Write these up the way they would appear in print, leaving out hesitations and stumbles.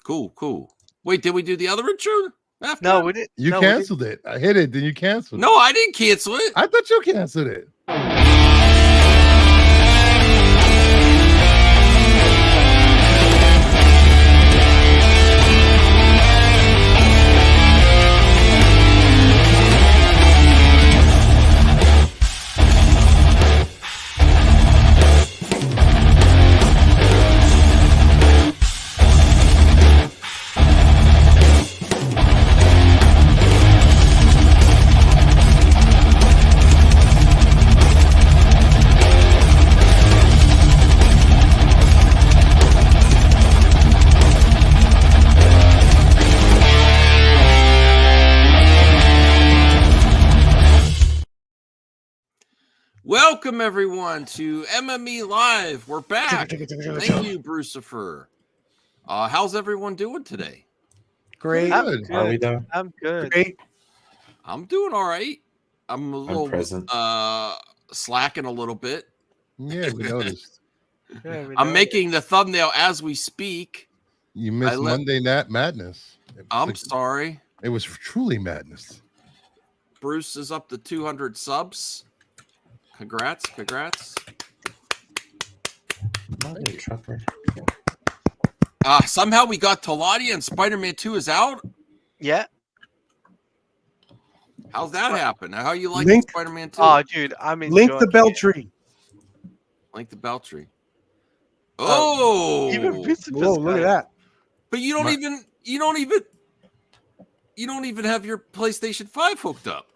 Cool. Wait, did we do the other intro? No, we didn't. You canceled it. I hit it, then you canceled it. No, I didn't cancel it. I thought you canceled it. Welcome everyone to MME Live. We're back. Thank you, Brucifer. How's everyone doing today? Great. I'm good. Are we done? I'm good. Great. I'm doing all right. I'm a little slacking a little bit. Yeah, we noticed. I'm making the thumbnail as we speak. You missed Monday Night Madness. I'm sorry. It was truly madness. Bruce is up to 200 subs. Congrats. Somehow we got Talati and Spider-Man 2 is out. Yeah. How's that happen? How you like Spider-Man 2? Oh, dude, I'm enjoying Link the Beltree. Link the Beltree. Oh, even whoa! Look at that. But you don't even have your PlayStation 5 hooked up.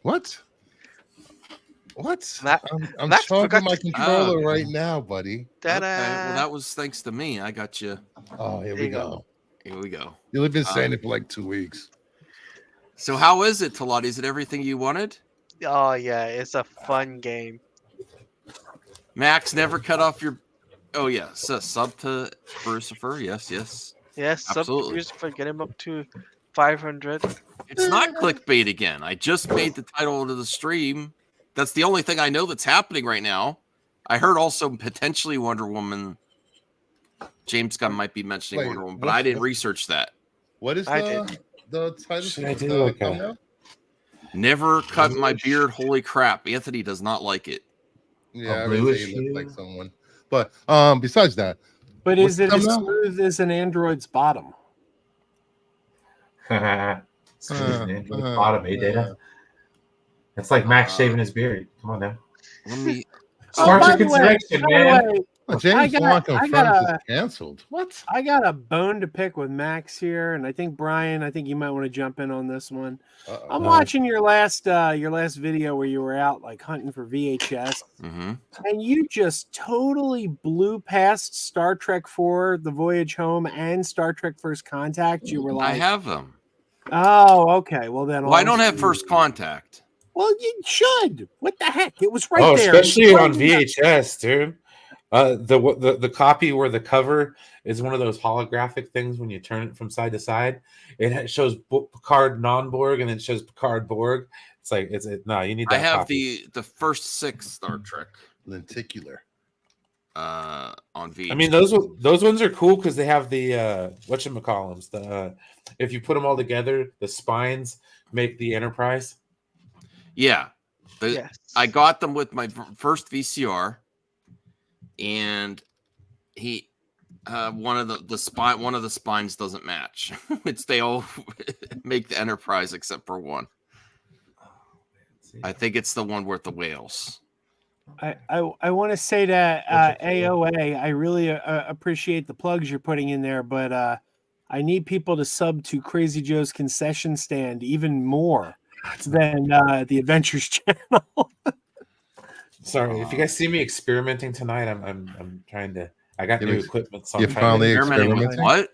What? I'm Max charging my controller right now, buddy. Okay, well, that was thanks to me. I got you. Oh, here we go. You've been saying it for like 2 weeks. So how is it, Talati? Is it everything you wanted? Oh, yeah. It's a fun game. Max, never cut off your... Oh, yeah. So, sub to Brucifer. Yes. Yes, sub to Brucifer. Get him up to 500. It's not clickbait again. I just made the title of the stream. That's the only thing I know that's happening right now. I heard also potentially Wonder Woman. James Gunn might be mentioning Wonder Woman, but I didn't research that. What is the title? Should I do okay? Never cut my beard. Holy crap. Anthony does not like it. Yeah, I really say he looks like someone. But besides that. But is it as smooth as an android's bottom? Bottom, Data. It's like Max shaving his beard. Come on now. Let me. Start your consideration, man. James Wann confirms it's canceled. What? I got a bone to pick with Max here, and I think Brian. I think you might want to jump in on this one. I'm watching your last video where you were out like hunting for VHS, and you just totally blew past Star Trek IV: The Voyage Home and Star Trek: First Contact. You were like, I have them. Oh, okay. Well then, I don't have First Contact. Well, you should. What the heck? It was right there. Especially on VHS, dude. The copy where the cover is one of those holographic things when you turn it from side to side. It shows Picard non-Borg and it shows Picard Borg. It's like you need that. I have copy. the first 6 Star Trek lenticular on VHS. I mean those ones are cool because they have the whatchamacallums. The if you put them all together, the spines make the Enterprise. Yeah. Yes. I got them with my first VCR, and one of the spines doesn't match. They all make the Enterprise except for one. I think it's the one with the whales. I want to say that AOA, I really appreciate the plugs you're putting in there, but I need people to sub to Crazy Joe's concession stand even more than the Adventures channel. Sorry, if you guys see me experimenting tonight, I'm trying to. I got new equipment. So you finally experimenting with what?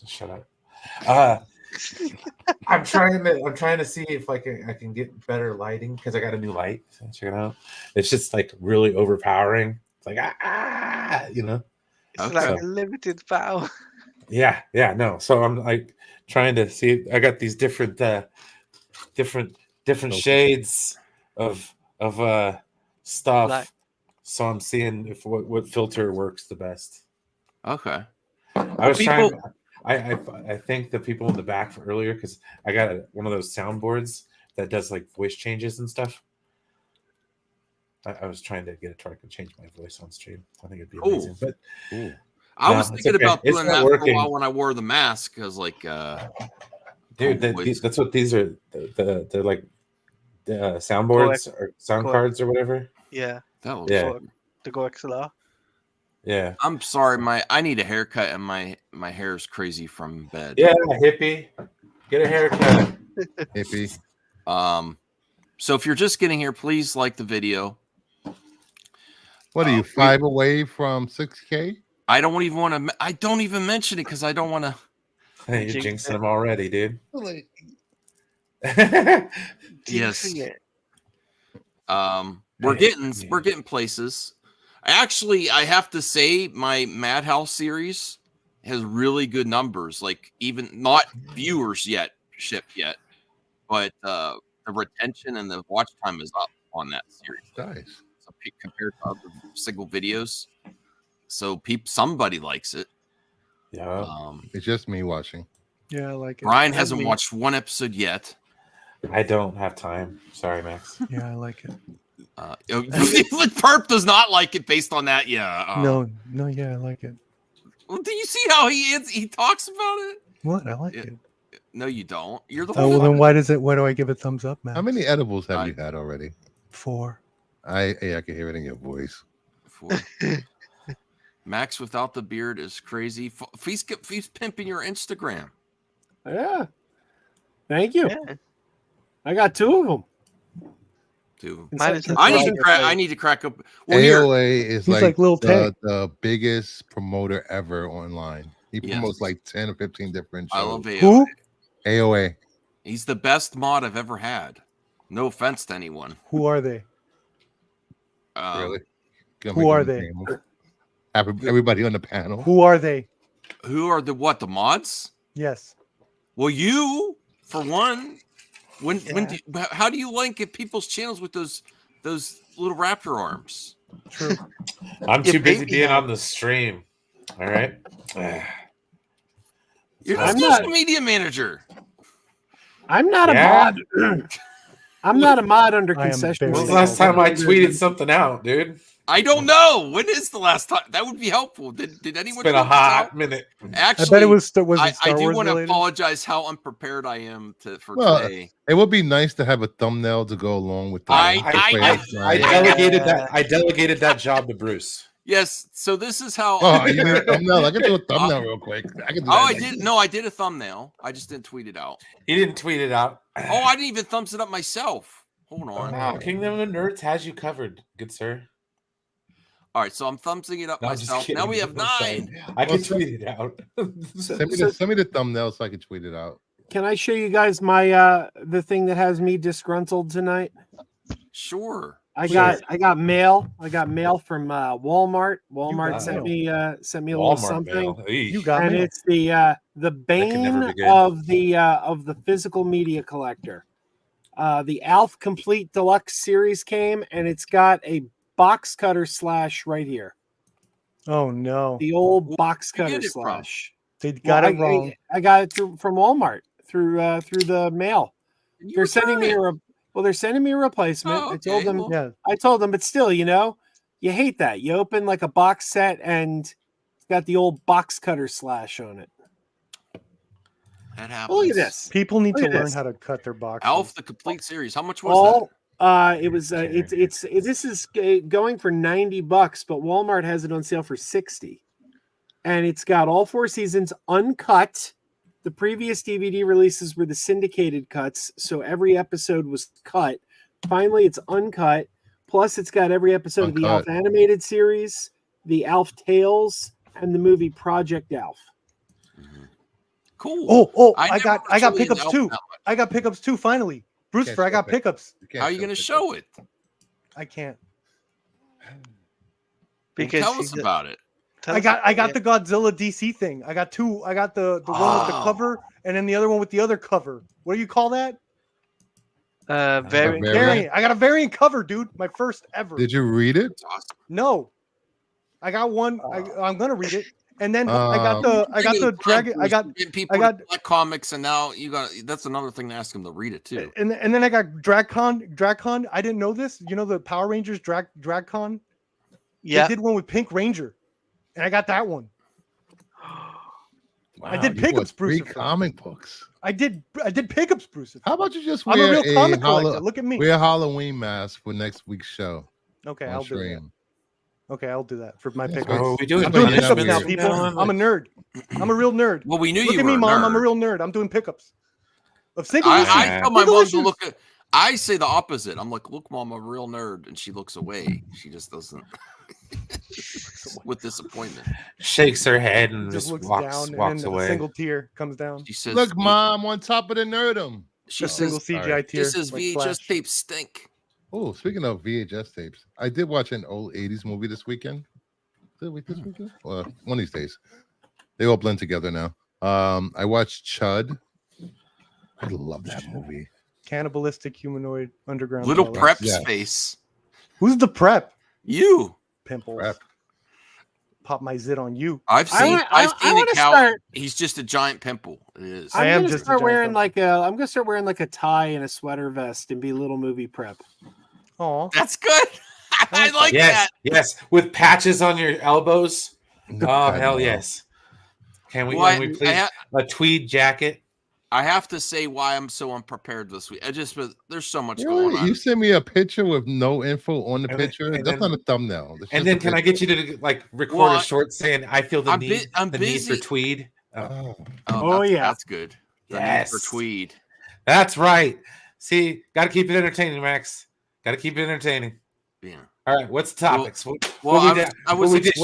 Shut up. I'm trying to see if I can get better lighting because I got a new light. So check it out. It's just like really overpowering. It's like It's like limited power. Yeah, no. So I'm like trying to see. I got these different shades of stuff. So I'm seeing if what filter works the best. Okay. I was trying. I think the people in the back for earlier because I got one of those soundboards that does like voice changes and stuff. I was trying to get it to where I could change my voice on stream. I think it'd be amazing. But I was thinking about doing that for a while working. when I wore the mask. I was like, dude, that's what these are. They're like soundboards or sound cards or whatever. Yeah. That was to go XLR. Yeah. I'm sorry, I need a haircut and my hair is crazy from bed. Yeah, hippie. Get a haircut. Hippie. So if you're just getting here, please like the video. What are you 5 away from 6K? I don't even mention it because I don't want to. Hey, you're jinxing them already, dude. Yes. We're getting places. Actually, I have to say my Madhouse series has really good numbers. Like even not viewers shipped yet, but the retention and the watch time is up on that series. Nice. So compared to other single videos, so somebody likes it. Yeah, it's just me watching. Yeah, I like it. Brian hasn't watched one episode yet. I don't have time. Sorry, Max. Yeah, I like it. Perp does not like it based on that. Yeah. No, yeah, I like it. Well, do you see how he talks about it? What? I like it. No, you don't. You're the one. one. Well, then why do I give it thumbs up, man? How many edibles have you had already? 4. I can hear it in your voice. 4. Max without the beard is crazy. He's pimping your Instagram. Yeah. Thank you. Yeah. I got 2 of them. 2. I need to crack up. Well, AOA is like Lil the biggest promoter ever online. He promotes like 10 or 15 different shows. I love AOA. Who? AOA. He's the best mod I've ever had. No offense to anyone. Who are they? Really? Who are they? Everybody on the panel. Who are they? Who are the mods? Yes. Well, you for one. How do you link at people's channels with those little raptor arms? True. I'm too busy being on the stream. All right. You're the social media manager. I'm not a mod. I'm not a mod under concession. When was the last time I tweeted something out, dude? I don't know. When is the last time? That would be helpful. Did anyone? It's been a hot minute. Actually, I bet it was I do want to apologize how unprepared I am for today. It would be nice to have a thumbnail to go along with. I delegated that job to Bruce. Yes. So this is how. Oh, you need a thumbnail? I can do a thumbnail real quick. I can do I did. No, I did a thumbnail. I just didn't tweet it out. He didn't tweet it out. Oh, I didn't even thumbs it up myself. Hold on. Kingdom of Nerds has you covered, good sir. All right, so I'm thumbsing it up myself. Now we have 9. I can tweet it out. Send me the thumbnail so I can tweet it out. Can I show you guys my the thing that has me disgruntled tonight? Sure. I got mail. I got mail from Walmart. Walmart sent me a little something. You got and it's the bane of the physical media collector. The Alf Complete Deluxe series came, and it's got a box cutter slash right here. Oh no! The old box cutter slash. They got it wrong. I got it from Walmart through the mail. They're sending me a replacement. Oh, okay. I told them, but still, you hate that. You open like a box set and it's got the old box cutter slash on it. That happens. Look at this. People need to learn how to cut their boxes. Alf the Complete series. How much was that? It was this is going for $90, but Walmart has it on sale for $60. And it's got all 4 seasons uncut. The previous DVD releases were the syndicated cuts, so every episode was cut. Finally, it's uncut. Plus, it's got every episode of the Alf animated series, the Alf Tales, and the movie Project Alf. Cool. I got pickups too. I got pickups too. Finally, Bruce, I got pickups. How are you going to show it? I can't. Because tell us about it. I got the Godzilla DC thing. I got 2. I got the one with the cover, and then the other one with the other cover. What do you call that? Variant. I got a variant cover, dude. My first ever. Did you read it? No. I got one. I'm gonna read it. And then I got the dragon. I got Black comics, and now you got that's another thing to ask him to read it too. And then I got DragCon. I didn't know this. You know the Power Rangers DragCon? Yeah. They did one with Pink Ranger, and I got that one. Wow, I did pickups, Bruce. Comic books. I did pickups, Bruce. How about you just I'm wear a real comic collector. Look at me. Wear a Halloween mask for next week's show. Okay, I'll do that. Okay, I'll do that for my pickups. Oh, we do I'm doing pickups now, people. I'm a nerd. I'm a real nerd. Well, we knew look you at were me, a Mom. nerd. I'm a real nerd. I'm doing pickups of single. I tell my mom to look at. I say the opposite. I'm like, look, Mom, I'm a real nerd, and she looks away. She just doesn't. With disappointment, shakes her head and just looks walks down, and then away. A single tear comes down. She says, "Look, Mom, on top of the nerdum." She says, "Single CGI tear." She says, like "VHS Flash. tapes stink." Oh, speaking of VHS tapes, I did watch an old '80s movie this weekend. This weekend? Well, one of these days. They all blend together now. I watched Chud. I love that movie. Cannibalistic humanoid underground. Little dweller. prep Yes. space. Who's the prep? You. Pimples. Prep. Pop my zit on you. I've seen it, Cal. Start, he's just a giant pimple. It is. I'm gonna start wearing like a tie and a sweater vest and be little movie prep. Oh, that's good. I like that. Yes, with patches on your elbows. Oh hell yes! Can we please a tweed jacket? I have to say why I'm so unprepared this week. There's so much going on. You sent me a picture with no info on the picture. That's not a thumbnail. And then can I get you to like record a short saying I feel the need for tweed? That's good. Yes, for tweed. That's right. See, got to keep it entertaining, Max. Got to keep it entertaining. Yeah. All right. What's the topics? What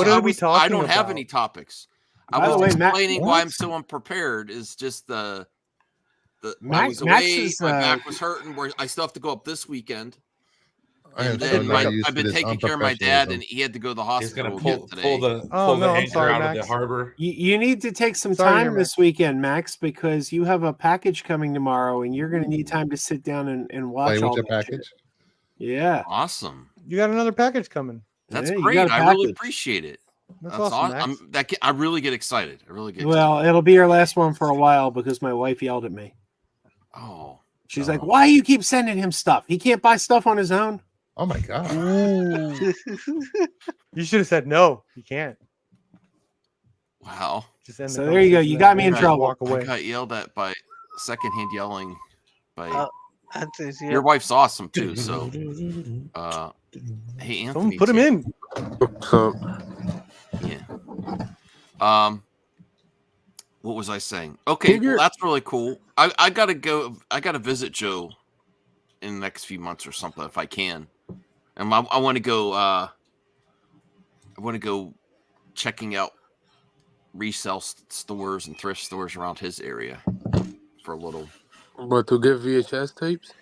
are we talking I don't about? have any topics. I was explaining why I'm so unprepared. Is just I was away. My back was hurting. Where I still have to go up this weekend. And then I've been taking care of my dad, and he had to go to the hospital. He's going to pull the anchor out of the harbor. You need to take some time this weekend, Max, because you have a package coming tomorrow, and you're going to need time to sit down and watch all your that package. Shit. Yeah, awesome. You got another package coming. That's great. I really appreciate it. That's awesome. I really get excited. I really get. Well, it'll be your last one for a while because my wife yelled at me. Oh, she's like, "Why you keep sending him stuff? He can't buy stuff on his own." Oh my god! You should have said no. You can't. Wow. So there you go. You got me in trouble. Walk away. I got yelled at by secondhand yelling by. Your wife's awesome too. So, hey Anthony, someone put him in. Yeah. What was I saying? Okay, well, that's really cool. I gotta go. I gotta visit Joe in the next few months or something if I can. And I want to go. I want to go checking out resale stores and thrift stores around his area for a little. But to get VHS tapes?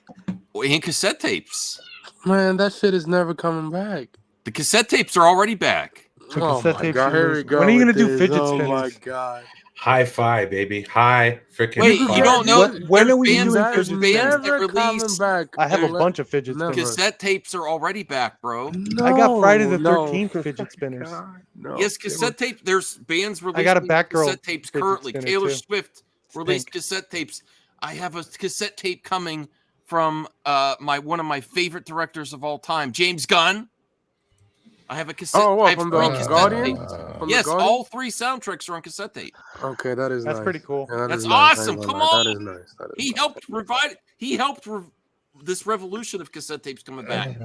And cassette tapes. Man, that shit is never coming back. The cassette tapes are already back. Oh my God, here we go. When are you going to do fidget spinners? spinners? Oh my God. High five, baby. High freaking Wait, five. you don't know? When are we bands, doing there's fidget bands Never that coming release. back. I have a bunch of fidget spinners. Cassette tapes are already back, bro. No, I got Friday the no. 13th fidget spinners. No, Yes, cassette tape. There's bands releasing I got a Batgirl cassette tapes fidget currently. spinner, Taylor too. Swift released cassette tapes. I have a cassette tape coming from one of my favorite directors of all time, James Gunn. I have a cassette. Oh, what, I have from three the cassette Guardian? tapes. From Yes, the Guardian? all three soundtracks are on cassette tape. Okay, that is That's nice. pretty cool. Yeah, That's is nice. awesome. I ain't Come gonna lie. on. That is nice. That is He nice. helped provide. He helped this revolution of cassette tapes coming back.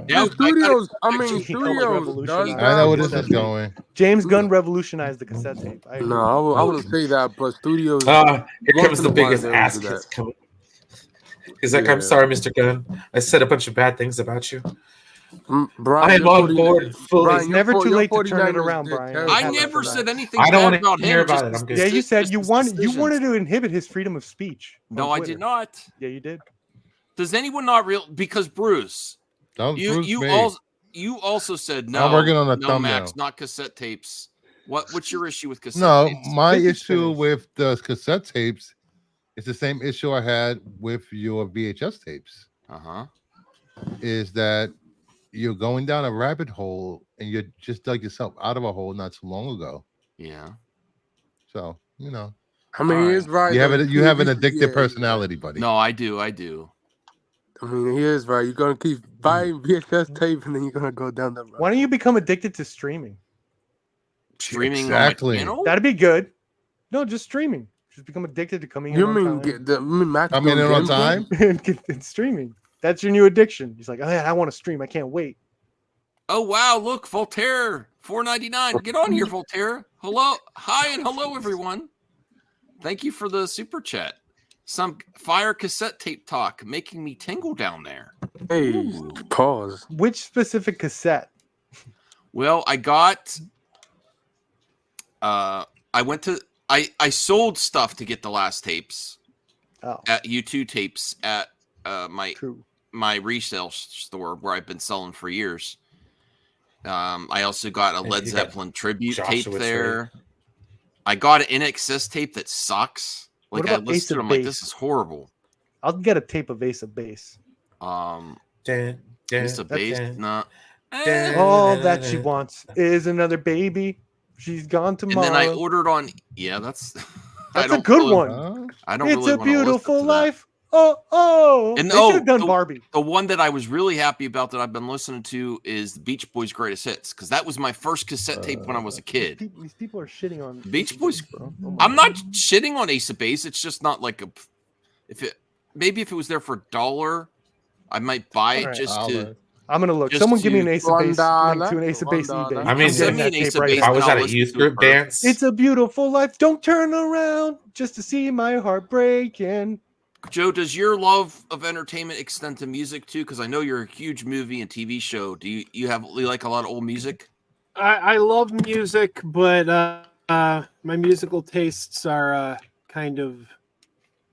Yeah, studios. Actually, he helped Studios. revolutionize. does I know where that, this but- is going. James Gunn revolutionized the cassette tape. I agree. No, I wouldn't say that, but studios. Here once comes in the a while biggest they ass do kiss that. coming. He's like, Yeah. I'm sorry, Mr. Gunn. I said a bunch of bad things about you. Brian, I am you're on 40 board fully. Brian, It's never you're too late to turn 49ers it around, did Brian. terrible I Happens never to said that. anything I don't bad wanna about hear him. about just it. I'm good. his- Yeah, you said just you his wanted decisions. to inhibit his freedom of speech. on No, I Twitter. did not. Yeah, you did. Does anyone not because Bruce, Don't you Bruce you me. also you also said no. I'm working on a no, thumbnail. Max, not cassette tapes. What's your issue with cassette No, tapes? my Fidget issue spinners. with the cassette tapes is the same issue I had with your VHS tapes. Is that you're going down a rabbit hole and you just dug yourself out of a hole not so long ago. Yeah. So I mean, All he is right. you have though. you have an Yeah, addictive personality, buddy. No, I do. I mean, he is right. You're gonna keep buying VHS tape, and then you're gonna go down that road. Why don't you become addicted to streaming? Streaming Exactly. on my channel? That'd be good. No, just streaming. Just become addicted to coming in You on mean time. Max Coming in on time? and streaming. That's your new addiction. He's like, oh, yeah, I want to stream. I can't wait. Oh wow, look, Voltaire, $4.99. Get on here, Voltaire. Hello. Hi and hello, everyone. Thank you for the super chat. Some fire cassette tape talk making me tingle down there. Hey, Ooh. pause. Which specific cassette? Well, I got I sold stuff to get the last tapes Oh, at U2 tapes at true. my resale store where I've been selling for years. I also got a And Led you got Zeppelin tribute Joshua tape there. I got an NXS tape that sucks. What Like I about Ace listened to it, of I'm like, Base? this is horrible. I'll get a tape of Ace of Base. Ace of Base, nah. All that she wants is another baby. She's gone And tomorrow. then I ordered on. Yeah, that's. That's a good one. I don't It's really a wanna listen beautiful to that. life. Oh. And they should have done the- Barbie. The one that I was really happy about that I've been listening to is the Beach Boys' Greatest Hits because that was my first cassette tape when I was a kid. These people are shitting on Beach Ace of Boys- Base, bro. Oh my I'm God. not shitting on Ace of Base. It's just not like if it was there for $1, I might buy it Alright. just to. I'm gonna look. just Someone give me an to- Ace of Base link $1. to an Ace of Base $1. eBay. I mean, I'm send getting me that an Ace tape of right Base If I now. was and at I'll a listen youth to group it first. dance, It's a beautiful life. Don't turn around just to see my heart breaking. Joe, does your love of entertainment extend to music too? Because I know you're a huge movie and TV show. Do you like a lot of old music? I love music, but my musical tastes are kind of,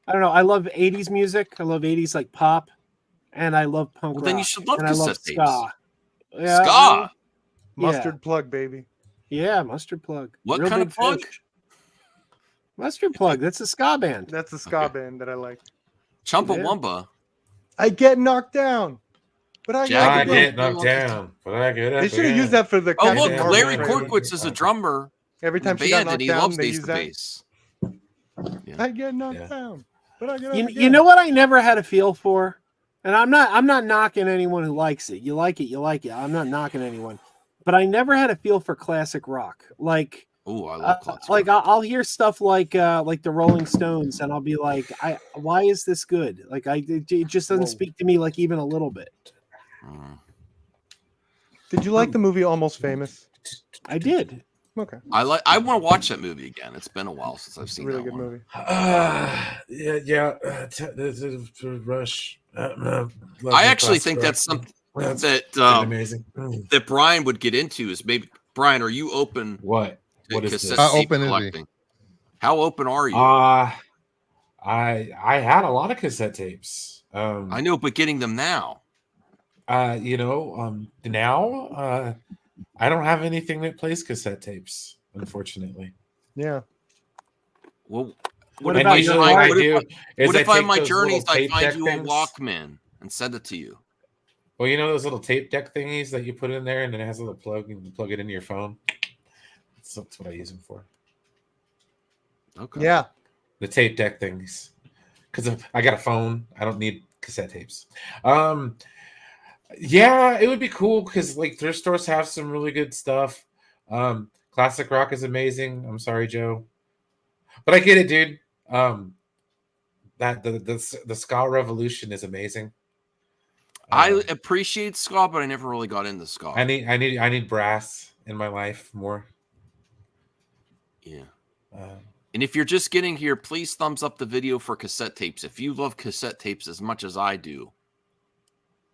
I don't know. I love 80s music. I love 80s like pop, and I love punk Well, rock. then you should love and I love cassette tapes. ska. Yeah, Ska. Mustard plug, baby. Yeah, Mustard Plug. What Real kind Big of plug? Fish. Mustard Plug. That's a ska band. That's a ska band that I like. Chumpawumpa. I get knocked down, but I Jack- I get get Well, knocked down, but I get up. They should have again. used that for the. Oh, Captain look, Yeah, Marvel Larry right. trailer. Korkwitz is a drummer Every in the time she got band, knocked and he down, loves they Ace use of that. Base. I get knocked Yeah. down, but I get up You again. know what I never had a feel for, and I'm not knocking anyone who likes it. You like it. I'm not knocking anyone, but I never had a feel for classic rock. Like, Oh, I love classic like rock. I'll hear stuff like the Rolling Stones, and I'll be like, why is this good? Like, it just doesn't Whoa. speak to me like even a little bit. Mm. Did you like the movie Almost Famous? I did. Okay, I want to watch that movie again. It's been a while since I've it's a seen really that good one. movie. Rush. I actually think that's something that amazing. that Brian would get into. Is maybe Brian, are you open What? to What is cassette this? How tape open is he? collecting? How open are you? I had a lot of cassette tapes. I know, but getting them now. Now I don't have anything that plays cassette tapes, unfortunately. Yeah. Well, What if about I your find- art? what if I on my journeys I find deck you things? a Walkman and send it to you? Well, you know those little tape deck thingies that you put in there, and then it has a little plug, and you plug it into your phone. That's what I use them for. Okay. Yeah. The tape deck things, because I got a phone, I don't need cassette tapes. Yeah, it would be cool because like thrift stores have some really good stuff. Classic rock is amazing. I'm sorry, Joe, but I get it, dude. That the ska revolution is amazing. I appreciate ska, but I never really got into ska. I need brass in my life more. Yeah. Uh, And if you're just getting here, please thumbs up the video for cassette tapes. If you love cassette tapes as much as I do,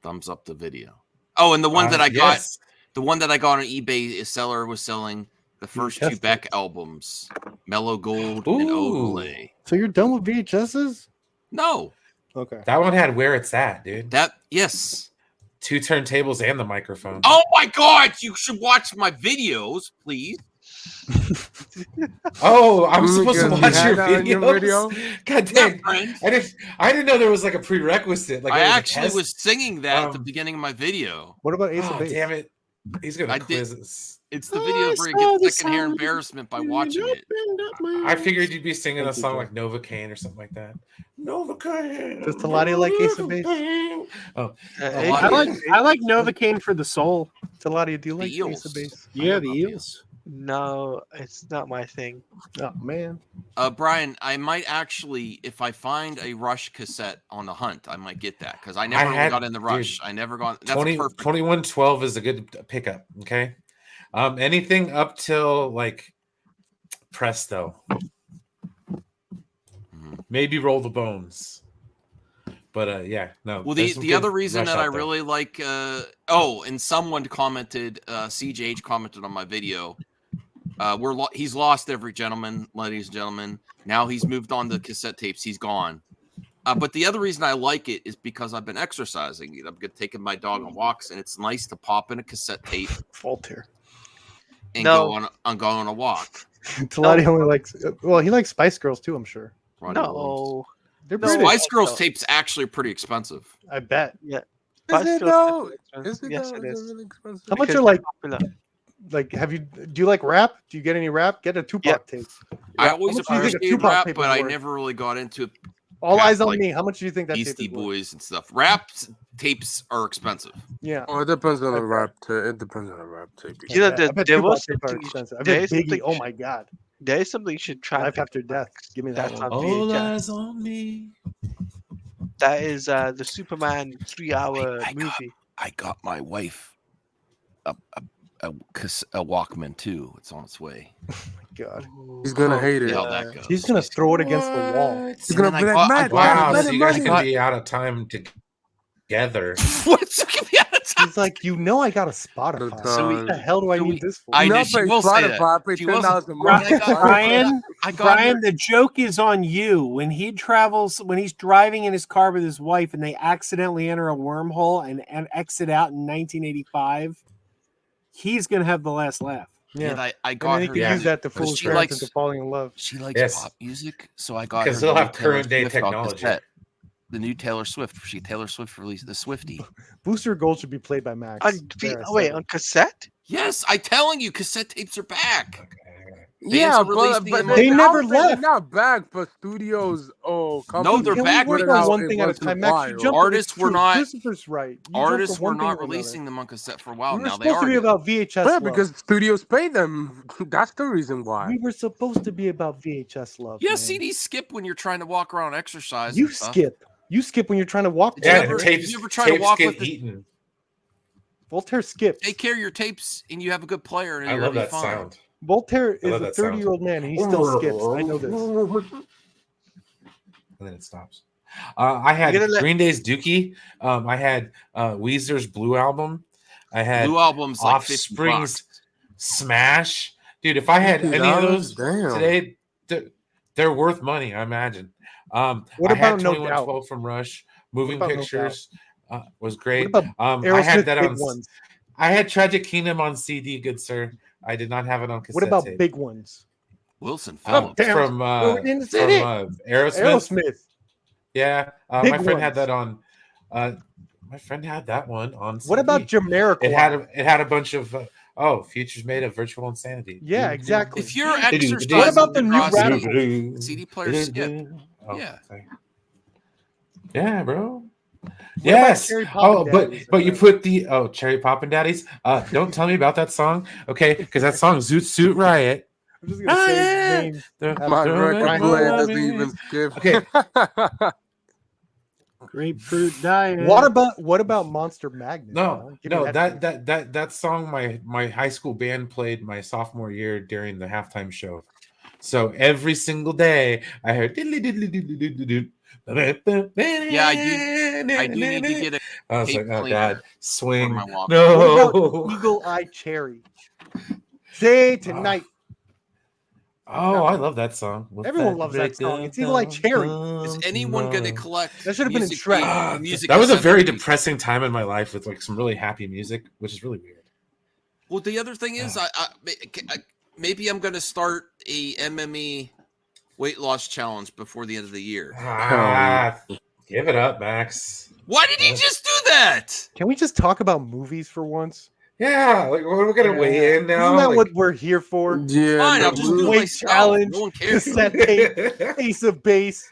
thumbs up the video. Oh, and the one that I got, yes. the one that I got on eBay, a seller was selling the first two VHS Beck tapes. albums, Mellow Gold and Ooh. Overlay. So you're done with VHSs? No, Okay. That one had Where It's At, dude. yes. 2 turntables and the microphone. Oh my God, you should watch my videos, please. Oh, I'm supposed to Because you watch had your that on videos. your video? God Yeah, dang! friend. I didn't know there was like a prerequisite. Like I there was a actually test. was singing that at the Um, beginning of my video. What about Ace of Oh Base? damn it! He's gonna quiz us. It's the video where he gets secondhand embarrassment by watching it. I figured you'd be singing a song like Novocaine or something like that. Novocaine. Does Talati like Ace of Base? Oh, I like Novocaine for the soul. Talati, do you like Eels. Ace of Base? Yeah, the eels. No, it's not my thing. Oh man. Brian, I might actually, if I find a Rush cassette on the hunt, I might get that because I never really got in the Rush. Dude, I never got. That's 2112 is a good pickup. Okay, anything up till like Presto, maybe Roll the Bones. But yeah, no. Well, the other reason that I really like, and someone commented, CJH commented on my video. He's lost every gentleman, ladies and gentlemen. Now he's moved on to cassette tapes. He's gone. But the other reason I like it is because I've been exercising. I'm taking my dog on walks, and it's nice to pop in a cassette tape. Voltaire. And go on a walk. Talati only likes. Well, he likes Spice Girls too. I'm sure. No. They're The British. Spice Girls tapes actually are pretty expensive. I bet. Yeah. Is it though? Yes, it is. Really expensive? How much are like? Have you? Do you like rap? Do you get any rap? Get a Tupac tape. I always How much do you think a appreciated Tupac rap, tape but is I worth? never really got into it. All rap, eyes on like me. How much do you think that Beastie tape is worth? Boys and stuff. Rap tapes are expensive. Yeah. Oh, it depends on the rap tape. It depends on the rap tape. You know, I bet there Tupac was tape are something- expensive. I there bet is Biggie. something- Oh my god. There is something you should try. Life After Death. Give me that That's one. on All VHS. eyes on me. That is the Superman 3-hour movie. I got my wife a Walkman too. It's on its way. God. He's gonna hate it. How that goes. He's gonna throw it against the wall. He's gonna be then like, I Matt, Wow, let so him you guys money. can be out of time together. What's He's like, I got a Spotify. So what the hell do I so need we- this for? I You know know, she pay will say that. Spotify, pay She will- $10 a month. Brian, I got Brian, the joke is on you. When he travels, when he's driving in his car with his wife and they accidentally enter a wormhole and exit out in 1985, he's going to have the last laugh. Yeah. And I And got then he her. can use that to fool his she parents likes- into falling in love. She likes Yes. pop music, so I got her. Because they'll the have new Taylor current day Swift on technology. cassette. The new Taylor Swift. Taylor Swift released the Swiftie. Booster Gold should be played by Max. There, I Wait, said it. on cassette? Yes, I'm telling you, cassette tapes are back. Yeah, are but, releasing but them They on- never I would say they're left. not back, but studios, companies they're Can back we work because on one it thing at a wasn't time? Max, you wild. jumped Artists it's were true. not- Christopher's right. You jumped Artists from were one thing not to another. releasing them on cassette for a while. We were Now they supposed are. to be again. about VHS Yeah, love. because studios pay them. That's the reason why. We were supposed to be about VHS love. Yeah, man. CDs skip when you're trying to walk around exercise. You and stuff. skip. You skip when you're trying to walk. Yeah, together. the tapes, you ever try to tapes walk get with the- eaten. Voltaire skips. Take care of your tapes, and you have a good player. And I you're love gonna that be fine. sound. Voltaire I is love a that sound. 30-year-old man, and he still skips. I know this. And then it stops. I had You're gonna let- Green Day's Dookie. I had Weezer's Blue Album. I had Blue albums like Offspring's $50. Smash. Dude, if I had any of those Damn. today, they're worth money, I imagine. What I about had No 2112 from Rush. Moving about No Pictures was great. What about I Aerosmith had that big on. ones? I had Tragic Kingdom on CD, good sir. I did not have it on cassette. What about tape. big ones? Wilson Oh, Phillips. damn. from We're in the city. Aerosmith? Aerosmith. Yeah, Big my friend had ones. that on. My friend had that one on. What CD. about Jamiroquai? It had a bunch of Futures Made of Virtual Insanity. Yeah, exactly. If you're What exercising, What about the new across rap? CD player skip? Oh, Yeah. sorry. Yeah, bro. What Yes. about Cherry Poppin' Daddies? But you put the Cherry Poppin' Daddies. Don't tell me about that song, okay? Because that song Zoot Suit Riot. I'm just gonna say his name. My record player doesn't even skip. Okay. Grapefruit diet. What about Monster Magnet? No, Give me no, that. that song my high school band played my sophomore year during the halftime show. So every single day I heard diddly diddly diddly diddly diddly. Yeah, I do need to get a I was tape like, oh player god, for swing. my walk. What No. about Eagle Eye Cherry? Say tonight. Oh, I love that song. Everyone loves that song. It's Eagle Eye Cherry. Is anyone going to collect? That should have been in music- Shrek. music That was a cassette very tapes? depressing time in my life with like some really happy music, which is really weird. Well, the other thing is, I maybe I'm going to start a MME weight loss challenge before the end of the year. Give it up, Max. Why did he just do that? Can we just talk about movies for once? Yeah, like we're gonna weigh in now. Isn't that like... what we're here for? Yeah, Fine, no, I'm just doing Weight myself. challenge, No one cares. cassette tape, Ace of Base.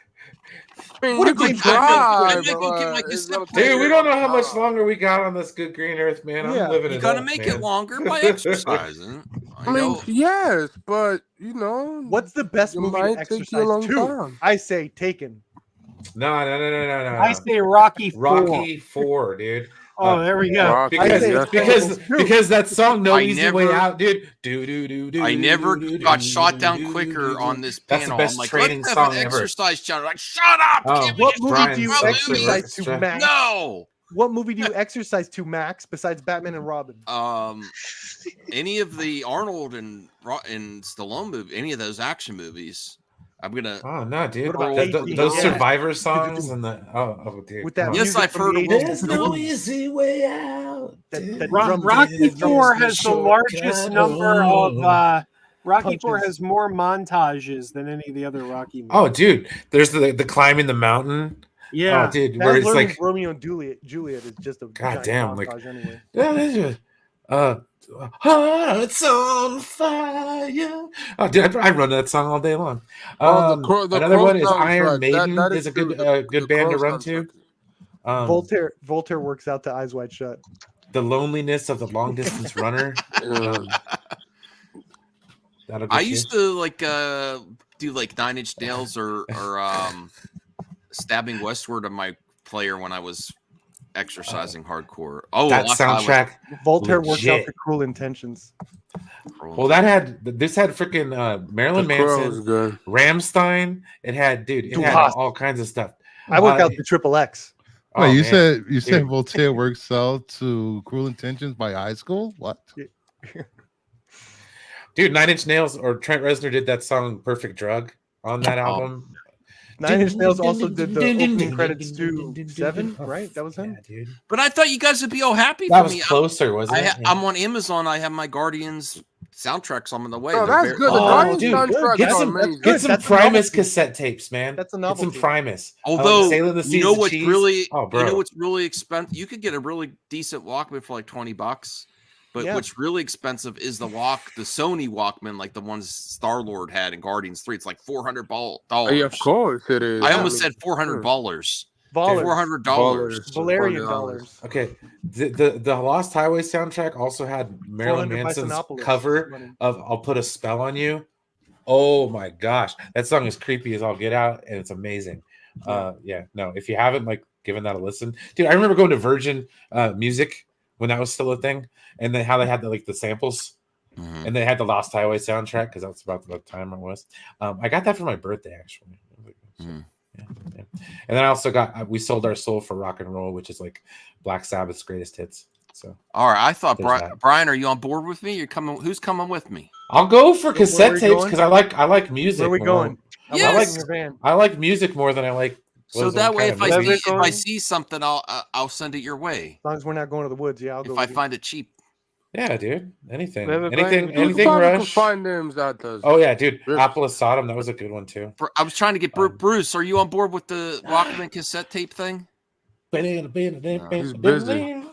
I mean, What you a could game I try, might go get my but it's cassette gonna player. take Dude, we a don't know long how much time. longer we got on this good green earth, man. Yeah. I'm living You it gotta up, make man. it longer by exercising. I mean, yes, but you know, What's the best it movie to might take you a exercise long to? time. I say Taken. No. I say Rocky 4. Rocky 4, dude. Oh, there we go. Rocky, I say that's Expendables 2. Because that song "No I Easy Way never- Out," dude. I never got shot down quicker on this That's the panel. best I'm like, training let's have song an ever. exercise challenge. Like, shut up! Oh, Can't we What get movie through do you our exercise movies? to, Max? No. What movie do you exercise to, Max, besides Batman and Robin? Any of the Arnold and Stallone movie, any of those action movies, I'm gonna. Oh no, dude! What about Those 18? Yeah. Survivor songs and the dude, With that come on. Yes, music I've from heard the of 80s. There's no easy way out. That Rocky 4 has the largest number of. Rocky 4 Punches. has more montages than any of the other Rocky movies. Oh, dude! There's the climbing the mountain. Yeah. Oh, dude, That where it's learning like, Romeo and Juliet is just a giant damn, like- montage anyway. Hearts on fire. Oh, dude, I run that song all day long. Oh, the Another Crow one is soundtrack. Iron Maiden. That is a true. good The band to Crow run to. soundtrack. Voltaire works out to Eyes Wide Shut. The loneliness of the long distance runner. Yeah. That'll I get you. used to like do like 9 Inch Nails or Stabbing Westward on my player when I was exercising hardcore. Oh, that last time I was- soundtrack. Voltaire works out Legit. to Cruel Intentions. Well, this had freaking Marilyn The Crow was Manson, good. Ramstein. It had Duhast. all kinds of stuff. I work out to Triple X. Oh, Wait, you man. said Dude. Voltaire works out to Cruel Intentions by High School? What? Dude, 9 Inch Nails or Trent Reznor did that song "Perfect Drug" on that album. 9 Inch Nails also did the opening credits to Seven, right? That was him. Yeah, dude. But I thought you guys would be all happy That for was me. closer, wasn't it? I'm on Amazon. I have my Guardians soundtracks on the way. Oh, They're that's very- good. The Oh, Guardians dude, soundtrack get is some- amazing. Get some That's a Primus novelty. cassette tapes, man. That's a Get some novelty. Primus. Although Sailing the Seas you know of what's Cheese. really, Oh, bro. you know what's really expensive. You could get a really decent Walkman for like $20, but Yeah. what's really expensive is the Sony Walkman, like the ones Star-Lord had in Guardians 3. It's like $400. Yeah, of course it is. I almost said $400. Ballers. $400. Valerian dollars. Okay, the Lost Highway soundtrack also had Marilyn 400 by Manson's Sinopolis. cover of "I'll Put a Spell on You." Oh my gosh, that song is creepy as all get out, and it's amazing. Yeah, no, if you haven't like given that a listen, dude, I remember going to Virgin Music when that was still a thing, and then how they had the samples, and they had the Lost Highway soundtrack because that's about the time it was. I got that for my birthday actually. Yeah. And then I also got "We Sold Our Soul for Rock and Roll," which is like Black Sabbath's greatest hits. So All right, I thought There's that. Brian, are you on board with me? You're coming. Who's coming with me? I'll go for Where are cassette we tapes going? because I like music. Where are we more. going? Yes. In your van. I like music more than I like. So what that way, kind if of I movies. see, if I see something, I'll send it your way. As long as we're not going to the woods, yeah, I'll go. If I with you. find it cheap. Yeah, dude. Anything, Where we're anything, going. anything. You can Rush. find them at the. Oh yeah, dude. Yes. Apple of Sodom. That was a good one too. I was trying to get Bruce. Are you on board with the Walkman cassette tape thing? He's busy.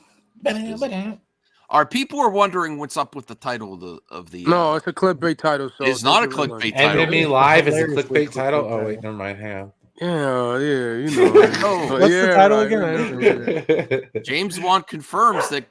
All right, people are wondering what's up with the title of the. No, it's a clickbait title. So It's not a don't give it clickbait like- title. NME Live is a Hilariously clickbait title. clickbait Oh wait, title. never mind. Hang Yeah, you know. Oh, what's the title again? on. James Wann confirms that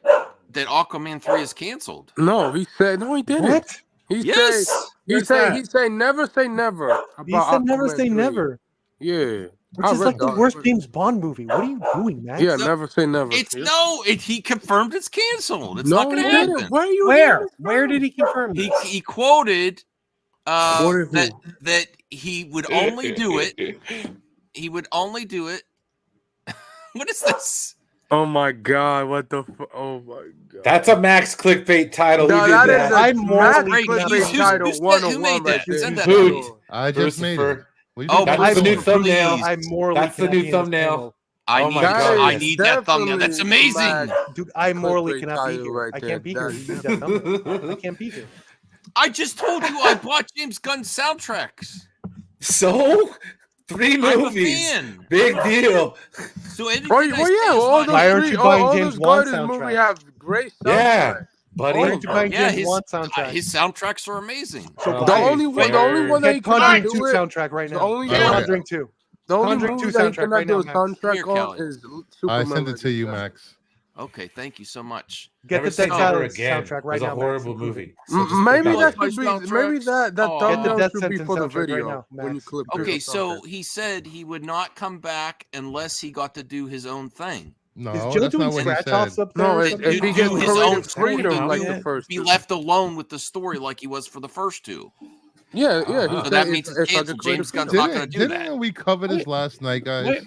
Aquaman 3 is canceled. No, he said no. He didn't. What? He Yes. said he Where's said that? he said never say never. About He said never Aquaman say 3. never. Yeah, Which I is read like the that. worst James Bond movie. What are you doing, man? Yeah, No, never say never. It's Yeah. he confirmed it's canceled. It's No, not going he to didn't. happen. Where are you? Where? hearing this Where from? did he confirm He this? he quoted Quoted who? that he would only do it. He would only do it. What is this? Oh my god! What the? Oh my god! That's a Max clickbait title. No, Who did that that? is a I'm morally Max Who's- clickbait who's- title who 101 made that? right Who there. said that? Who? I just made it. Christopher. What are you Oh, doing? That's the new please. thumbnail. I'm morally That's the cannot be new in this thumbnail. panel. I Oh need my that. God. I need that thumbnail. That's Definitely amazing. Max Dude, I morally clickbait cannot be title here. right I there. can't be here. That's- You need that thumbnail. I can't be here. I just told you I bought James Gunn soundtracks. So 3 I'm a movies. fan. Big deal. So anything Well, I well, say yeah, is all fine. those Why aren't three, you buying all James those Wan Guardians soundtracks? movie have great soundtracks. Yeah. buddy. Why aren't you buying Yeah, James Wan soundtrack? his soundtracks are amazing. So The buy it. only one that he Get Conjuring cannot 2 do it. soundtrack right The now. only Get one- Conjuring 2. The only Conjuring movie 2 that he soundtrack cannot right do now, a Max. soundtrack Here, of Kelly. is I Superman. send it to you, Max. Okay, thank you so much. Get Never the seen Dead Never Silence Again. soundtrack It right was a now, Max. horrible Improve movie. it. So just put Maybe that that out. should be. Soundtracks? Maybe that Oh. Get the thumbnail Death should be Sentence for the soundtrack right video now, when you Max. clip. it Okay, or so something. he said he would not come back unless he got to do his own thing. No, Is Joe that's doing not what he scratch said. offs up there? No, or if something? he do gets his own creative freedom like the first be two. left alone with the story like he was for the first two. Yeah, he So So said that means it's if I canceled. get creative James Gunn's freedom. not going to do that. Didn't we cover this last night, guys? Wait,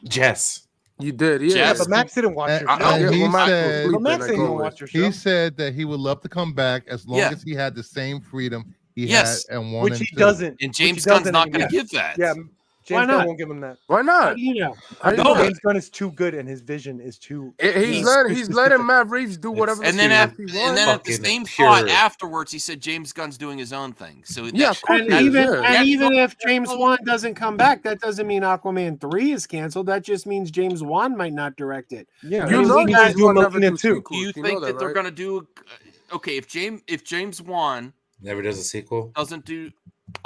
Jess. You did, Jess? Yeah, yeah. but Max didn't watch your And show. he well, Max was said, sleeping, But Max like ain't gonna always. watch your show. he said that he would love to come back as long Yeah. as he had the same freedom he Yes. had and one Which and he two. doesn't. And Which James he Gunn's doesn't not going anymore. to give that. Yeah, Why James Gunn not? won't give him that. Why how not? do you know? How you don't. know? James Gunn is too good, and his vision is too. He's specific. letting Matt Reeves do whatever And the then, fuck at, he and wants. then at the Fucking same pure. thought afterwards, he said James Gunn's doing his own thing. So Yeah, that, of course And he is, even yeah. and Yeah. even if James Wan doesn't come back, that doesn't mean Aquaman 3 is canceled. That just means James Wan might not direct it. Yeah, You mean, know we James gotta do Wan never Melina do too. do you sequels. You know think that, that they're right? going to do? Okay, if James Wan Never does a sequel. doesn't do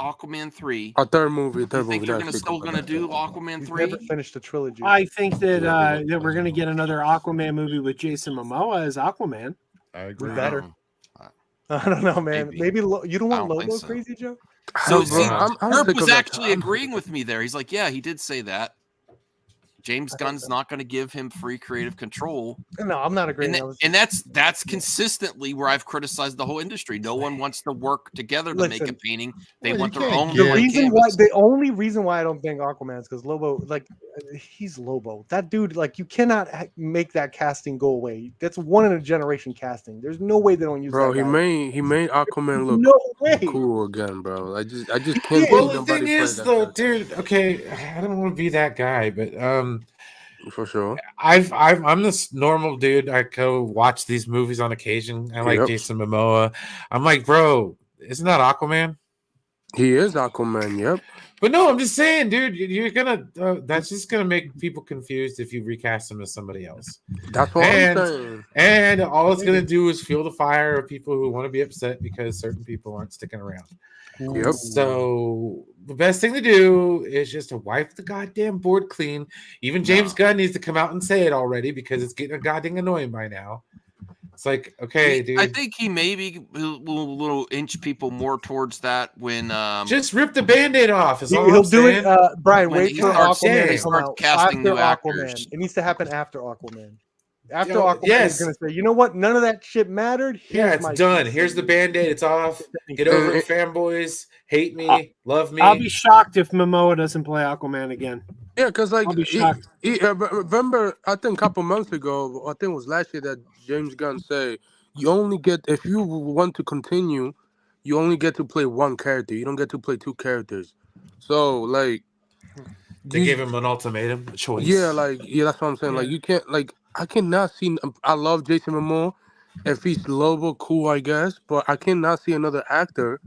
Aquaman 3, A third movie, you think they're not a still sequel. going to do Aquaman He's 3? never finished the trilogy. I think that Yeah, that we're going to get another Aquaman movie with Jason Momoa as Aquaman. I agree. better. I don't know, man. Maybe. Maybe you don't I want don't think Lobo so. Crazy Joe? So Bro, see, I'm Herb sick was of that. actually I'm agreeing sick with me there. He's like, yeah, he did say that. James Gunn's not going to give him free creative control. No, I'm not agreeing. And that's consistently where I've criticized the whole industry. No one wants to work together to make a Listen, painting. They well, want you their can't own. get- the blank reason why canvas. the only reason why I don't think Aquaman is because Lobo, like, he's Lobo. That dude, like, you cannot make that casting go away. That's one in a generation casting. There's no way they don't use Bro, that guy. he made Aquaman look No way. cool again, bro. I just can't see Well, the somebody thing play is, that though, character. dude. Okay, I don't want to be that guy, but For sure. I'm this normal dude. I go watch these movies on occasion. I like Yep. Jason Momoa. I'm like, bro, isn't that Aquaman? He is Aquaman, yep. But no, I'm just saying, dude, you're gonna. That's just gonna make people confused if you recast him as somebody else. That's what And- I'm saying. And all it's gonna do is fuel the fire of people who want to be upset because certain people aren't sticking around. Yep. So the best thing to do is just to wipe the goddamn board clean. Even James Gunn needs to come out and say it already because it's getting goddamn annoying by now. It's like, okay, dude, I think he maybe will inch people more towards that when just rip the band-aid off. Is all He'll I'm do saying. it, Brian. When Wait he for starts- Aquaman yeah, to come starts out casting after new actors. Aquaman. It needs to happen after Aquaman. After Yo, Aquaman yes. is going to say, you know what? None of that shit mattered. Yeah, Here's my it's done. shit. Here's the band-aid. It's off. Get over it, fanboys. Hate me, love me. I'll be shocked if Momoa doesn't play Aquaman again. Yeah, because like I'll be shocked. remember, I think a couple months ago, I think it was last year that James Gunn said you only get if you want to continue, you only get to play one character. You don't get to play two characters. So like They gave him an ultimatum, a choice. yeah, that's what I'm saying. Like you can't I cannot see. I love Jason Momoa. If he's Lobo, cool, I guess. But I cannot see another actor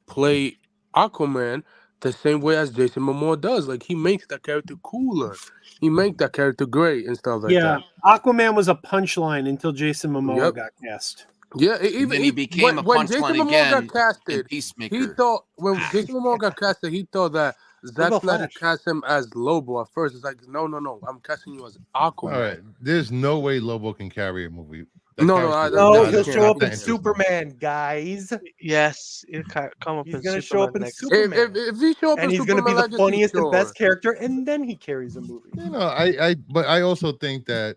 play Aquaman the same way as Jason Momoa does. Like he makes that character cooler. He makes that character great and stuff like Yeah, that. Aquaman was a punchline until Jason Momoa Yep. got cast. Yeah, And then he became a when Jason punchline Momoa again got in casted. Peacemaker. He thought when Jason Momoa got casted, he thought that Zack about Snyder Flash? cast him as Lobo at first. It's like, no, I'm casting you as Aquaman. All right, there's no way Lobo can carry a movie. No, character no, is No, not- he'll it's show not up that in interesting. Superman, guys. Yes, he'll come up He's in gonna Superman show up in next. Superman. If he show up And in he's going to be Superman the Legacy, funniest and sure. best character, and then he carries a movie. You know, but I also think that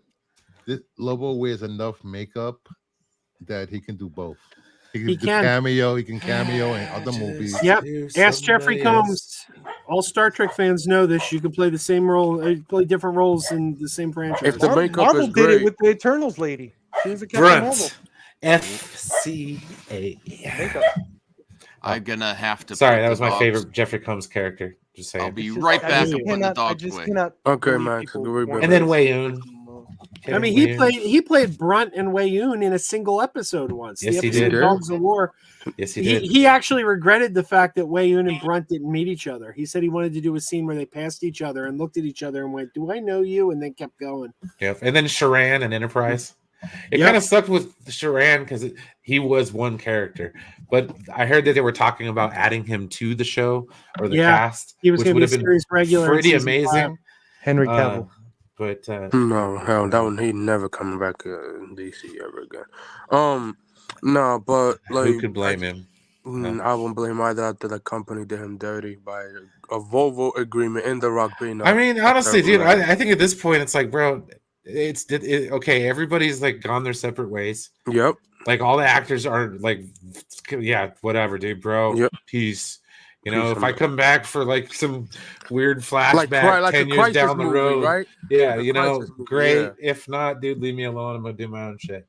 this Lobo wears enough makeup that he can do both. He do can. cameo. He can cameo in other movies. Yep. Do Ask Jeffrey somebody Combs. All Star Trek fans know this. You can play the same role, play different roles in the same franchise. If the makeup Marvel is did great. it with the Eternals lady. She was a Captain Marvel. Brunt. FCA. Makeup. I'm gonna have to. Sorry, put that the was my dogs- favored Jeffrey Combs character. Just saying. I'll be It's just- right I back just and put the cannot- I dogs just away. cannot Okay, believe Max, people go right want back. And then to- Wayoon. I mean, he played Brunt and Wayoon in a single episode once. Yes, the he episode did. Dogs of War. Yes, he did. He actually regretted the fact that Wayoon and Brunt didn't meet each other. He said he wanted to do a scene where they passed each other and looked at each other and went, "Do I know you?" and then kept going. Yep. And then Sharan and Enterprise. It kind of sucked with Sharan because he was one character, but I heard that they were talking about adding him to the show or the cast, he was which would have been pretty amazing. Henry Cavill. But no, hell, that one he never coming back in DC ever again. No, but like who could blame him? I won't blame either after the company did him dirty by a Volvo agreement in The Rock being. I mean, honestly, dude, I think at this point it's like, bro, it's okay. Everybody's like gone their separate ways. Yep. Like all the actors are like, yeah, whatever, dude, bro. Yep. Peace. You know, if I come back for like some weird flashback like 10 years down the road, right? Yeah, Like you know, great. Yeah. If not, dude, leave me alone. I'm gonna do my own shit.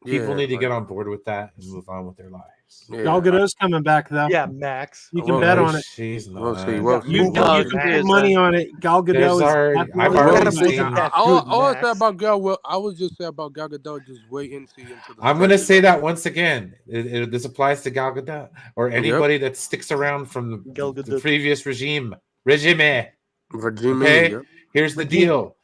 People need to get on board with that and move on with their lives. Yeah, Gal Gadot's coming back though. Yeah, Max. You can bet on it. She's not. We'll see. You can put money on it. Gal Gadot is. I've already seen. All I say about Gal, well, I would just say about Gal Gadot, just wait and see into the. I'm gonna say that once again. This applies to Gal Gadot or anybody that sticks around from the previous regime. Okay, here's the deal.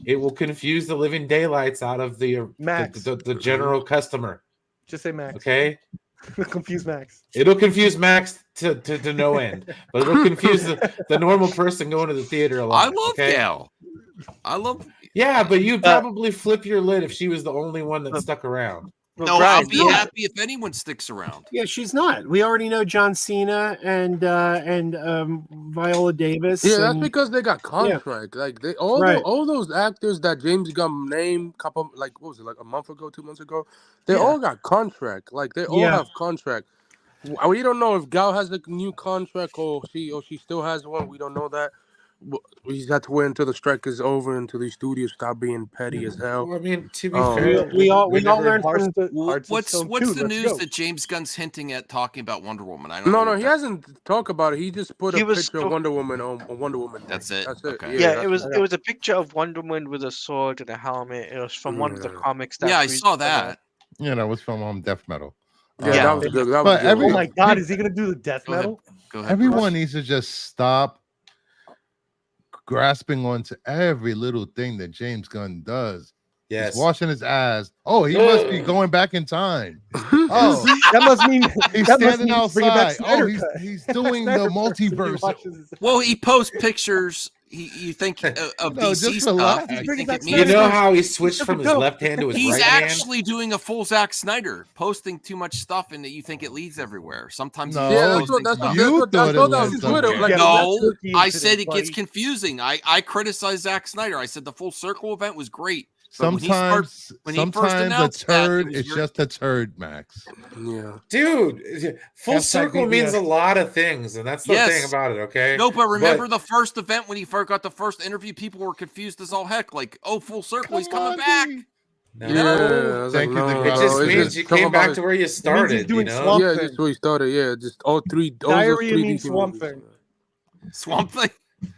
It will confuse the living daylights out of the general customer. Just say Max. Okay. Confuse Max. It'll confuse Max to no end, but it'll confuse the normal person going to the theater a lot. I love Gal. I love. Yeah, but you'd probably flip your lid if she was the only one that stuck around. No, I'll be happy if anyone sticks around. Yeah, she's not. We already know John Cena and Viola Davis. Yeah, that's because they got contract. Yeah. Like all those actors that James Gunn named what was it, like a month ago, 2 months ago? They all got contract. Like they all have contract. We don't know if Gal has a new contract or she still has one. We don't know that. We just have to wait until the strike is over, until these studios stop being petty as hell. Well, I mean, to be fair, we all learned from what's the news that James Gunn's hinting at talking about Wonder Woman? I don't know. No, he hasn't talked about it. He just put a picture of Wonder Woman on Wonder Woman. That's it. That's it. Okay. Yeah, it was a picture of Wonder Woman with a sword and a helmet. It was from one of the comics. I saw that. Yeah, that was from Death Metal. Yeah, that was good. That was good. Oh my God, is he gonna do the Death Metal? Go ahead. Everyone needs to just stop grasping onto every little thing that James Gunn does. Yes. He's washing his ass. Oh, he must be going back in time. Oh, that must mean he's standing outside. Oh, he's doing the multiverse. Well, he posts pictures. You think of DC stuff. You know how he switched from his left hand to his He's right hand? He's actually doing a full Zack Snyder, posting too much stuff and that you think it leads everywhere. Sometimes that's what on Twitter. No, I said it gets confusing. I criticized Zack Snyder. I said the Full Circle event was great. Sometimes a turd is just a turd, Max. Yeah, dude, Full Circle means a lot of things, and that's the thing about it. Okay, no, but remember the first event when he first got the first interview, people were confused as all heck. Like, oh, Full Circle, he's coming back. No. Thank you. It just means you came back to where you started. You know? Yeah, that's where he started. Yeah, just all three. Diarrhea means Swamp Thing. Swamp Thing.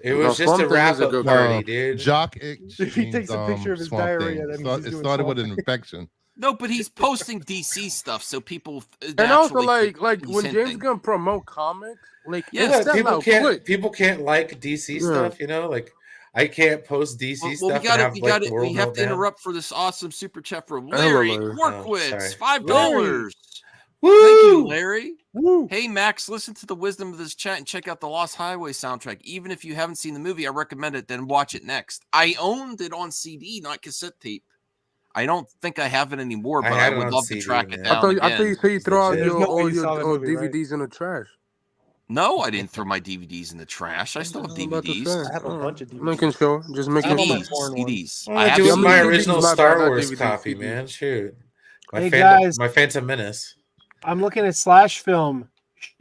It was just a wrap-up party, dude. Jock itch. If he takes a picture of his diarrhea, that means it started with an infection. No, but he's posting DC stuff, so people. And also, like when James Gunn promote comics, like people can't like DC stuff. You know, like I can't post DC stuff. We have to interrupt for this awesome super chat from Larry Workwitz, $5. Woo! Thank you, Larry. Woo! Hey, Max, listen to the wisdom of this chat and check out the Lost Highway soundtrack. Even if you haven't seen the movie, I recommend it. Then watch it next. I owned it on CD, not cassette tape. I don't think I have it anymore, but I would love to track it down. I thought you said you throw out all your DVDs in the trash. No, I didn't throw my DVDs in the trash. I still have DVDs. I have a bunch of DVDs. Making sure. Just making sure. CDs. I have my original Star Wars copy, man. Shoot. Hey, guys. My Phantom Menace. I'm looking at Slash Film.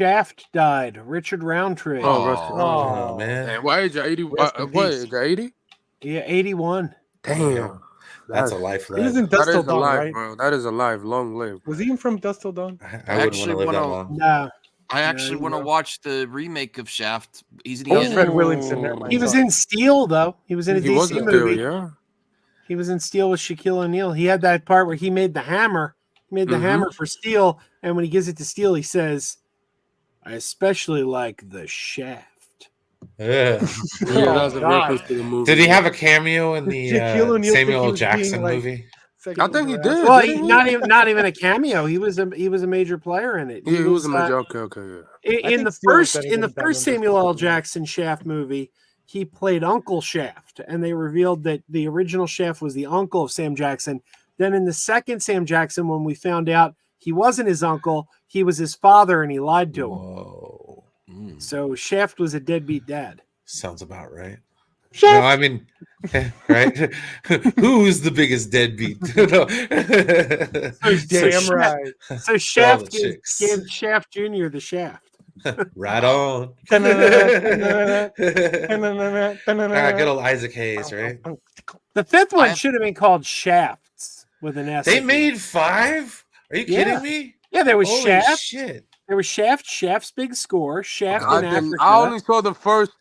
Shaft died. Richard Roundtree. Oh man. What age? 80? What age? 80? Yeah, 81. Damn. That's a life. He was in Dust Till Dawn, right? Bro. That is alive. Long live. Was he from Dust Till Dawn? I wouldn't want to live that long. Nah. I actually want to watch the remake of Shaft. He's Fred Williamson. He was in Steel, though. He was in a DC movie. Yeah. He was in Steel with Shaquille O'Neal. He had that part where he made the hammer. He made the hammer for Steel, and when he gives it to Steel, he says, "I especially like the shaft." Yeah. That was a reference to the movie. Did he have a cameo in the Samuel L. Jackson movie? I think he did. Well, didn't he? not even a cameo. He was a major player in it. Yeah, he was a major. Okay, yeah. I In think the Steel was first better in the than Batman first versus Samuel L. Superman. Jackson Shaft movie, he played Uncle Shaft, and they revealed that the original Shaft was the uncle of Sam Jackson. Then in the second Sam Jackson, when we found out he wasn't his uncle, he was his father, and he lied to him. Whoa. So Shaft was a deadbeat dad. Sounds about right. Shaft. No, I mean, right? Who's the biggest deadbeat? No. Damn right. So Shaft the gave chicks. Shaft Jr. the shaft. Right on. Good old Isaac Hayes, right? The fifth one should have been called Shafts with an S. They at the end. made 5? Are you Yeah. kidding me? Yeah, there was Holy Shaft. shit. There was Shaft, Shaft's Big Score, Shaft I in Africa. only saw the first one.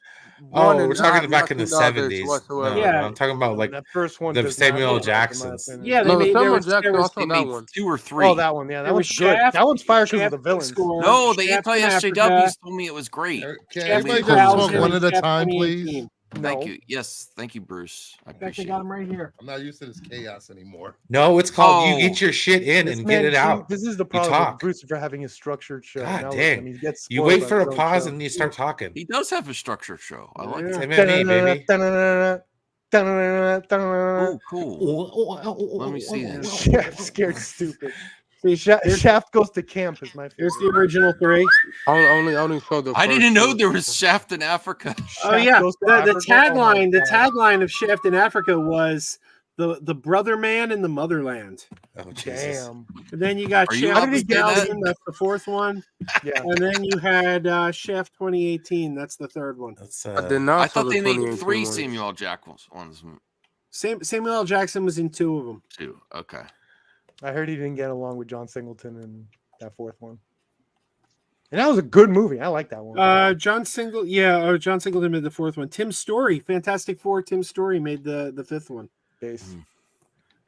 Oh, and we're I have talking back not in the seen others 70s. whatsoever. No, Yeah. I'm talking about like that first one the does Samuel not hold up, in my Jacksons. opinion. Yeah, No, the there Samuel was, Jackson. I saw They that made one. 2 or 3. Oh, that one. Yeah, that there was one's good. Shaft. That one's fire because of Shaft the Big villains. Score, No, the Shaft in anti-SJWs Africa, told me it was great. Can Shaft everybody just 2000, talk one and at a Shaft time, 2018. please? Thank No. you. Yes, thank you, Bruce. I In fact, I appreciate got it. him right here. I'm not used to this chaos anymore. No, it's called you Oh. get your shit in This and man, get it see, out. this is the You problem with talk. Bruce for having a structured show. God Now look at dang. him, he gets You spoiled wait by for his a own pause show. and you start talking. He does have a structured show. I like Yeah. it. MMA, baby. Oh, cool. Let me see this. Shaft scared stupid. See, Shaft goes to camp is my here's favorite. the original 3. I only saw the. I first didn't know two. there was Shaft in Africa. Oh Shaft yeah, goes to the Africa. tagline Oh, my God. of Shaft in Africa was the brother man in the motherland. Oh, Jesus. Damn. And then you got Are you Shaft allowed to say that? 2000, that's the 4th one, Yeah. and then you had Shaft 2018, that's the 3rd one. That's I did not. I saw thought the they made 2018 3 one. Samuel L. Jackson ones Samuel L. Jackson was in 2 of them. too. Okay. I heard he didn't get along with John Singleton in that 4th one. And that was a good movie. I like that one. John Singleton made the 4th one. Tim Story, Fantastic Four. Tim Story made the 5th one. Base.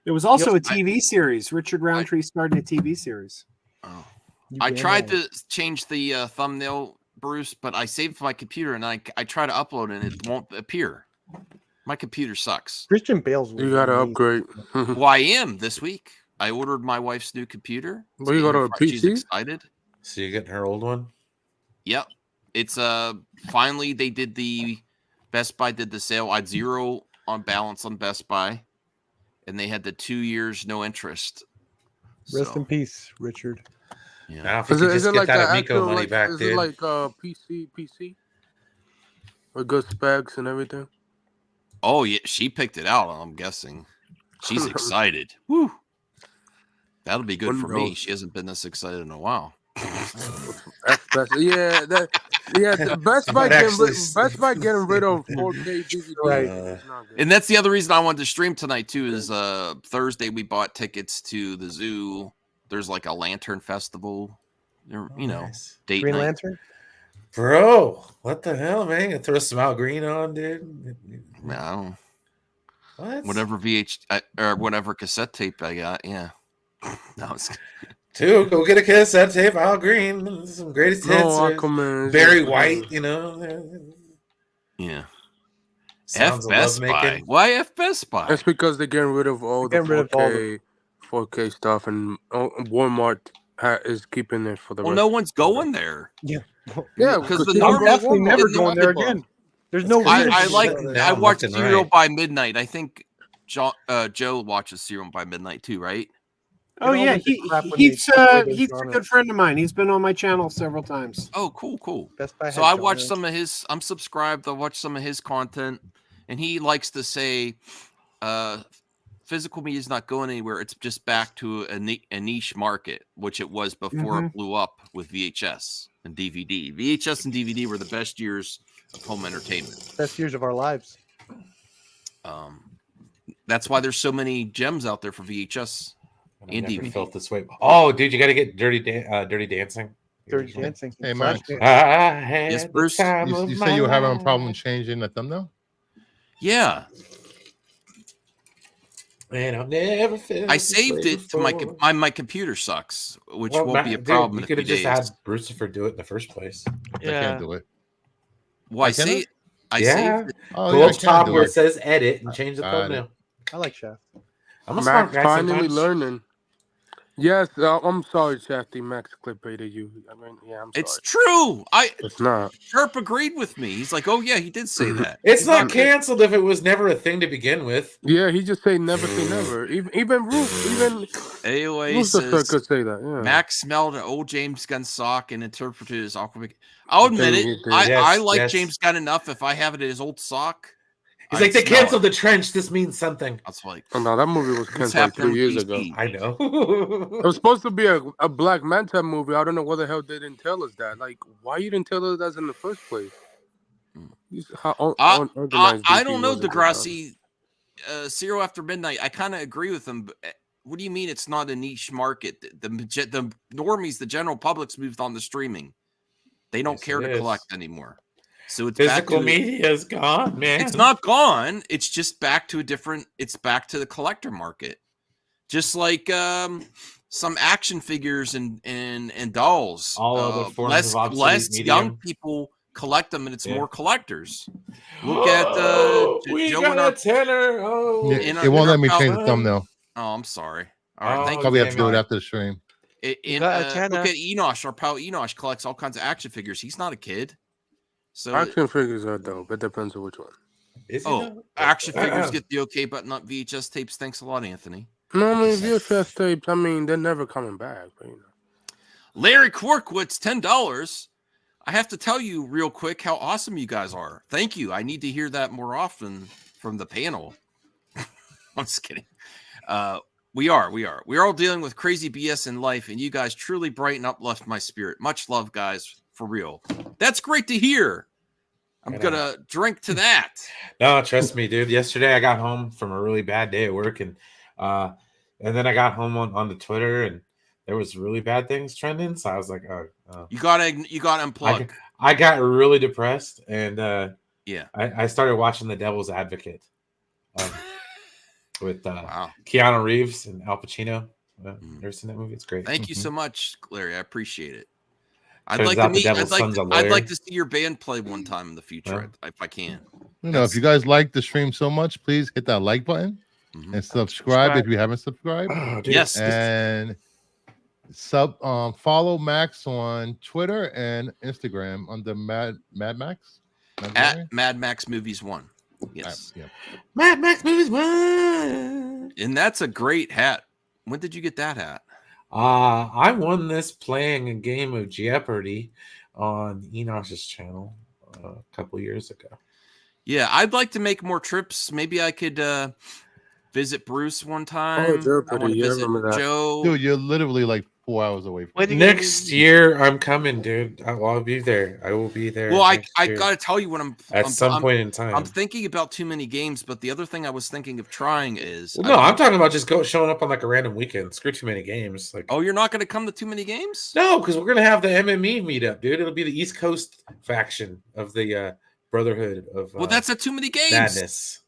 There was also Yep. a TV series. Richard Roundtree started a TV series. Oh. You I damn tried right. to change the thumbnail, Bruce, but I saved my computer and I try to upload and it won't appear. My computer sucks. Christian Bale's. You gotta amazing. upgrade. Well, I am this week. I ordered my wife's new computer. It's Well, you getting got her a Fri- She's PC? excited. So you're getting her old one? Yep. It's finally they did the Best Buy did the sale. I had 0 on balance on Best Buy, and they had the 2 years no interest. Rest So, in peace, Richard. yeah. Now, if you could just get that Amico money back, is dude. it like PC with good specs and everything? Oh yeah, she picked it out. I'm guessing she's excited. Woo! That'll be good for me. Windows. She hasn't been this excited in a while. FPS. Yeah, the Best Buy getting rid of 4K DVD. Right. It's not good. And that's the other reason I wanted to stream tonight too. Is Thursday we bought tickets to the zoo. There's like a lantern festival. You know, Nice. date Green night. Lantern. Bro, what the hell, man? You throw some Al Green on, dude? Yeah, I don't. What? Whatever or whatever cassette tape I got. Yeah. No, it's Dude, go get a cassette tape, Al Green. Some greatest hits. No, or Aquaman. Barry White, you know. yeah. Sounds F of Best Buy. lovemaking. Why F Best Buy? That's because they're getting rid of all the Getting rid of all 4K stuff, and Walmart is keeping it for the Well, rest. no one's going there. Yeah, because the you normal- I'm definitely Walmart. never the going there normal- again. There's no I- reason. I to like. go there. Now I I'm watched left and Serial right. by Midnight. I think Joe watches Serial by Midnight too, right? Oh It yeah, always is crap when he's they put those he's a on good it. friend of mine. He's been on my channel several times. Oh, cool. Best Buy So had I watched genres. some of his. I'm subscribed. I watch some of his content, and he likes to say, "Physical media is not going anywhere. It's just back to a niche market, which it was before it blew up with VHS and DVD. VHS and DVD were the best years of home entertainment. Best years of our lives. That's why there's so many gems out there for VHS. I never DVD. felt this way. Oh, dude, you got to get Dirty Dancing. Dirty Dancing. Hey, man. Flashdance. I had Yes, the Bruce? time You of say my you were having a life. problem changing the thumbnail? Yeah, And I've never felt I this saved way it to my before. my computer sucks, which Well, won't be a dude, problem you in a could few have just days. had Brucifer do it in the first place. I Yeah. can't do it. Well, I I cannot? say I Yeah. saved it. Oh, Go yeah, I up can top do where it. it says edit and change the Got it. thumbnail. I like Shaft. I'm a smart Max guy finally sometimes. learning. Yes, I'm sorry, Shafty. Max clickbaited you. I mean, yeah, I'm It's sorry. true. It's not. Herp agreed with me. He's like, oh yeah, he did say that. It's He's not kidding. canceled if it was never a thing to begin with. Yeah, he just say never say never. Even AOA Rooster says could say that. Yeah. Max smelled an old James Gunn sock and interpreted it as Aquaman. I'll admit think it. he did. I Yes, like yes. James Gunn enough. If I have it as old sock, He's I'd like, they smell canceled it. the trench. This means something. That's like, Oh, no, that movie was what's canceled like 3 happening years with ago. DC? I know. It was supposed to be a Black Manta movie. I don't know what the hell they didn't tell us that. Like, why you didn't tell us that in the first place? How unorganized I DC don't know, was at the time. Degrassi. Zero After Midnight. I kind of agree with him. But what do you mean it's not a niche market? The normies, the general public's moved on to streaming. They don't Yes, care it to is. collect anymore. So it's Physical back to media is gone, man. It's not gone. It's just back to a different. It's back to the collector market, just like some action figures and dolls. All other forms less of obsolete less young medium. people collect them, and it's Yeah. more collectors. Look at we Joe got and a our. tenor. Oh, Yeah, In it won't let me our- change the thumbnail. Oh, I'm sorry. All right, Oh, thank you. Probably have to damn do it it. after the stream. Look at Enosh. Our pal Enosh collects all kinds of action figures. He's not a kid. So Action figures are dope. It depends on which one. Is he oh, though? action figures get the okay, but not VHS tapes. Thanks a lot, Anthony. No, I mean VHS tapes. I mean they're never coming back. But, you know. Larry Quarkwitz, $10. I have to tell you real quick how awesome you guys are. Thank you. I need to hear that more often from the panel. I'm just kidding. We are all dealing with crazy BS in life, and you guys truly brighten up, uplift my spirit. Much love, guys, for real. That's great to hear. I'm gonna drink to that. No, trust me, dude. Yesterday I got home from a really bad day at work, and then I got home on the Twitter, and there was really bad things trending. So I was like, oh. You gotta unplug. I got really depressed, and yeah, I started watching The Devil's Advocate with wow. Keanu Reeves and Al Pacino. Ever seen that movie? It's great. Thank you so much, Larry. I appreciate it. I'd Turns like to out the meet. devil's son's a I'd lawyer. like to see your band play one time in the future, if I can. You know, if you guys like the stream so much, please hit that like button and subscribe if you haven't subscribed. Oh, dude. Yes, and follow Max on Twitter and Instagram under Mad Max. At Mad Max Movies 1. Yes. Yeah. Mad Max Movies 1. And that's a great hat. When did you get that hat? I won this playing a game of Jeopardy on Enosh's channel a couple years ago. Yeah, I'd like to make more trips. Maybe I could visit Bruce one time. Oh, Jeopardy, yeah, I remember that. Joe. Dude, you're literally like 4 hours away from When Next year, I'm coming, dude. I'll be there. I will be there. Well, I year. got to tell you when I'm At some point in time. I'm thinking about too many games, but the other thing I was thinking of trying is Well, no, I'm talking about just showing up on like a random weekend. Screw too many games. Like, oh, you're not going to come to too many games? no, because we're gonna have the MME meetup, dude. It'll be the East Coast faction of the Brotherhood of. Well, that's too many games. Madness.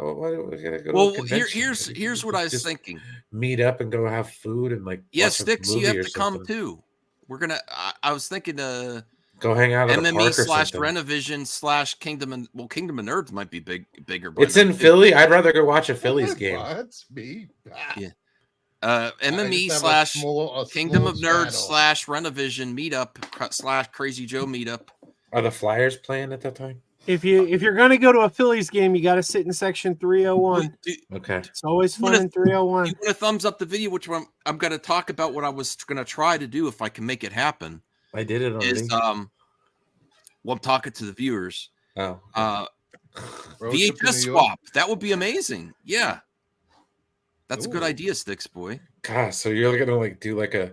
Oh, we gotta go to Well, a convention. here's what I was Just thinking. Meet up and go have food and like. Yes, watch a Sticks, you movie have or to come something. too. We're gonna. I was thinking Go hang out at a MME park or / something. Renovision / Kingdom and Kingdom of Nerds might be bigger. But It's in Philly. I'd rather go watch a Phillies game. That's me. Yeah. MME / Kingdom of Nerds / Renovision meetup / Crazy Joe meetup. Are the Flyers playing at that time? If you're gonna go to a Phillies game, you got to sit in section 301. Okay. It's always fun in 301. You want to thumbs up the video, which one I'm going to talk about what I was going to try to do if I can make it happen. I did it already. Is well, I'm talking to the viewers. Oh. VHS swap. That would be amazing. Yeah. That's a good Ooh. idea, Sticks Boy. God, so you're gonna like do like a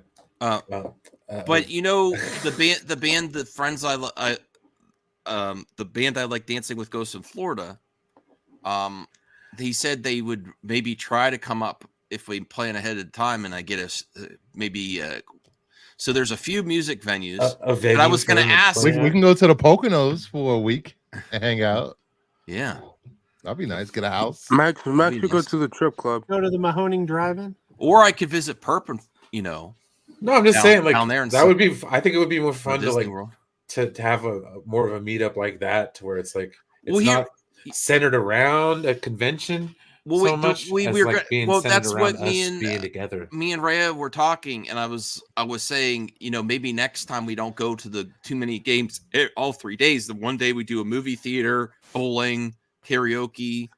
But you know the band the friends the band I like dancing with Ghosts in Florida. They said they would maybe try to come up if we plan ahead of time, and I get us maybe. So there's a few music venues. a venue but I was for going to them ask. play We can go to the Poconos for a week and hang out. Yeah, that'd be nice. Get a house. Max, you go nice. to the Trip Club. Go to the Mahoning Drive-In. or I could visit Perp and No, I'm just down- saying, like down there and that would be. I think it would be more fun to Disney like World. to have a more of a meetup like that, to where it's like it's Well, here- not centered around a convention, Well, so much we as were like being well. centered That's around what us being together. me and Rhea were talking, and I was saying, maybe next time we don't go to the too many games all 3 days. The one day we do a movie theater, bowling, karaoke,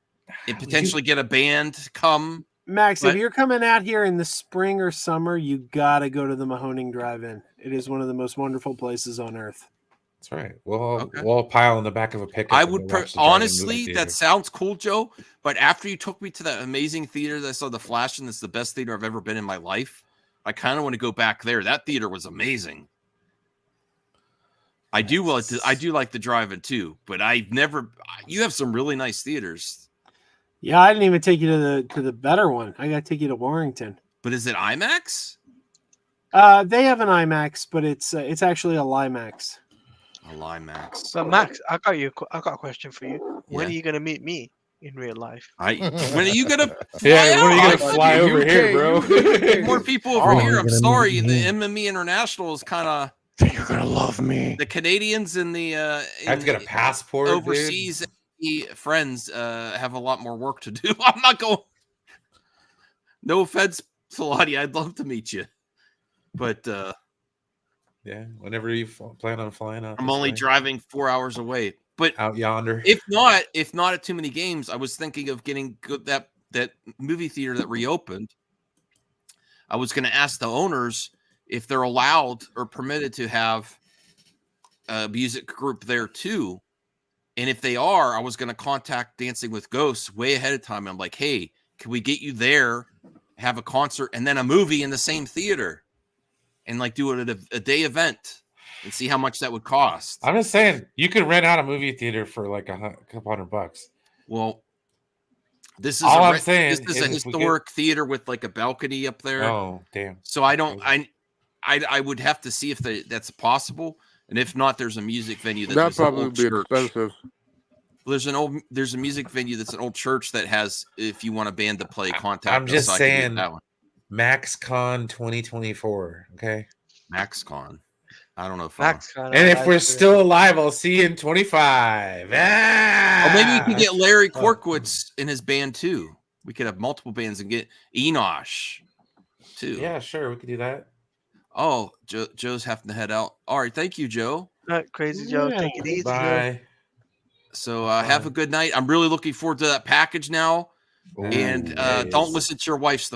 and potentially get a band to come. Max, But- if you're coming out here in the spring or summer, you gotta go to the Mahoning Drive-In. It is one of the most wonderful places on earth. That's right. We'll Okay. all pile in the back of a pickup. I and would go watch the drive-in honestly, movie that theater. sounds cool, Joe. But after you took me to that amazing theater that I saw The Flash, and it's the best theater I've ever been in my life, I kind of want to go back there. That theater was amazing. I do like the drive-in too, but I've never. You have some really nice theaters. Yeah, I didn't even take you to the better one. I gotta take you to Warrington. But is it IMAX? They have an IMAX, but it's actually a Limax. A IMAX. So Max, I got a question for you. When Yeah. are you gonna meet me in real life? When are you gonna? Yeah, when are you fly gonna out? fly over here, bro? More people over Oh, here. you're I'm gonna sorry. meet And the me. MME International is kind of You're gonna love me. the Canadians and the I have to get a passport, dude. overseas friends have a lot more work to do. I'm not going. No offense, Salati. I'd love to meet you, but Yeah, whenever you plan on flying out. I'm this only way. driving 4 hours away. But out yonder. if not at too many games, I was thinking of getting that movie theater that reopened. I was going to ask the owners if they're allowed or permitted to have a music group there too. And if they are, I was going to contact Dancing with Ghosts way ahead of time. I'm like, hey, can we get you there, have a concert, and then a movie in the same theater, and like do it at a day event and see how much that would cost? I'm just saying, you could rent out a movie theater for like a couple $100. Well, this is All a, I'm saying this is a is if we historic theater with like a balcony up there. Oh, damn. So I don't. I would have to see if that's possible, and if not, there's a music venue That'd was an probably old be church. expensive. There's a music venue that's an old church that has, if you want a band to play, contact I'm us. just I can do saying, that one. MaxCon 2024. Okay. MaxCon. I don't know if Max kind And if we're still alive, I'll see you in 25. Ah! Oh, maybe we could get Larry Korkowitz in his band too. We could have multiple bands and get Enosh too. Yeah, sure. We could do that. Oh, Joe's having to head out. All right, thank you, Joe. Crazy Joe, take it easy. Bye. So have a good night. I'm really looking forward to that package now. And don't listen to your wife's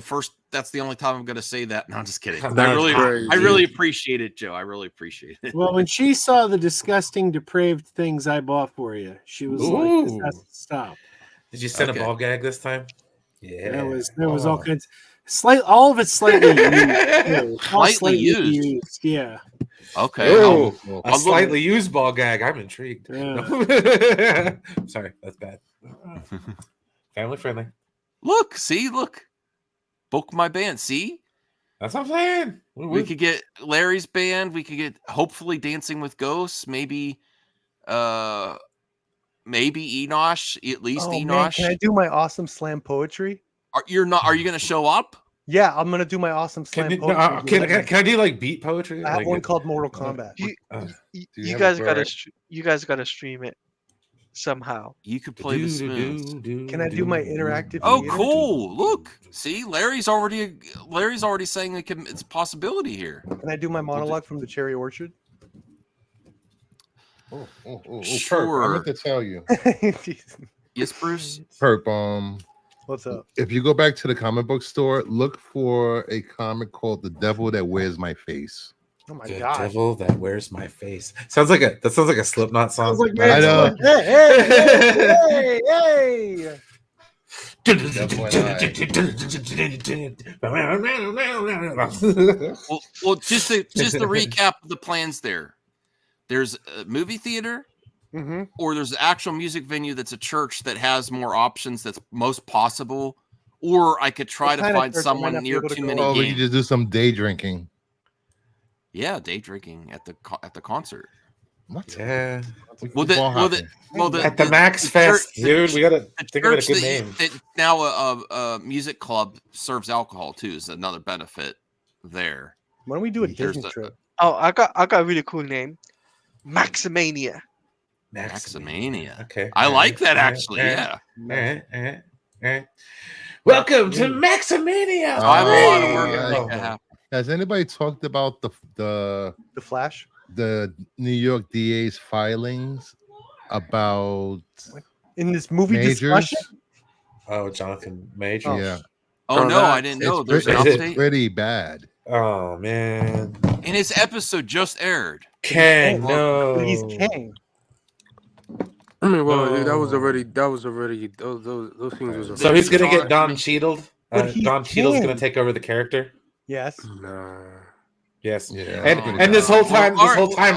that's the only time I'm going to say that. No, I'm just kidding. That's I really crazy. appreciate it, Joe. I really appreciate it. Well, when she saw the disgusting, depraved things I bought for you, she was like, "This has to stop." Did you send Okay. a ball gag this time? Yeah. There was all kinds. All of it slightly used. too. All Slightly used? Yeah. Okay. Oh, I'll a look- slightly used ball gag. I'm intrigued. Yeah. No. Sorry, that's bad. Family friendly. Look. Book my band. See? That's what I'm saying. We could get Larry's band. We could get hopefully Dancing with Ghosts. Maybe Enosh. At least Oh, man, Enosh. can I do my awesome slam poetry? Are you going to show up? Yeah, I'm gonna do my awesome slam Can, poetry. can I do like beat poetry? I have Like one it- called Mortal Kombat. You, Do you you have guys a gotta bird? you guys gotta stream it somehow. You could play the spoons. Can I do my interactive? Oh, theater? cool! Look, see, Larry's already saying it's a possibility here. Can I do my monologue from the Cherry Orchard? Oh, Perk, I Sure. meant to tell you, Yes, Bruce. Perk. What's up? If you go back to the comic book store, look for a comic called "The Devil That Wears My Face." Oh my The god! devil that wears my face. Sounds like a Slipknot song. Sounds like I know. Hey, hey! Well, just to recap the plans there. There's a movie theater, Mm-hmm. or there's an actual music venue that's a church that has more options that's most possible, or I could try What to kind of find church am I someone not near able to too go? many Oh, we could games. just do some day drinking. Yeah, day drinking at the concert. What? Yeah. Well, At the Max Fest, dude. We gotta think of it a good name. That now a music club serves alcohol too is another benefit there. Why don't we do a There's Disney a- trip? Oh, I got a really cool name. Maximania. Maximania. Okay. I like that Alright, actually. alright, Yeah. Right? Welcome to Maximania. I have a lot of work Uh, to make that happen. Has anybody talked about the The Flash. New York DA's filings about In this movie Majors? discussion? Oh, Jonathan Majors. Yeah, Oh no, I that- didn't know. it's, There's an it's update, pretty bad. Oh man, and his episode just aired. Kang, But no. he's Kang. I mean, well, that was Oh. already those things was. So already- he's gonna get Don Jonathan- Cheadle. But he's Don Cheadle's gonna Kang. take over the character. Yes. Nah. Yes. Yeah, And pretty and this bad. whole time, Well, all right,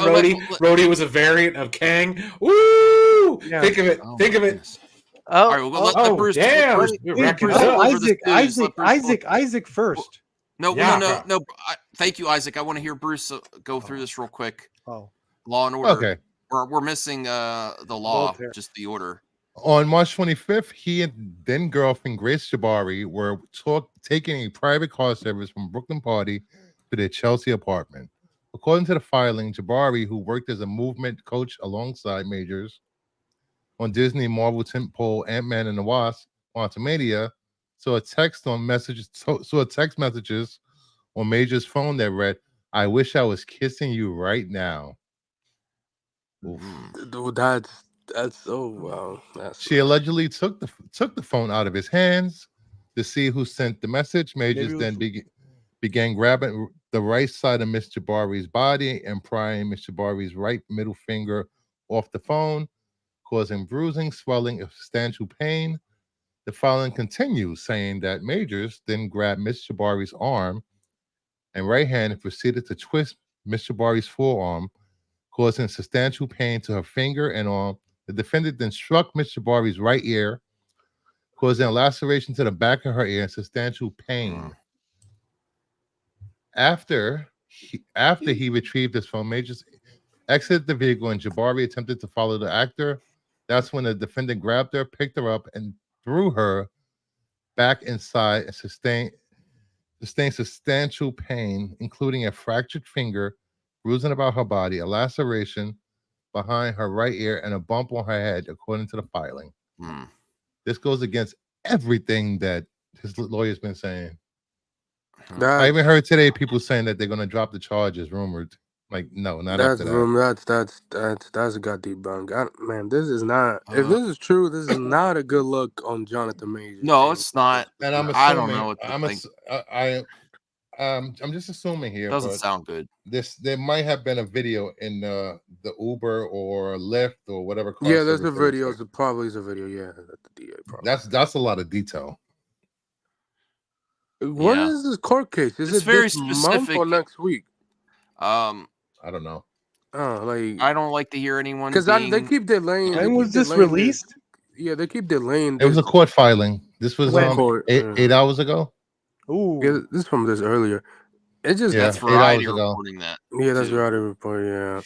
Rhodey was a variant of Kang. Woo! Yeah. Think of it. Oh, Think my of it. goodness. Oh, All right, well, let Oh, Bruce. damn. Bruce- You're Wait, wrecking Bruce it go up. over the series. Let Bruce go. Isaac first. No, Yeah, no. bro. Thank you, Isaac. I want to hear Bruce go through this real quick. Oh. Law and Order. Okay. We're missing the law, Voltaire. just the order. On March 25th, he and then girlfriend Grace Jabari were taking a private car service from Brooklyn Party to their Chelsea apartment. According to the filing, Jabari, who worked as a movement coach alongside Majors on Disney Marvel tentpole Ant-Man and the Wasp, Quantumania, saw text messages on Major's phone that read, "I wish I was kissing you right now." Oof. Dude, that's oh wow. That's She allegedly took the phone out of his hands to see who sent the message. Majors Maybe it then began grabbing the right side of Miss Jabari's body and prying Miss Jabari's right middle finger off the phone, causing bruising, swelling, and substantial pain. The filing continues, saying that Majors then grabbed Miss Jabari's arm and right hand and proceeded to twist Miss Jabari's forearm, causing substantial pain to her finger and arm. The defendant then struck Miss Jabari's right ear, causing a laceration to the back of her ear and substantial pain. After he retrieved his phone, Majors exited the vehicle and Jabari attempted to follow the actor. That's when the defendant grabbed her, picked her up, and threw her back inside and sustained substantial pain, including a fractured finger, bruising about her body, a laceration behind her right ear, and a bump on her head, according to the filing. This goes against everything that his lawyer's been saying. I even heard today people saying that they're going to drop the charges, rumored. Like, no, not that's after that. that's got debunked. Man, this is not. If this is true, this is not a good look on Jonathan Majors. No, it's not. And I'm assuming, I don't know what to think. I'm just assuming here. Doesn't but sound good. there might have been a video in the Uber or Lyft or whatever. car Yeah, there's service a that was video. taken. Probably is a video. Yeah, that the DA probably. That's a lot of detail. When Yeah. is this court case? Is It's it very this month specific. or next week? I don't know. Oh, like I don't like to hear anyone because being... they keep delaying. When was this released? Yeah, they keep delaying. It was a court filing. This was When? Court, eight hours ago. Ooh. Yeah, this is from this earlier. It just Yeah. That's 8 Variety hours ago. reporting that. yeah, that's too. right. Report. Yeah.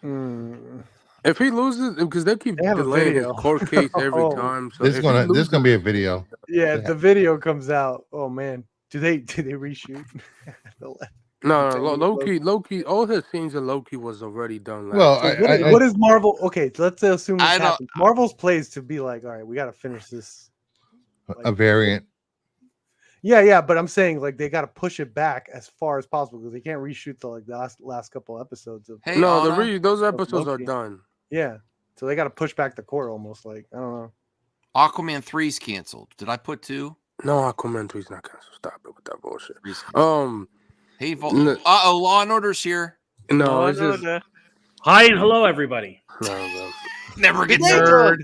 Mm. If he loses, because they keep They have a delaying his video. court case every Oh. time. So This is if he gonna loses, be a video. Yeah, the video comes out. Oh man. Do they reshoot? no, Loki. low key. All his scenes in Loki was already done. Last Well, year. What is Marvel? Okay, let's assume this I don't- happens. Marvel's plays to be like, all right, we got to finish this. a variant. Yeah, but I'm saying like they got to push it back as far as possible because they can't reshoot the last couple episodes of. Hey, no, Anna, those episodes are Loki. done. Yeah, so they got to push back the court almost. Like I don't know. Aquaman 3's canceled. Did I put 2? No, Aquaman 3's not canceled. Stop it with that bullshit. 3's canceled. Hey, n- Law and Order's here. no, it's just Hi and hello, everybody. no, bro. Never get Good day, nerd. Doug.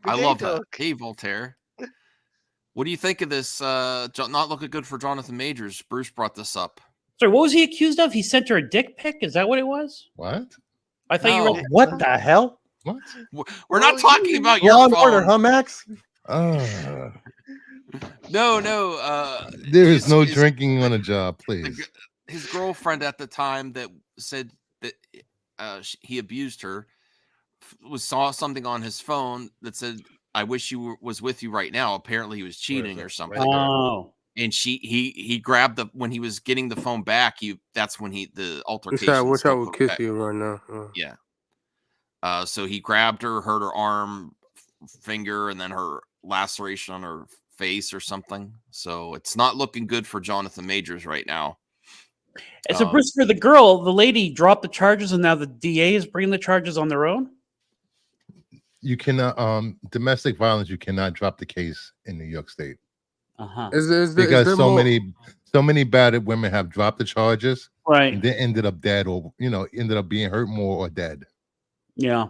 I Good love day, that. Doug. Hey, Voltaire. What do you think of this? Not looking good for Jonathan Majors. Bruce brought this up. Sorry, what was he accused of? He sent her a dick pic. Is that what it was? What? I thought you No. read. What the hell? What? We're not talking about your Law and phone. Order, huh, Max? No. There is his- no his- drinking on a job, please. His girlfriend at the time that said that he abused her saw something on his phone that said, "I wish you was with you right now." Apparently, he was cheating or something. Oh, And he grabbed when he was getting the phone back. That's when the He altercation. said, "I wish I stuff would went kiss back. you right now." Oh. Yeah. So he grabbed her, hurt her arm, finger, and then her laceration on her face or something. So it's not looking good for Jonathan Majors right now. And so, Bruce, for the girl, the lady dropped the charges, and now the DA is bringing the charges on their own. You cannot domestic violence. You cannot drop the case in New York State because so many battered women have dropped the charges, right? And they ended up dead, or ended up being hurt more or dead. Yeah,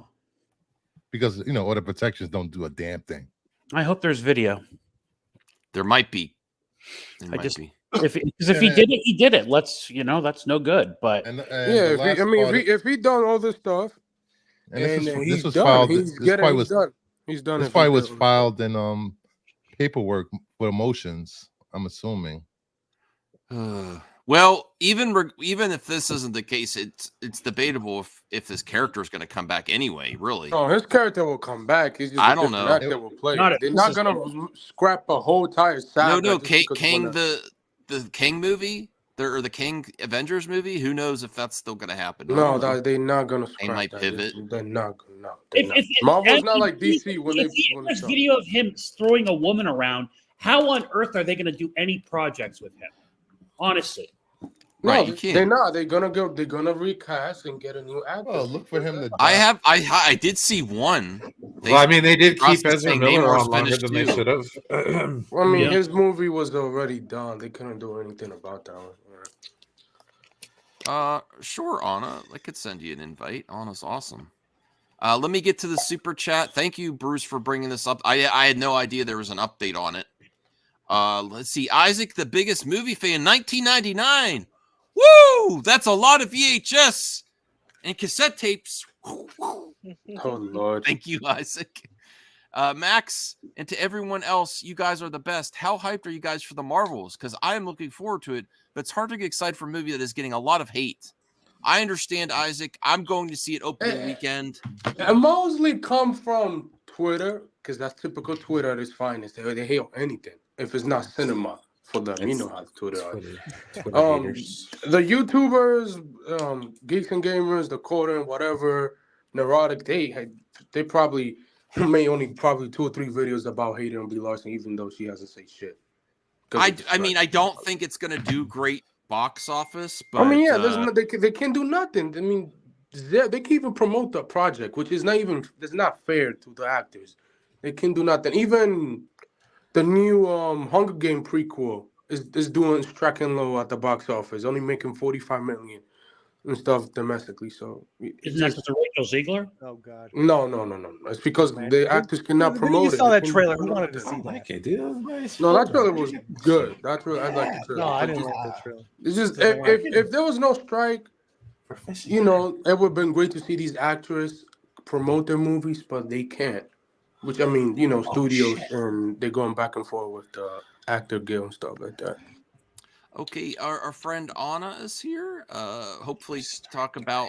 because order protections don't do a damn thing. I hope there's video. There might be. If he did it, he did it. That's no good. But if he done all this stuff, and this was filed. He's done. He's done. This fight was filed in paperwork for emotions. I'm assuming. Well, even if this isn't the case, it's debatable if this character is going to come back anyway. Really? Oh, his character will come back. He's just I don't know. Actor will play. They're not going to scrap a whole entire saga. No, King the King movie, or the King Avengers movie. Who knows if that's still going to happen? No, they're not going to. They might pivot. They're not. No, Marvel's not like DC when they. There's video of him throwing a woman around. How on earth are they going to do any projects with him? Honestly. Right, no, they're not. They're gonna recast and get a new actor. Oh, look for him to. I did see one. They did keep Ezra Miller on longer than they should have. His movie was already done. They couldn't do anything about that one. Sure, Anna. I could send you an invite. Anna's awesome. Let me get to the super chat. Thank you, Bruce, for bringing this up. I had no idea there was an update on it. Let's see. Isaac, the biggest movie fan, 1999. Woo! That's a lot of VHS and cassette tapes. Oh, Lord. Thank you, Isaac. Max, and to everyone else, you guys are the best. How hyped are you guys for the Marvels? Because I am looking forward to it, but it's hard to get excited for a movie that is getting a lot of hate. I understand, Isaac. I'm going to see it opening weekend. It mostly come from Twitter, because that's typical Twitter at its finest. They hate anything if it's not cinema. For them, you know how Twitter are. The YouTubers, geeks and gamers, the quarter and whatever, neurotic, they probably made only 2 or 3 videos about hating on Brie Larson, even though she hasn't said shit. I mean, I don't think it's gonna do great box office, but they can't do nothing. I mean, they can even promote the project, which is not fair to the actors. They can do nothing. Even the new Hunger Game prequel is tracking low at the box office, only making $45 million and stuff domestically. So isn't that because of Rachel Ziegler? Oh God. No. It's because the actors cannot promote it. You saw that trailer. Who wanted to see that? No, that trailer was good. I like the trailer. No, I didn't like that trailer. It's just if there was no strike, it would have been great to see these actors promote their movies, but they can't. Which, I mean, studios, and they're going back and forth with the actor guild and stuff like that. Okay, our friend Anna is here. Hopefully talk about...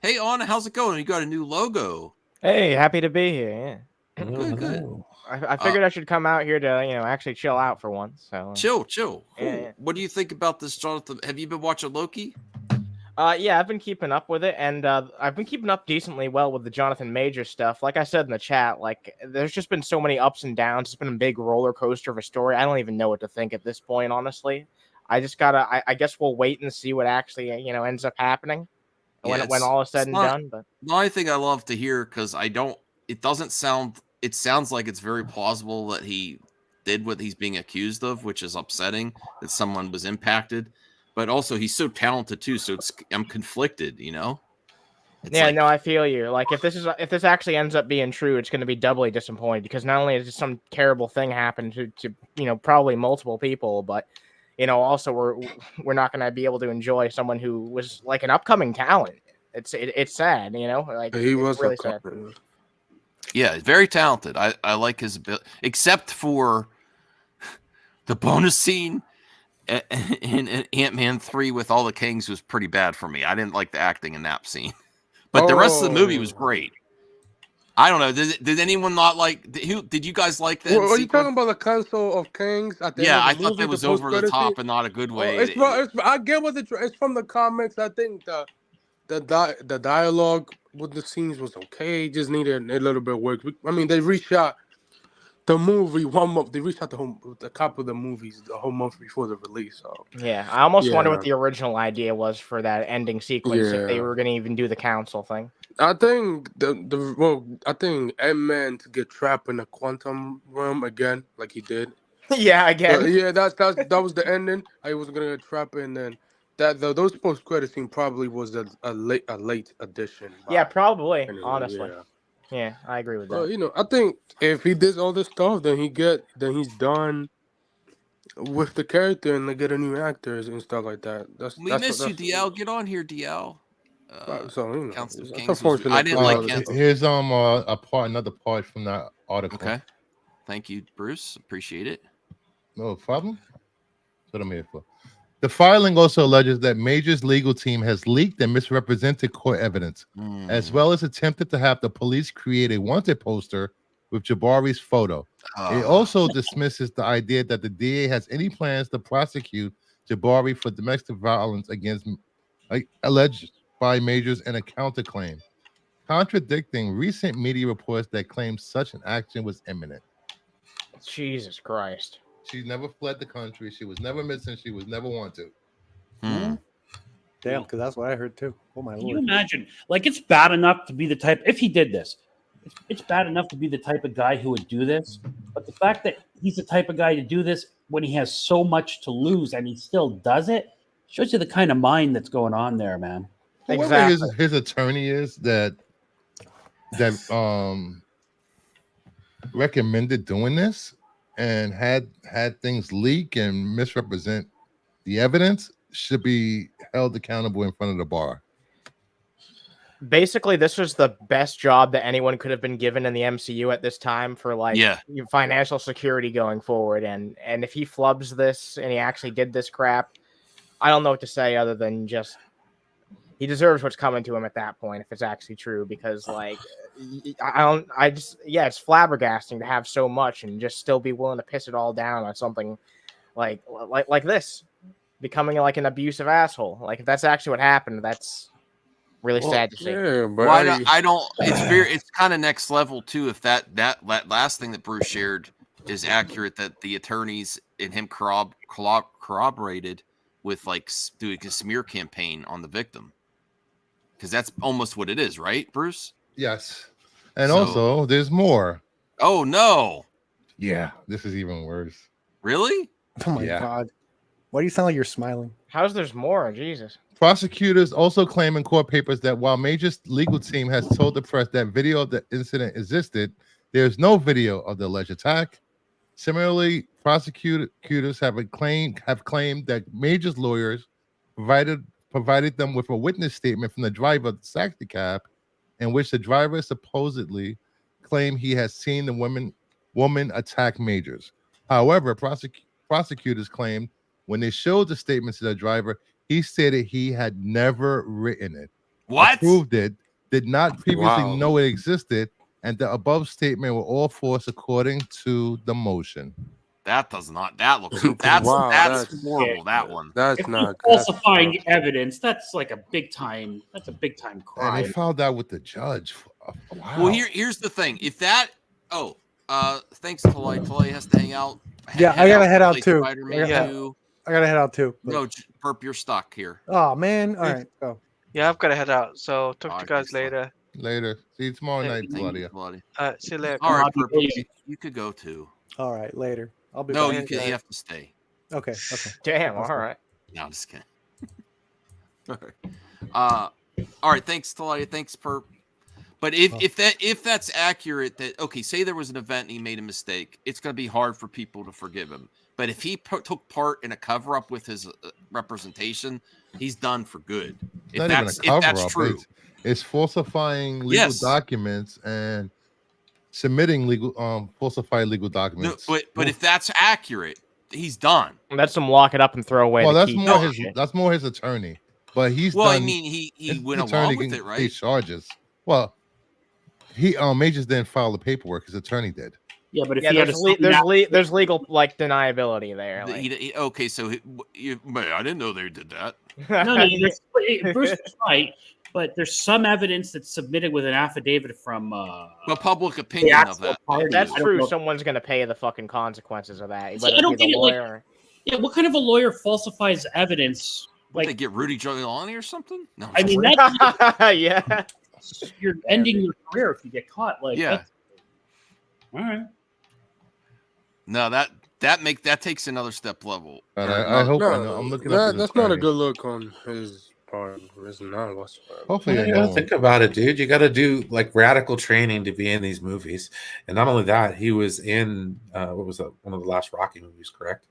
Hey, Anna, how's it going? You got a new logo. Hey, happy to be here, yeah. Good. I figured I should come out here to, actually chill out for once. So Chill. Cool. Yeah. What do you think about this, Jonathan? Have you been watching Loki? Yeah, I've been keeping up with it, and I've been keeping up decently well with the Jonathan Majors stuff. Like I said in the chat, there's just been so many ups and downs. It's been a big roller coaster of a story. I don't even know what to think at this point, honestly. I just I guess we'll wait and see what actually, ends up happening when all is said and done. But the only thing I love to hear, because it sounds like it's very plausible that he did what he's being accused of, which is upsetting that someone was impacted. But also, he's so talented too. So I'm conflicted, I feel you. Like if this actually ends up being true, it's going to be doubly disappointing because not only is some terrible thing happen to probably multiple people, but also we're not going to be able to enjoy someone who was like an upcoming talent. It's sad, like he was really sad. Yeah, very talented. I like his ability, except for the bonus scene in Ant-Man 3 with all the kings was pretty bad for me. I didn't like the acting in that scene, but the rest of the movie was great. I don't know. Did anyone not like? Did you guys like that? Are you talking about the Council of Kings? At the end of the I thought movie, that was over the top and not a good way. I get what it's from the comics. I think the dialogue with the scenes was okay. Just needed a little bit of work. I mean, they reshot the movie 1 month. They released out the copy of the movies the whole month before the release. So Yeah, I almost wonder what Yeah. the original idea was for that ending sequence if they Yeah. were going to even do the council thing. I think I think Ant-Man to get trapped in the quantum realm again, like he did. Yeah, again. Yeah, that was the ending. I was gonna get trapped, and then those post credit scene probably was a late addition. Yeah, by- probably. anyway, Honestly, yeah. yeah, I agree with Well, that. I think if he did all this stuff, then he's done with the character, and they get a new actors and stuff like that. We miss you, DL. Get on here, DL. So Council of it's Kings was unfortunate. I didn't like Here's Council. another part from that article. Okay. Thank you, Bruce. Appreciate it. No problem. That's what I'm here for. The filing also alleges that Major's legal team has leaked and misrepresented court evidence, as well as attempted to have the police create a wanted poster with Jabari's photo. It also dismisses the idea that the DA has any plans to prosecute Jabari for domestic violence against alleged by Majors in a counterclaim, contradicting recent media reports that claim such an action was imminent. Jesus Christ. She never fled the country. She was never missing. She was never wanted. Damn, because that's what I heard too. Oh my Can you lord. imagine? Like, it's bad enough to be the type. If he did this, it's bad enough to be the type of guy who would do this. But the fact that he's the type of guy to do this when he has so much to lose and he still does it shows you the kind of mind that's going on there, man. Whoever his attorney is that recommended doing this and had things leak and misrepresent the evidence should be held accountable in front of the bar. Basically, this was the best job that anyone could have been given in the MCU at this time for financial security going forward. And if he flubs this and he actually did this crap, I don't know what to say other than just he deserves what's coming to him at that point if it's actually true. Because it's flabbergasting to have so much and just still be willing to piss it all down on something like this, becoming like an abusive asshole. Like if that's actually what happened, that's really sad to see. Yeah, but I don't. It's kind of next level too. If that last thing that Bruce shared is accurate, that the attorneys and him corroborated with like doing a smear campaign on the victim, because that's almost what it is, right, Bruce? Yes, and also there's more. Oh no! Yeah, this is even worse. Really? Oh my god! Why do you sound like you're smiling? How's there's more? Jesus. Prosecutors also claim in court papers that while Major's legal team has told the press that video of the incident existed, there's no video of the alleged attack. Similarly, prosecutors have claimed that Major's lawyers provided them with a witness statement from the driver of the taxi cab, in which the driver supposedly claimed he has seen the woman attack Majors. However, prosecutors claimed when they showed the statement to the driver, he stated he had never written it, approved it, did not previously know it existed, and the above statement were all false according to the motion. That does not. That looks. That's horrible. That one. If not falsifying evidence. That's like a big time. That's a big time crime. And they filed that with the judge. Wow. Well, here's the thing. If that. Thanks, Tully. Tully has to hang out. Yeah, I gotta head out too. I gotta head out too. No, Perp, you're stuck here. Oh man! All right, go. Yeah, I've got to head out. So talk to you guys later. Later. See you tomorrow night, Claudia. See you later. All right, Perp, you could go too. All right, later. I'll be. No, back. you have to stay. Okay. Okay. Damn. All right. No, I'm just kidding. All right. Thanks, Talia. Thanks, Perp. But if that's accurate, that say there was an event and he made a mistake, it's going to be hard for people to forgive him. But if he took part in a cover up with his representation, he's done for good. If that's true, it's falsifying legal documents and submitting falsified legal documents. No, but if that's accurate, he's done. That's him lock it up and throw away. Well, that's more his attorney. But he's well. Done, I mean, he went along with it, right? Charges. Well, Majors didn't file the paperwork. His attorney did. Yeah, but if there's legal deniability there. So I didn't know they did that. No, Bruce is right. but there's some evidence that's submitted with an affidavit from the public the opinion of actual that. party. If that's I don't true, know. someone's gonna pay the fucking consequences of that. See, Whether I don't it be get the it, like- lawyer. Yeah, what kind of a lawyer falsifies evidence? Would they Like, get Rudy Giuliani or something? No, I mean, Yeah. you're ending your career if you get caught. Like, yeah. that's- all right. No, that takes another step level. And Or I another- hope No, I'm looking up. that's not a good look on his part. It's not whatsoever. Hopefully, they You gotta know. think about it, dude. You got to do like radical training to be in these movies, and not only that, he was in what was that? One of the last Rocky movies, correct?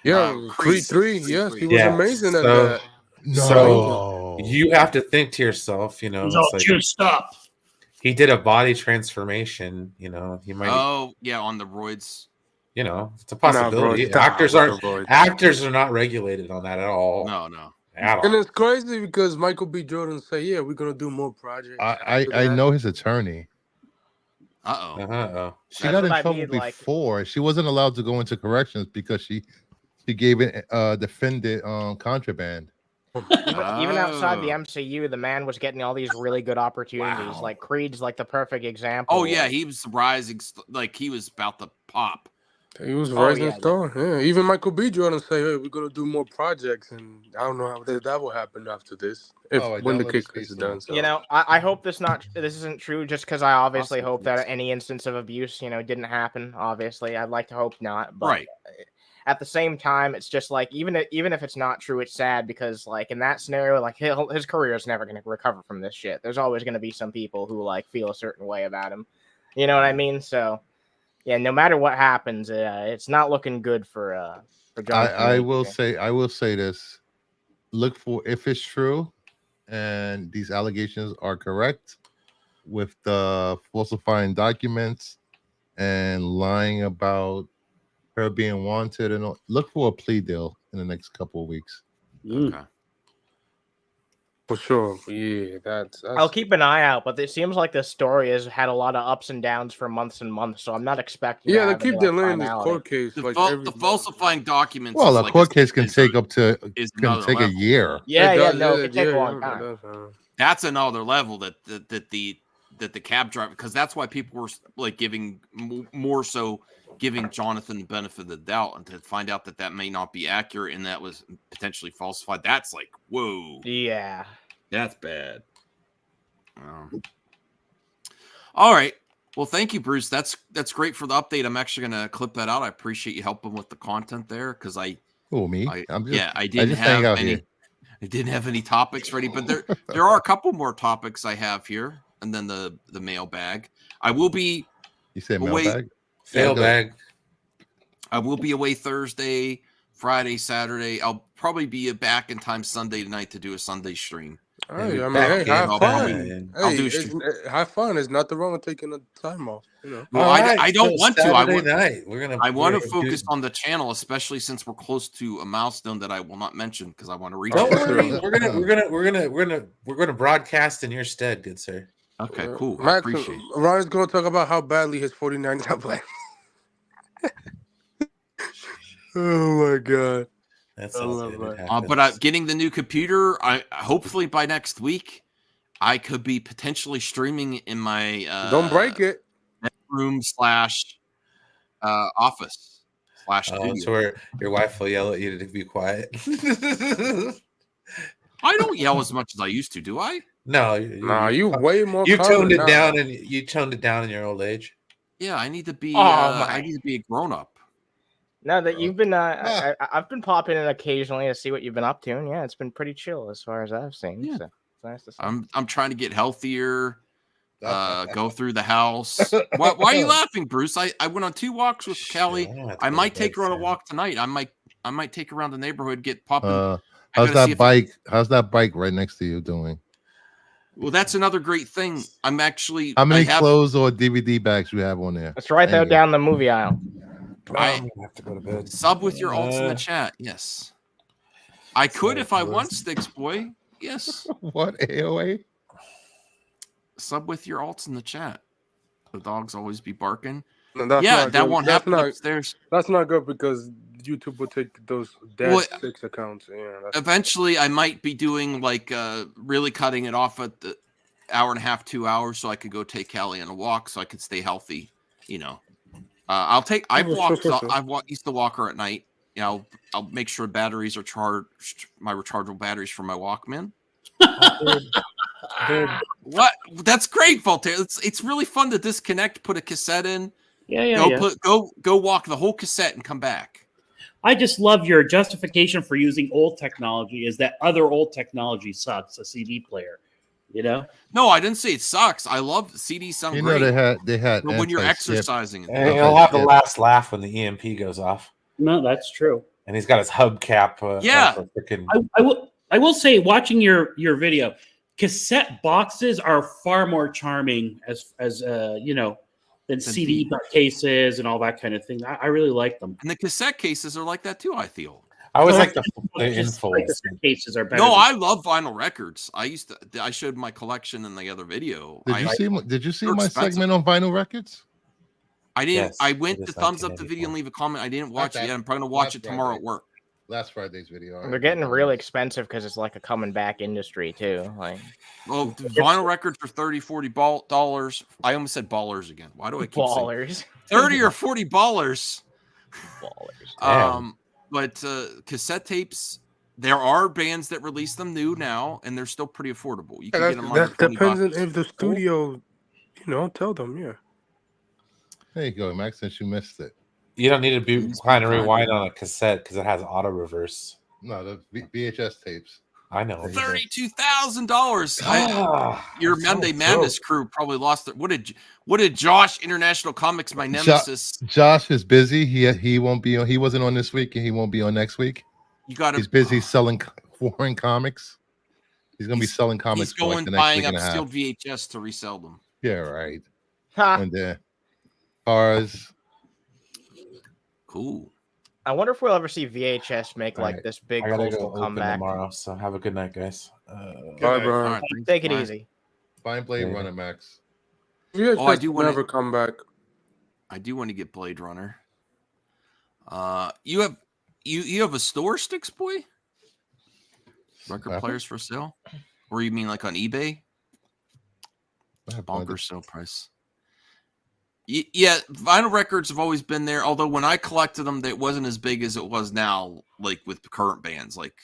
Yeah, Creed. 3-3. Creed Yes, 3. he was Yeah, amazing at so- that. No, You have to think to yourself, He's it's all like juiced up. he did a body transformation. He might, Oh yeah, on the roids. it's a possibility. Nah, bro, actors stop aren't with the roids. actors are not regulated on that at all. No. At And all. it's crazy because Michael B. Jordan say, "Yeah, we're gonna do more projects." I know his attorney. Uh-oh. Uh-huh. She That's got in what I trouble mean, like- before. She wasn't allowed to go into corrections because she gave it defended contraband. Even outside the Oh. MCU, the man was getting all these really good opportunities. Wow. Like Creed's like the perfect example. Oh yeah, Like, he was rising. Like he was about to pop. He was Oh, rising yeah, star. Yeah, even Michael B. Jordan say, "Hey, we're gonna do more projects," and I don't know how that will happen after this. If Oh, I when the downloaded kick Space is Jam. done. So. I hope this isn't true just because I obviously Possible, hope that yes. any instance of abuse, didn't happen. Obviously, I'd like to hope not. But Right. at the same time, it's just like even if it's not true, it's sad because like in that scenario, like his career is never going to recover from this shit. There's always going to be some people who like feel a certain way about him. You know what I mean? So yeah, no matter what happens, it's not looking good for John. I will say this: look for if it's true, and these allegations are correct, with the falsifying documents and lying about her being wanted, and all, look for a plea deal in the next couple of weeks. Okay. For sure. Yeah, that's I'll keep an eye out, but it seems like this story has had a lot of ups and downs for months and months. So I'm not expecting. Yeah, to they have keep any, like, delaying this finality. court case. The, Like the falsifying documents. Well, is a like court case can is take up to is can another take a level. year. Yeah, It yeah, does, no, yeah, it could take a long it time. does, That's another level that the cab driver, because that's why people were like giving more so giving Jonathan the benefit of the doubt, and to find out that may not be accurate and that was potentially falsified. That's like, whoa, Yeah. that's bad. All right. Well, thank you, Bruce. That's great for the update. I'm actually going to clip that out. I appreciate you helping with the content there because me? I'm just I didn't just hang have out any. here. I didn't have any topics ready, but there are a couple more topics I have here, and then the mailbag. I will be. You said away- mailbag? Fail Yeah, go bag. I will be away Thursday, Friday, Saturday. I'll probably be back in time Sunday night to do a Sunday stream. Hey, I mean, Back hey, in, have I'll fun. probably- I'll Hey, do have fun. There's nothing wrong with taking the time off. Well, All right, I don't so want to. Saturday night. I want to we're focus do- on the channel, especially since we're close to a milestone that I will not mention because I want to reach. Don't it. worry, we're gonna broadcast in your stead, good sir. Okay, cool. I Max, appreciate it. Ryan's going to talk about how badly his 49ers are playing. Oh my god. That's I love that. But getting the new computer, I hopefully by next week, I could be potentially streaming in my Don't break it. room / office / That's studio. where your wife will yell at you to be quiet. I don't yell as much as I used to, do I? No, You way more. you toned it now. down, and you toned it down in your old age. Yeah, I need to be. Oh, I my. need to be a grown up. Now that you've been, I've been popping in occasionally to see what you've been up to, and yeah, it's been pretty chill as far as I've seen. Yeah. So it's nice to see. I'm trying to get healthier. Go through the house. Why are you laughing, Bruce? I went on 2 walks with Kelly. I might take her on a walk tonight. I might take her around the neighborhood, get popping. How's that bike? How's that bike right next to you doing? Well, that's another great thing. I'm actually. How many clothes or DVD bags you have on there? It's right there Hanging. down the movie aisle. I I'm gonna have to go to bed. sub with your alts in the chat. Yes, I could if I want, Sticks Boy. Yes, What AOA? sub with your alts in the chat. The dogs always be barking. No, that's Yeah, not that good. won't That's happen not. upstairs. That's not good because YouTube will take those dead Well, 6 accounts. Yeah. eventually, I might be doing like really cutting it off at the hour and a half, 2 hours, so I could go take Callie on a walk, so I could stay healthy. You know, I've used to walk her at night. You know, I'll make sure batteries are charged, my rechargeable batteries for my Walkman. Dude, What? That's great, Voltaire. It's really fun to disconnect, put a cassette in, Yeah. go walk the whole cassette and come back. I just love your justification for using old technology is that other old technology sucks, a CD player. You know? No, I didn't say it sucks. I love CDs sound You great. know they had But when you're anti-skip. exercising, And he'll have the last laugh when the EMP goes off. No, that's true. And he's got his hubcap. I will say, watching your video, cassette boxes are far more charming as you know, than CD cases and all that kind of thing. I really like them. And the cassette cases are like that too, I feel. I always like the Just infolds. like cassette cases are better. No, I love vinyl records. I showed my collection in the other video. Did you see they're my expensive. segment on vinyl records? I didn't. Yes, I it went is to thumbs up the video and leave a comment. I didn't watch it yet. I'm probably gonna watch it tomorrow at work. Last Friday's video. They're getting really expensive because it's like a coming back industry too. Like, well, vinyl records for $30-$40. I almost said ballers again. Why do I keep ballers? saying 30 or 40 ballers? Ballers. But cassette tapes. There are bands that release them new now, and they're still pretty affordable. You can get them under that $20. depends on if the studio, tell them. Yeah. There you go, Max. Since you missed it. You don't need to be trying to rewind on a cassette because it has auto reverse. No, the VHS tapes. I know. $32,000. Your Monday Madness crew probably lost it. What did Josh, International Comics, my nemesis? Josh is busy. He won't be on. He wasn't on this week, and he won't be on next week. He's busy selling foreign comics. He's going to be selling comics. He's going buying up steel VHS to resell them. Yeah, right. And cars. Cool. I wonder if we'll ever see VHS make like this big coastal comeback tomorrow. So have a good night, guys. Bye, bro. Take it easy. Find Blade Runner, Max. I do want to come back. I do want to get Blade Runner. You have a store, Sticks Boy? Record players for sale? Or you mean like on eBay? Bonkers sale price. Yeah, vinyl records have always been there. Although when I collected them, it wasn't as big as it was now. Like with the current bands, like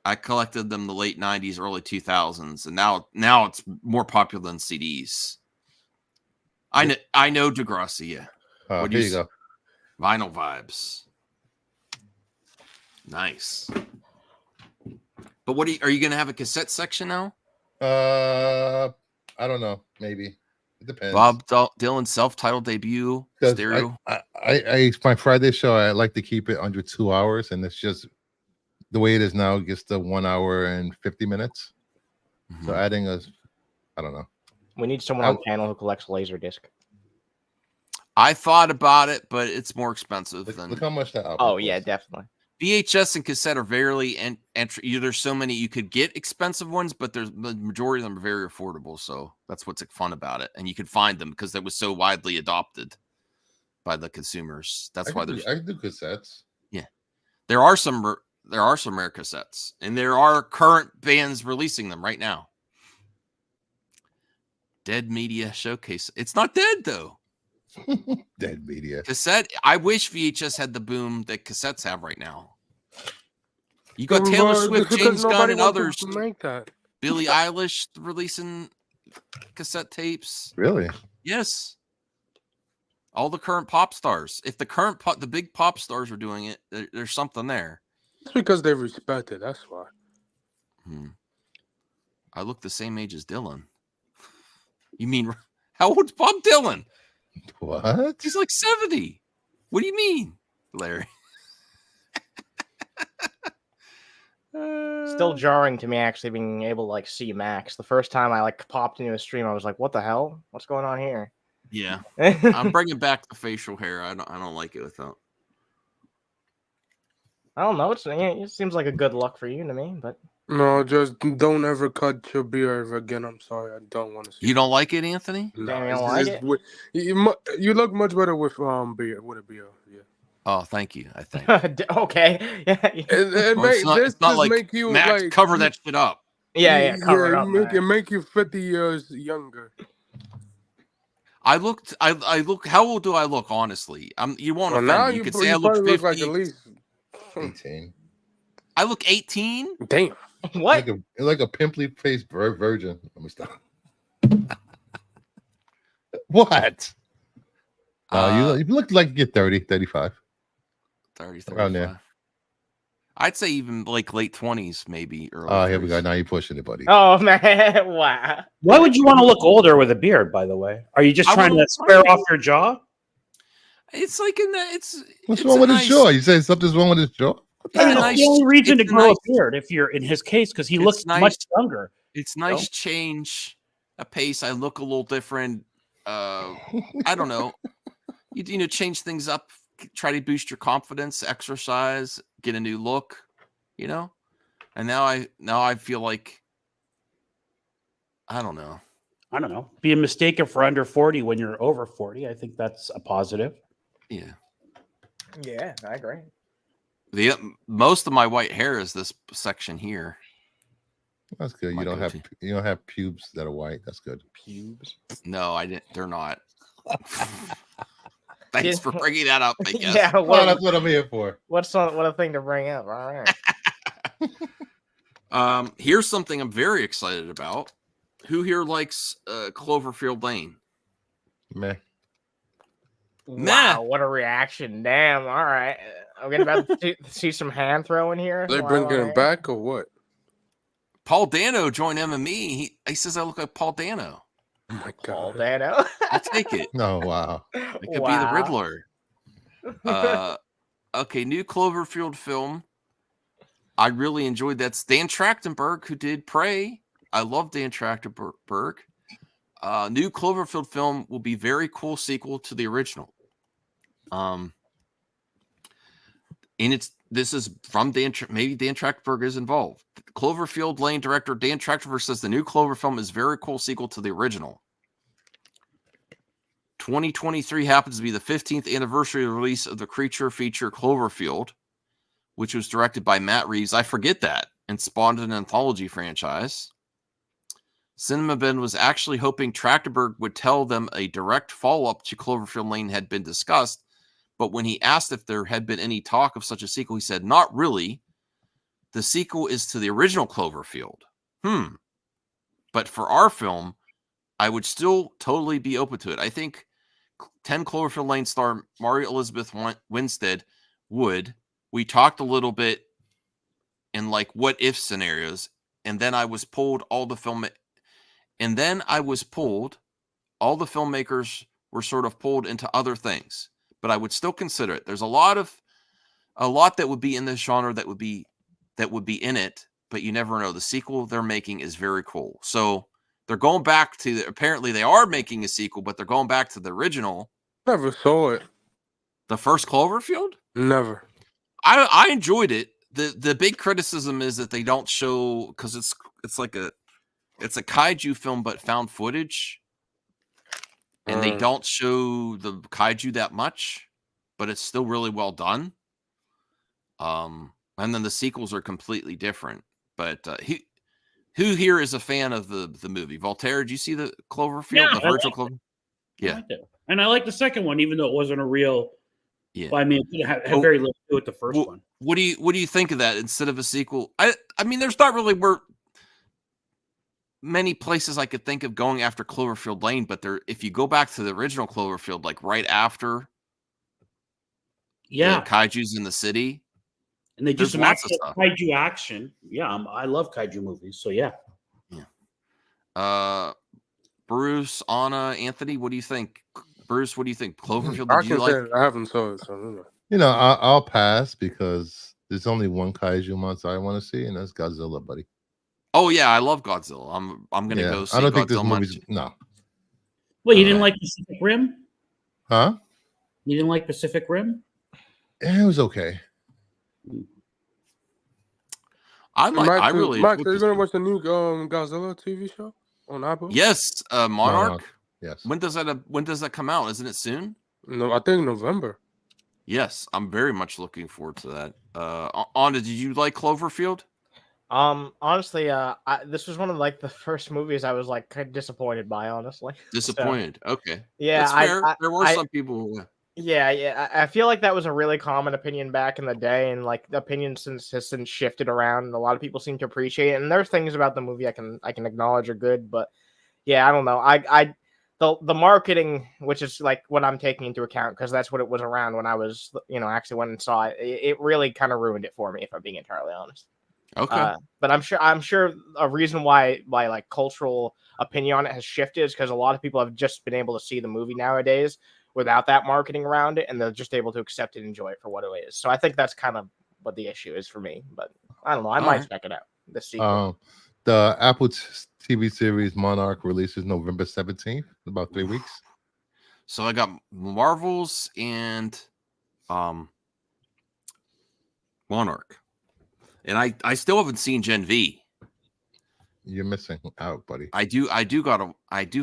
I collected them the late '90s, early 2000s, and now it's more popular than CDs. I know Degrassi. Yeah, here you go. Vinyl vibes. Nice. But what are you going to have a cassette section now? I don't know. Maybe. It depends. Bob Dylan's self-titled debut stereo. I my Friday show, I like to keep it under 2 hours, and it's just the way it is now. It gets to 1 hour and 50 minutes. Mm-hmm. So adding I don't know. We need someone on panel who collects Laserdisc. I thought about it, but it's more expensive than. Look how much that. Oh yeah, definitely. VHS and cassette are rarely entry. There's so many you could get expensive ones, but the majority of them are very affordable. So that's what's fun about it, and you can find them because that was so widely adopted by the consumers. That's why I do cassettes. Yeah, there are some rare cassettes, and there are current bands releasing them right now. Dead Media Showcase. It's not dead though. Dead Media cassette. I wish VHS had the boom that cassettes have right now. You got Taylor Swift, James Gunn, and others. Billie Eilish releasing cassette tapes. Really? Yes. All the current pop stars. If the big pop stars are doing it, there's something there. It's because they respect it. That's why. I look the same age as Dylan. You mean how old's Bob Dylan? What? He's like 70. What do you mean, Larry? Still jarring to me actually being able to like see Max. The first time I like popped into a stream, I was like, "What the hell? What's going on here?" Yeah, I'm bringing back the facial hair. I don't like it without. I don't know. It seems like a good luck for you to me, but No, just don't ever cut your beard again. I'm sorry, I don't want to see. You don't like it, Anthony? No, Damn, you don't like it? You look much better with beard. With a beard, yeah. Oh, thank you. I think. Okay. Yeah. Well, it's not like make you Max, like cover that shit up. Yeah. Cover it up. Make you 50 years younger. I look. How old do I look? Honestly, you won't Well, offend now me. You you could pro- say I you look probably 50. look like at least 18. I look 18. damn. What? Like a pimply faced virgin. Let me stop. What? You look like you're 30, 35. 30, Around 35. there. I'd say even like late 20s, maybe early. Oh, here we 30s. go. Now you're pushing it, buddy. Oh man! Wow. Why would you want to look older with a beard? By the way, are you just I trying wanna to square off your jaw? It's like in the. It's What's it's wrong a with nice, his jaw? You saying something's wrong with his jaw? That's nice- the only reason to it's a grow nice- a beard. If you're in his case, because he It's looks nice. much younger. It's nice change, a pace. I look a little different. I don't know. You know, change things up. Try to boost your confidence. Exercise. Get a new look. You know, and now I feel like I don't know. Be mistaken for under 40 when you're over 40. I think that's a positive. Yeah. Yeah, I agree. The most of my white hair is this section here. That's good. My You goatee. don't have pubes that are white. That's good. Pubes. No, I didn't. They're not. Thanks for bringing that up. I guess. Yeah. Well, that's what I'm here for. What a thing to bring up. All right. Here's something I'm very excited about. Who here likes Cloverfield Lane? Meh. Wow, what a reaction! Damn. All right, I'm getting about to see some hand throwing here. They Wow, bringing all him right. back or what? Paul Dano joined MME. He says I look like Paul Dano. Oh my Paul god. Dano. I'll take it. No, wow. It could be the Riddler. Okay, new Cloverfield film. I really enjoyed that. It's Dan Trachtenberg who did Prey. I love Dan Trachtenberg. New Cloverfield film will be very cool sequel to the original. And this is from maybe Dan Trachtenberg is involved. Cloverfield Lane director Dan Trachtenberg says the new Clover film is very cool sequel to the original. 2023 happens to be the 15th anniversary release of the creature feature Cloverfield, which was directed by Matt Reeves. I forget that, and spawned an anthology franchise. Cinema Ben was actually hoping Trachtenberg would tell them a direct follow-up to Cloverfield Lane had been discussed, but when he asked if there had been any talk of such a sequel, he said, not really. The sequel is to the original Cloverfield. But for our film, I would still totally be open to it. I think 10 Cloverfield Lane star Mary Elizabeth Winstead would. We talked a little bit in like what if scenarios, and then I was pulled all the filmmakers were sort of pulled into other things, but I would still consider it. There's a lot that would be in this genre that would be in it, but you never know. The sequel they're making is very cool. So they're going back to apparently they are making a sequel, but they're going back to the original. Never saw it. The first Cloverfield? Never. I enjoyed it. The big criticism is that they don't show, because it's a kaiju film but found footage, and they don't show the kaiju that much, but it's still really well done. And then the sequels are completely different. But who here is a fan of the movie? Voltaire, did you see the Cloverfield? Yeah, the virtual Cloverfield? Yeah. I liked it. And I like the second one, even though it wasn't a real. Yeah. Well, I mean, it had very little to do with the first one. What do you think of that instead of a sequel? I mean, there's not really many places I could think of going after Cloverfield Lane, but if you go back to the original Cloverfield, like right after the kaiju's in the city, and they do there's some lots of actual stuff. kaiju action. Yeah, I love kaiju movies. So yeah. Bruce, Anna, Anthony, what do you think? Bruce, what do you think? Cloverfield, I did you can like? say I haven't saw it, so I don't know. You know, I'll pass because there's only one kaiju monster I want to see, and that's Godzilla, buddy. Oh yeah, I love Godzilla. I'm gonna go see I don't Godzilla think this movie's no. Well, you didn't like Pacific Rim? Huh? You didn't like Pacific Rim? It was okay. I Max, really Max, enjoyed are you this gonna one. watch the new Godzilla TV show on Apple? Yes, Monarch. Yes. When does that come out? Isn't it soon? No, I think November. Yes, I'm very much looking forward to that. Anna, did you like Cloverfield? Honestly, this was one of like the first movies I was like kind of disappointed by, honestly. Disappointed. Okay. Yeah, That's fair. There were some people. Yeah. I feel like that was a really common opinion back in the day, and like the opinion has since shifted around, and a lot of people seem to appreciate it. And there's things about the movie I can acknowledge are good, but yeah, I don't know. The marketing, which is like what I'm taking into account because that's what it was around when I was actually went and saw it. It really kind of ruined it for me, if I'm being entirely honest. Okay. But I'm sure a reason why like cultural opinion on it has shifted is because a lot of people have just been able to see the movie nowadays without that marketing around it, and they're just able to accept it and enjoy it for what it is. So I think that's kind of what the issue is for me. But I don't know. I might check it out. The sequel. The Apple TV series Monarch releases November 17th, about 3 weeks. So I got Marvels and Monarch. And I still haven't seen Gen V. You're missing out, buddy. I do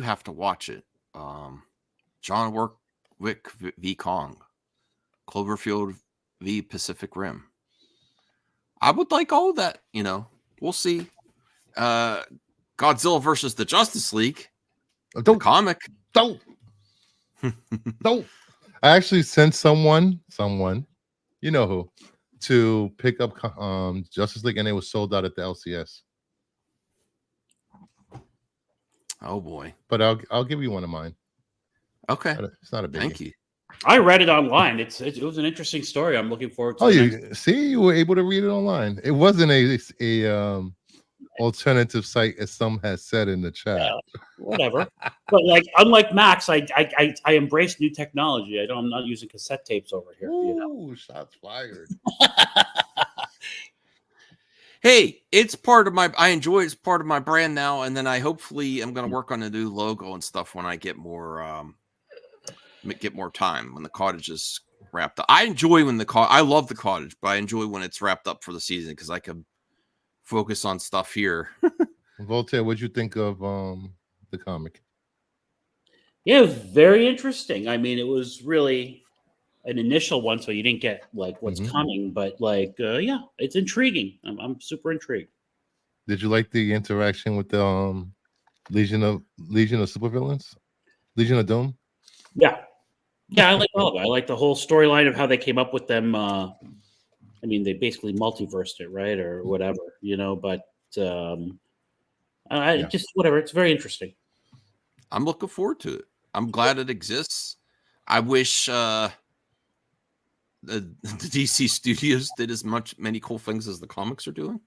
have to watch it. John Wick v Kong, Cloverfield v Pacific Rim. I would like all of that, We'll see. Godzilla versus the Justice League. The comic. Don't. I actually sent someone, you know who, to pick up Justice League, and it was sold out at the LCS. Oh boy! But I'll give you one of mine. Okay, it's not a big. Thank you. I read it online. It was an interesting story. I'm looking forward to. Oh, you were able to read it online. It wasn't a alternative site, as some has said in the chat. Yeah, whatever. But like, unlike Max, I embrace new technology. I'm not using cassette tapes over here. Ooh, shots fired. Hey, it's part of my. I enjoy it. It's part of my brand now, and then I hopefully am going to work on a new logo and stuff when I get more time when the cottage is wrapped up. I enjoy when I love the cottage, but I enjoy when it's wrapped up for the season because I can focus on stuff here. Voltaire, what'd you think of the comic? Yeah, it was very interesting. I mean, it was really an initial one, so you didn't get like what's coming, but like, yeah, it's intriguing. I'm super intrigued. Did you like the interaction with the Legion of Supervillains, Legion of Doom? Yeah, I like all of it. I like the whole storyline of how they came up with them. I mean, they basically multiversed it, right, or whatever, But just whatever. It's very interesting. I'm looking forward to it. I'm glad it exists. I wish the DC Studios did many cool things as the comics are doing.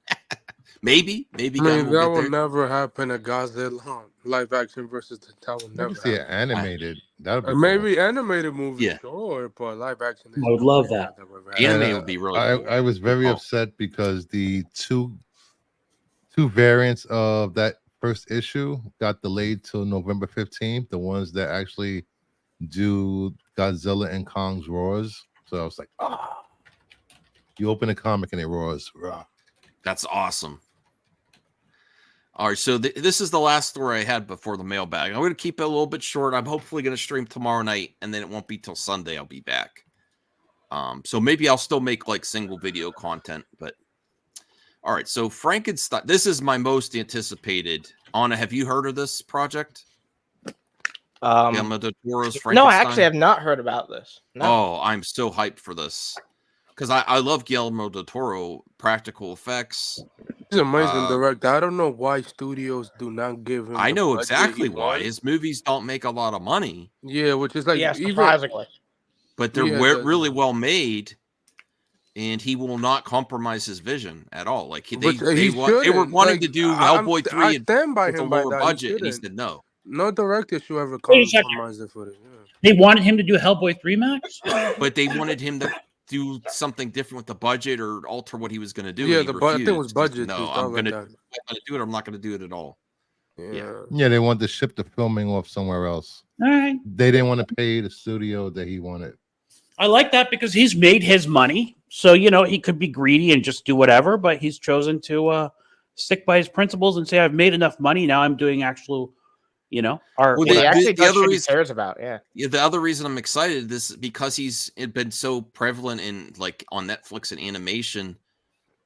maybe. I mean, that will never happen. A Godzilla live action versus that will never happen. Animated. That would be maybe animated movie, yeah. Sure, but live action. I would love that. Animated would be really cool. I was very upset because the two variants of that first issue got delayed till November 15th. The ones that actually do Godzilla and Kong's roars. So I was like, you open a comic and it roars. Rah. That's awesome. All right, so this is the last story I had before the mailbag. I'm going to keep it a little bit short. I'm hopefully going to stream tomorrow night, and then it won't be till Sunday I'll be back. So maybe I'll still make like single video content, but all right. So Frankenstein. This is my most anticipated. Anna, have you heard of this project? Guillermo del Toro's Frankenstein? No, I actually have not heard about this. No. Oh, I'm so hyped for this because I love Guillermo del Toro, practical effects. He's an amazing director. I don't know why studios do not give him. I know exactly why. His movies don't make a lot of money. Yeah, which is like surprisingly. But they're really well made, and he will not compromise his vision at all. Like they were wanting to do Hellboy 3 with a lower budget, and he said no. No director should ever compromise the footage. They wanted him to do Hellboy 3, Max? But they wanted him to do something different with the budget or alter what he was going to do. Yeah, I think it was budget. No, I'm going to do it. I'm not going to do it at all. Yeah, they wanted to ship the filming off somewhere else. All right. They didn't want to pay the studio that he wanted. I like that because he's made his money. So, he could be greedy and just do whatever, but he's chosen to stick by his principles and say, I've made enough money. Now I'm doing actual, art. Well, He the actually does other shit he reason, cares about. Yeah. the other reason I'm excited is because he's been so prevalent in like on Netflix and animation,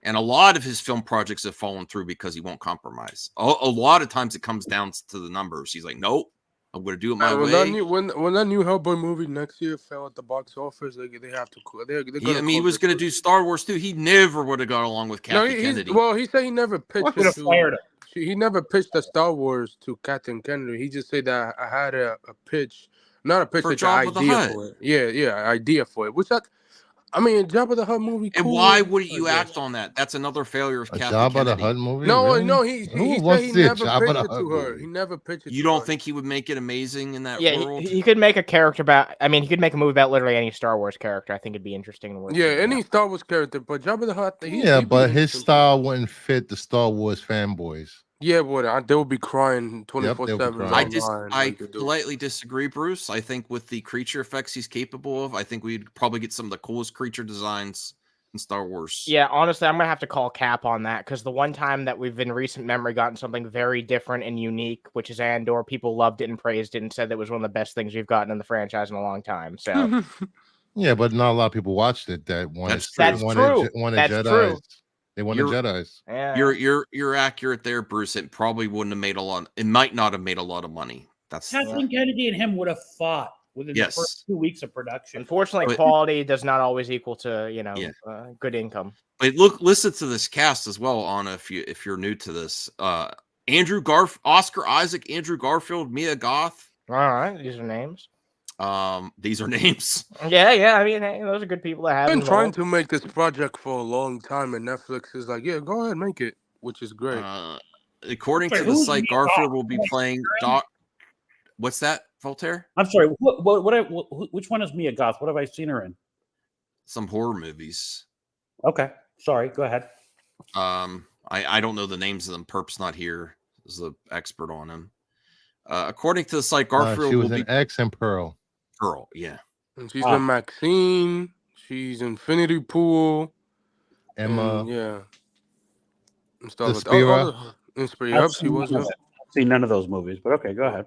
and a lot of his film projects have fallen through because he won't compromise. A lot of times it comes down to the numbers. He's like, nope, I'm going to do it my when way. when that new Hellboy movie next year fell at the box office, they have to. They're I mean, he was going to do Star Wars too. He never would have got along with Kathy Kennedy. He said he never pitched it to. He never pitched the Star Wars to Kathleen Kennedy. He just said that I had a pitch, not a pitch, For an Jabba the idea Hutt. for it. Yeah, idea for it. Which Jabba the Hutt movie. And cool, why wouldn't I you guess. act on that? That's another failure of A Kathy Jabba the Kennedy. Hutt movie? No, really? no, he Who said wants he to see a never Jabba pitched the it Hutt to her. movie? He never pitched it. You to don't her. think he would make it amazing in that Yeah, world? he could make a character about. I mean, he could make a movie about literally any Star Wars character. I think it'd be interesting. Yeah, any Star Wars character, but Jabba the Hutt. Yeah, he'd be but his interesting. style wouldn't fit the Star Wars fanboys. Yeah, but they will be crying 24/7. crying. I politely disagree, Bruce. I think with the creature effects he's capable of, I think we'd probably get some of the coolest creature designs in Star Wars. Yeah, honestly, I'm gonna have to call Cap on that because the one time that we've in recent memory gotten something very different and unique, which is Andor, people loved it and praised it and said that was one of the best things we've gotten in the franchise in a long time. So Yeah, but not a lot of people watched it that wanted That's true. wanted That's Jedis. true. They wanted Jedis. yeah, You're accurate there, Bruce. It probably wouldn't have made a lot. It might not have made a lot of money. That's Kathleen Kennedy and him would have fought within the first 2 weeks of production. unfortunately, But- quality does not always equal to good income. But listen to this cast as well, Anna. If you're new to this, Oscar Isaac, Andrew Garfield, Mia Goth. All right, these are names. These are names. Yeah. I mean, hey, those are good people to have. I've been trying involved. to make this project for a long time, and Netflix is like, yeah, go ahead, make it, which is great. According Sorry, to the who's site, Mia Garfield Goth? will be playing What's that, Voltaire? I'm sorry. Which one is Mia Goth? What have I seen her in? Some horror movies. Okay, sorry. Go ahead. I don't know the names of them. Perp's not here. Is the expert on him. According to the site, Garfield She was will an be X and Pearl. Pearl. Yeah. And she's in Maxine. She's Infinity Pool. Emma. And, yeah. And stuff like Suspira. that. She was. I've seen none of those movies, but okay, go ahead.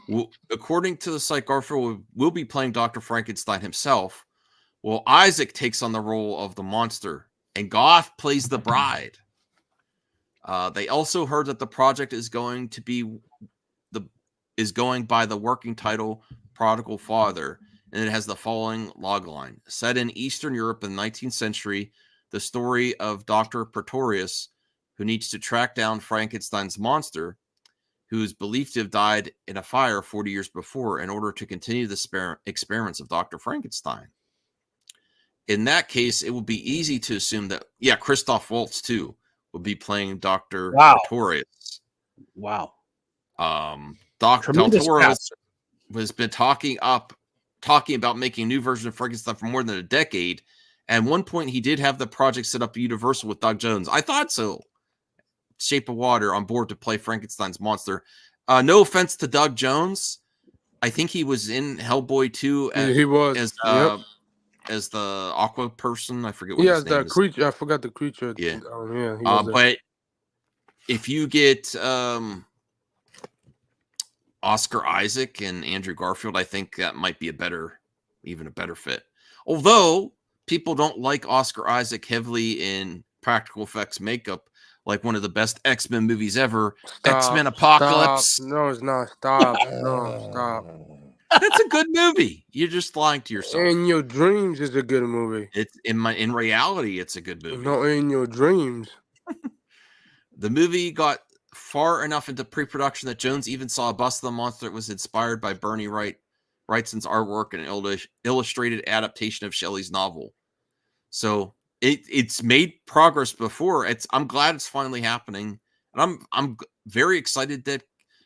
Well, according to the site, Garfield will be playing Dr. Frankenstein himself. Well, Isaac takes on the role of the monster, and Goth plays the bride. They also heard that the project is going by the working title Prodigal Father, and it has the following logline. Set in Eastern Europe in the 19th century, the story of Dr. Pretorius, who needs to track down Frankenstein's monster, who is believed to have died in a fire 40 years before in order to continue the experiments of Dr. Frankenstein. In that case, it would be easy to assume that, Christoph Waltz, too, would be playing Dr. Pretorius. Wow. Dr. Del Tremendous Toro cast. has been talking about making a new version of Frankenstein for more than a decade. At one point, he did have the project set up at Universal with Doug Jones. I thought so. Shape of Water on board to play Frankenstein's monster. No offense to Doug Jones. I think he was in Hellboy 2 He was. as the Aqua person. I forget what his name is. Creature. I forgot the creature. Yeah. He was but if you get Oscar Isaac and Andrew Garfield, I think that might be even a better fit. Although people don't like Oscar Isaac heavily in practical effects makeup, like one of the best X-Men movies ever, X-Men Apocalypse. Stop. No, it's not. Stop. No, stop. That's a good movie. You're just lying to yourself. In Your Dreams is a good movie. It's in reality, it's a good movie. No, In Your Dreams. The movie got far enough into pre-production that Jones even saw a bust of the monster that was inspired by Bernie Wrightson's artwork and an illustrated adaptation of Shelley's novel. So it's made progress before. I'm glad it's finally happening, and I'm very excited that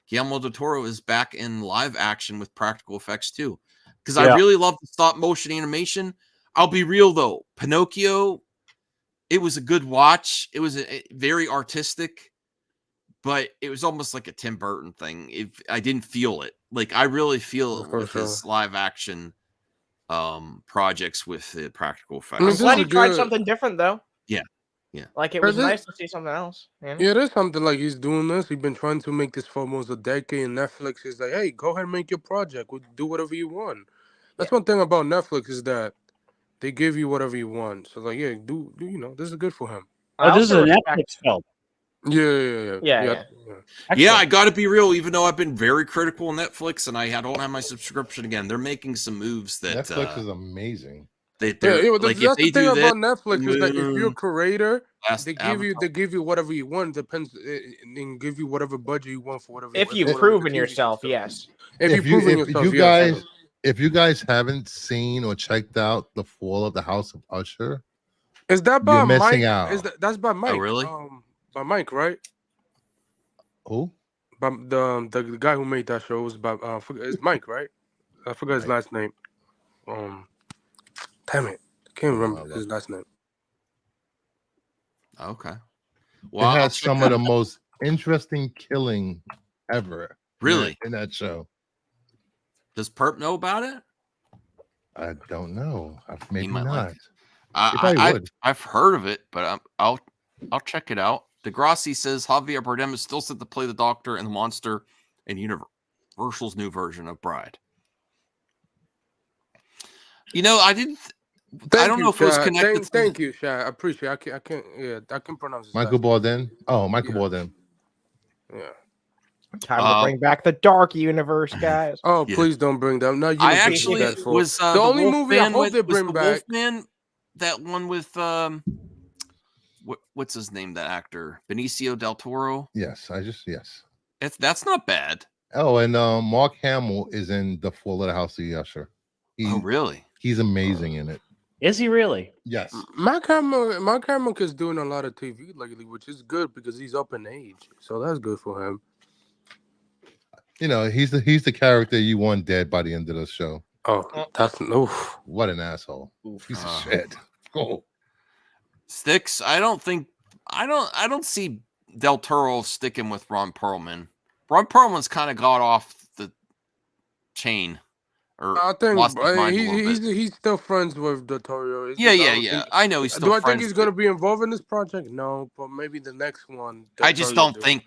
Guillermo del Toro is back in live action with practical effects too, because I really love the stop motion animation. I'll be real though, Pinocchio, it was a good watch. It was very artistic, but it was almost like a Tim Burton thing. I didn't feel it. Like I really feel with this live action, projects with the practical effects. I mean, I'm this glad is he tried good. something different though. Yeah. Yeah. Like it But was this- nice to see something else. You know? Yeah, there's something like he's doing this. He's been trying to make this for almost a decade, and Netflix is like, "Hey, go ahead and make your project. We'll do whatever you want." That's one thing about Netflix is that they give you whatever you want. So like, yeah, do you know? This is good for him. Oh, this is also a respect- Netflix film. Yeah. Yeah, I got to be real. Even though I've been very critical of Netflix, and I don't have my subscription again, they're making some moves that Netflix is amazing. They, Yeah, they're but like that's if the they thing do this, about Netflix is that if you're a Moon, creator, Last they Avatar. give you whatever you want. Depends, and give you whatever budget you want for whatever. If you've whatever proven the TV yourself, show yes. is. If you've proven yourself, you yes. guys, if you guys haven't seen or checked out The Fall of the House of Usher, Is that by you're missing Mike? out. That's by Mike? Oh, really? By Mike, right? Who? By the guy who made that show was by it's Mike, right? I forgot his last name. Damn it, I can't remember his last name. Okay. Well, it has some of the most interesting killing ever. Really? In that show. Does Perp know about it? I don't know. Maybe might not. like would. I've heard of it, but I'll check it out. Degrassi says Javier Bardem is still set to play the Doctor and the Monster in Universal's new version of Bride. You know, I didn't. I don't know if it was connected. Thank you, Shai. I appreciate it. I can't. Yeah, I can pronounce his Michael Baldwin. Oh, Michael Yeah. Baldwin. Yeah. Time to bring back the Dark Universe, guys. Oh, please don't bring them. No, I actually was the only movie I Wolfman hope they was bring the back. Wolfman, that one with what's his name? That actor Benicio del Toro. Yes, That's not bad. Oh, and Mark Hamill is in The Fall of the House of Usher. Oh, really? He's amazing in it. Is he really? Yes. Mark Hamill is doing a lot of TV lately, which is good because he's up in age, so that's good for him. You know, he's the character you want dead by the end of the show. Oh, that's oof. What an asshole. Piece of shit. Oh. Sticks. I don't see Del Toro sticking with Ron Perlman. Ron Perlman's kind of got off the chain. Or I think lost his mind a little bit. he's still friends with Del Toro. Yeah. I know he's still Do I friends. think he's going to be involved in this project? No, but maybe the next one. I just don't think.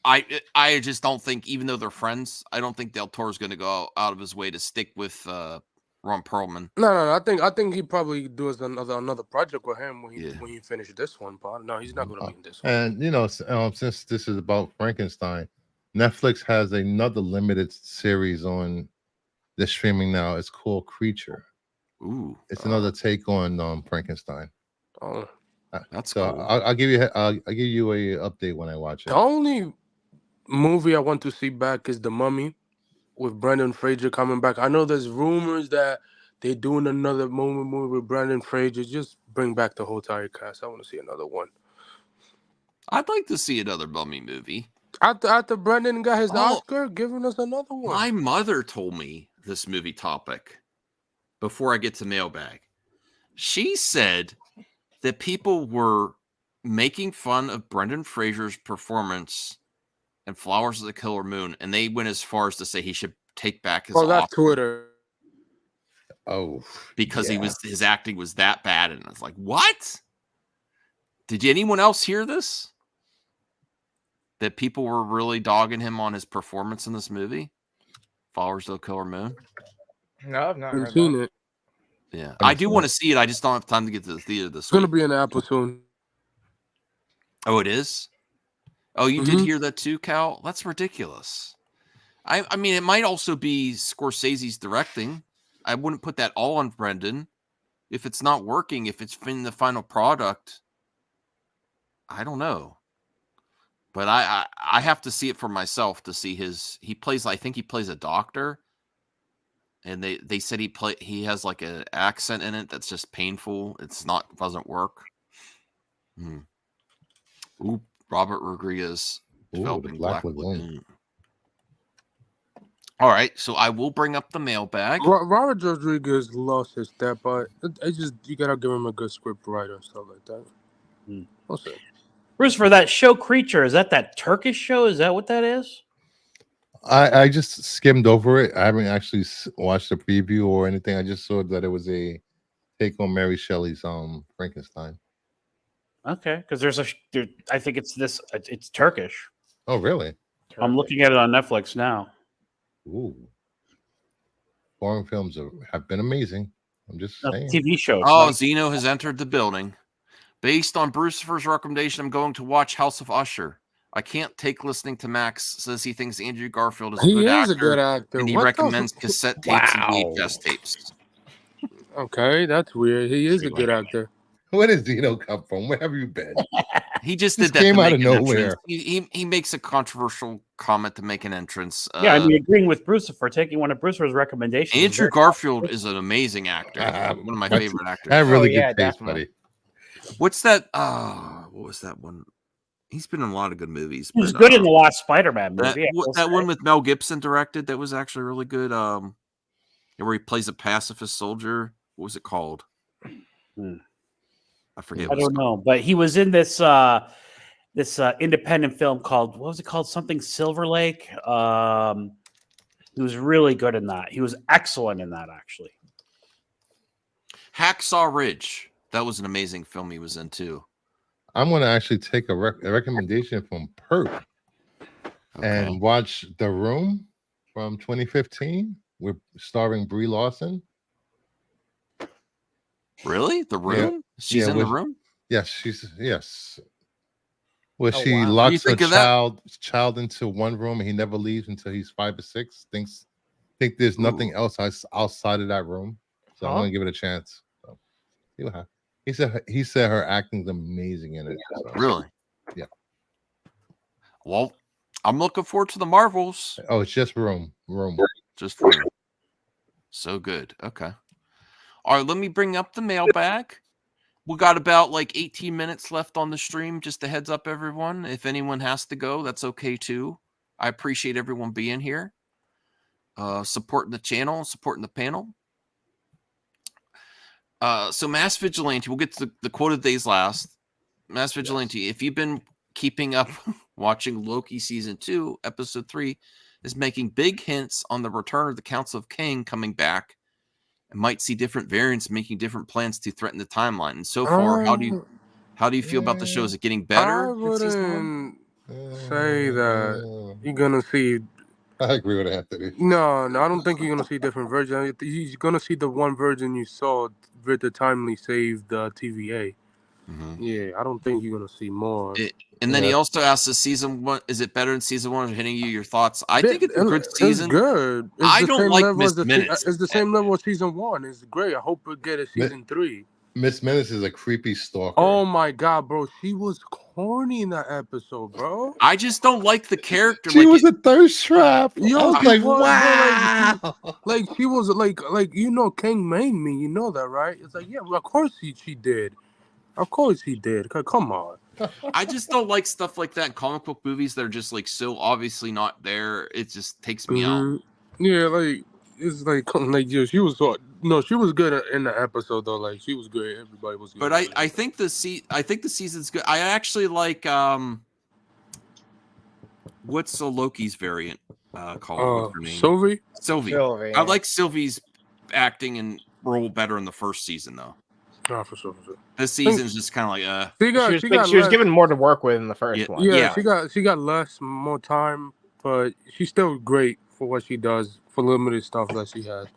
I just don't think, even though they're friends, I don't think Del Toro's going to go out of his way to stick with Ron Perlman. No. I think he probably does another project with him when he finishes this one. But no, he's not going to be in this one. And you know, since this is about Frankenstein, Netflix has another limited series on the streaming now. It's called Creature. Ooh, it's another take on Frankenstein. Oh, that's so cool. I'll give you a update when I watch it. The only movie I want to see back is The Mummy, with Brendan Fraser coming back. I know there's rumors that they're doing another movie with Brendan Fraser. Just bring back the whole entire cast. I want to see another one. I'd like to see another Mummy movie. After Brendan got his Oscar, giving us another one. My mother told me this movie topic before I get to mailbag. She said that people were making fun of Brendan Fraser's performance in Flowers of the Killer Moon, and they went as far as to say he should take back his that's Oscar. Twitter. Oh, because his acting was that bad, and I was like, what? Did anyone else hear this? That people were really dogging him on his performance in this movie, Flowers of the Killer Moon? No, I've not heard seen that. it. Yeah, I do want to see it. I just don't have time to get to the theater this It's going week. to be in Apple soon. Oh, it is? Oh, you did hear that too, Cal? That's ridiculous. I mean, it might also be Scorsese's directing. I wouldn't put that all on Brendan. If it's not working, if it's in the final product, I don't know. But I have to see it for myself to see I think he plays a doctor. And they said he has like an accent in it that's just painful. Doesn't work. Ooh, Robert Rodriguez developing Black Lagoon. All right, so I will bring up the mailbag. Robert Rodriguez lost his step, but you gotta give him a good script writer and stuff like that. We'll see. Bruce, for that show Creature, is that Turkish show? Is that what that is? I just skimmed over it. I haven't actually watched the preview or anything. I just saw that it was a take on Mary Shelley's Frankenstein. Okay, because I think it's Turkish. Oh, really? I'm looking at it on Netflix now. Ooh. Foreign films have been amazing. I'm just saying. TV shows. Oh, Zeno has entered the building. Based on Brucifer's recommendation, I'm going to watch House of Usher. I can't take listening to Max. Says he thinks Andrew Garfield is a good actor. And he recommends cassette tapes and VHS tapes. Okay, that's weird. He is a good actor. Where did Zeno come from? Where have you been? He just This did that. came to out make of an nowhere. entrance. He makes a controversial comment to make an entrance. Yeah, I mean, agreeing with Brucifer, taking one of Brucifer's recommendations. Andrew Garfield is an amazing actor. One of my favorite actors. I have really good taste, buddy. What's that? What was that one? He's been in a lot of good movies. He was good in the last Spider-Man movie. That one with Mel Gibson directed, that was actually really good. Where he plays a pacifist soldier. What was it called? I forget. I don't know, but he was in this independent film called, what was it called? Something Silver Lake. He was really good in that. He was excellent in that, actually. Hacksaw Ridge. That was an amazing film he was in too. I'm going to actually take a recommendation from Perk and watch The Room from 2015 with starring Brie Larson. Really? The Room? Yeah. She's in The Room? Yes, yes. Where she locks her child into one room and he never leaves until he's 5 or 6. Think there's nothing else outside of that room. So I'm gonna give it a chance. So, see what happens. He said her acting's amazing in it. So. Really? Yeah. Well, I'm looking forward to the Marvels. Oh, it's just Room. Just Room. So good. Okay. All right, let me bring up the mailbag. We got about like 18 minutes left on the stream. Just a heads up, everyone. If anyone has to go, that's okay too. I appreciate everyone being here, supporting the channel, supporting the panel. So Mass Vigilante, we'll get to the quote of the days last. Mass Vigilante, if you've been keeping up watching Loki Season 2, Episode 3 is making big hints on the return of the Council of Kang coming back and might see different variants making different plans to threaten the timeline. And so far, how do you feel about the show? Is it getting better? I wouldn't say that you're gonna see. I agree with Anthony. No, I don't think you're gonna see different versions. You're gonna see the one version you saw with the timely saved TVA. Mm-hmm. Yeah, I don't think you're gonna see more. And then he also asked, "Is season 1? Is it better than season 1?" Hitting you, your thoughts. I think it's a good season. It's good. It's I don't like Miss Minutes. It's the same level as season 1. It's great. I hope we get a season 3. Miss Minutes is a creepy stalker. Oh my god, bro! She was corny in that episode, bro. I just don't like the character. She was a thirst trap. Yo, I was like, wow. Like she was like Kang made me. You know that, right? It's like, yeah, well, of course she did. Of course he did. Come on. I just don't like stuff like that in comic book movies that are just like so obviously not there. It just takes me out. Yeah, like it's like yeah, she was good in the episode though. Like she was good. Everybody was good. But I think the season's good. I actually like what's the Loki's variant called? What's her name? Sylvie. I like Sylvie's acting and role better in the first season though. Oh, for sure. This season's just kind of like she was given more to work with in the first one. Yeah, she got more time, but she's still great for what she does for limited stuff that she has.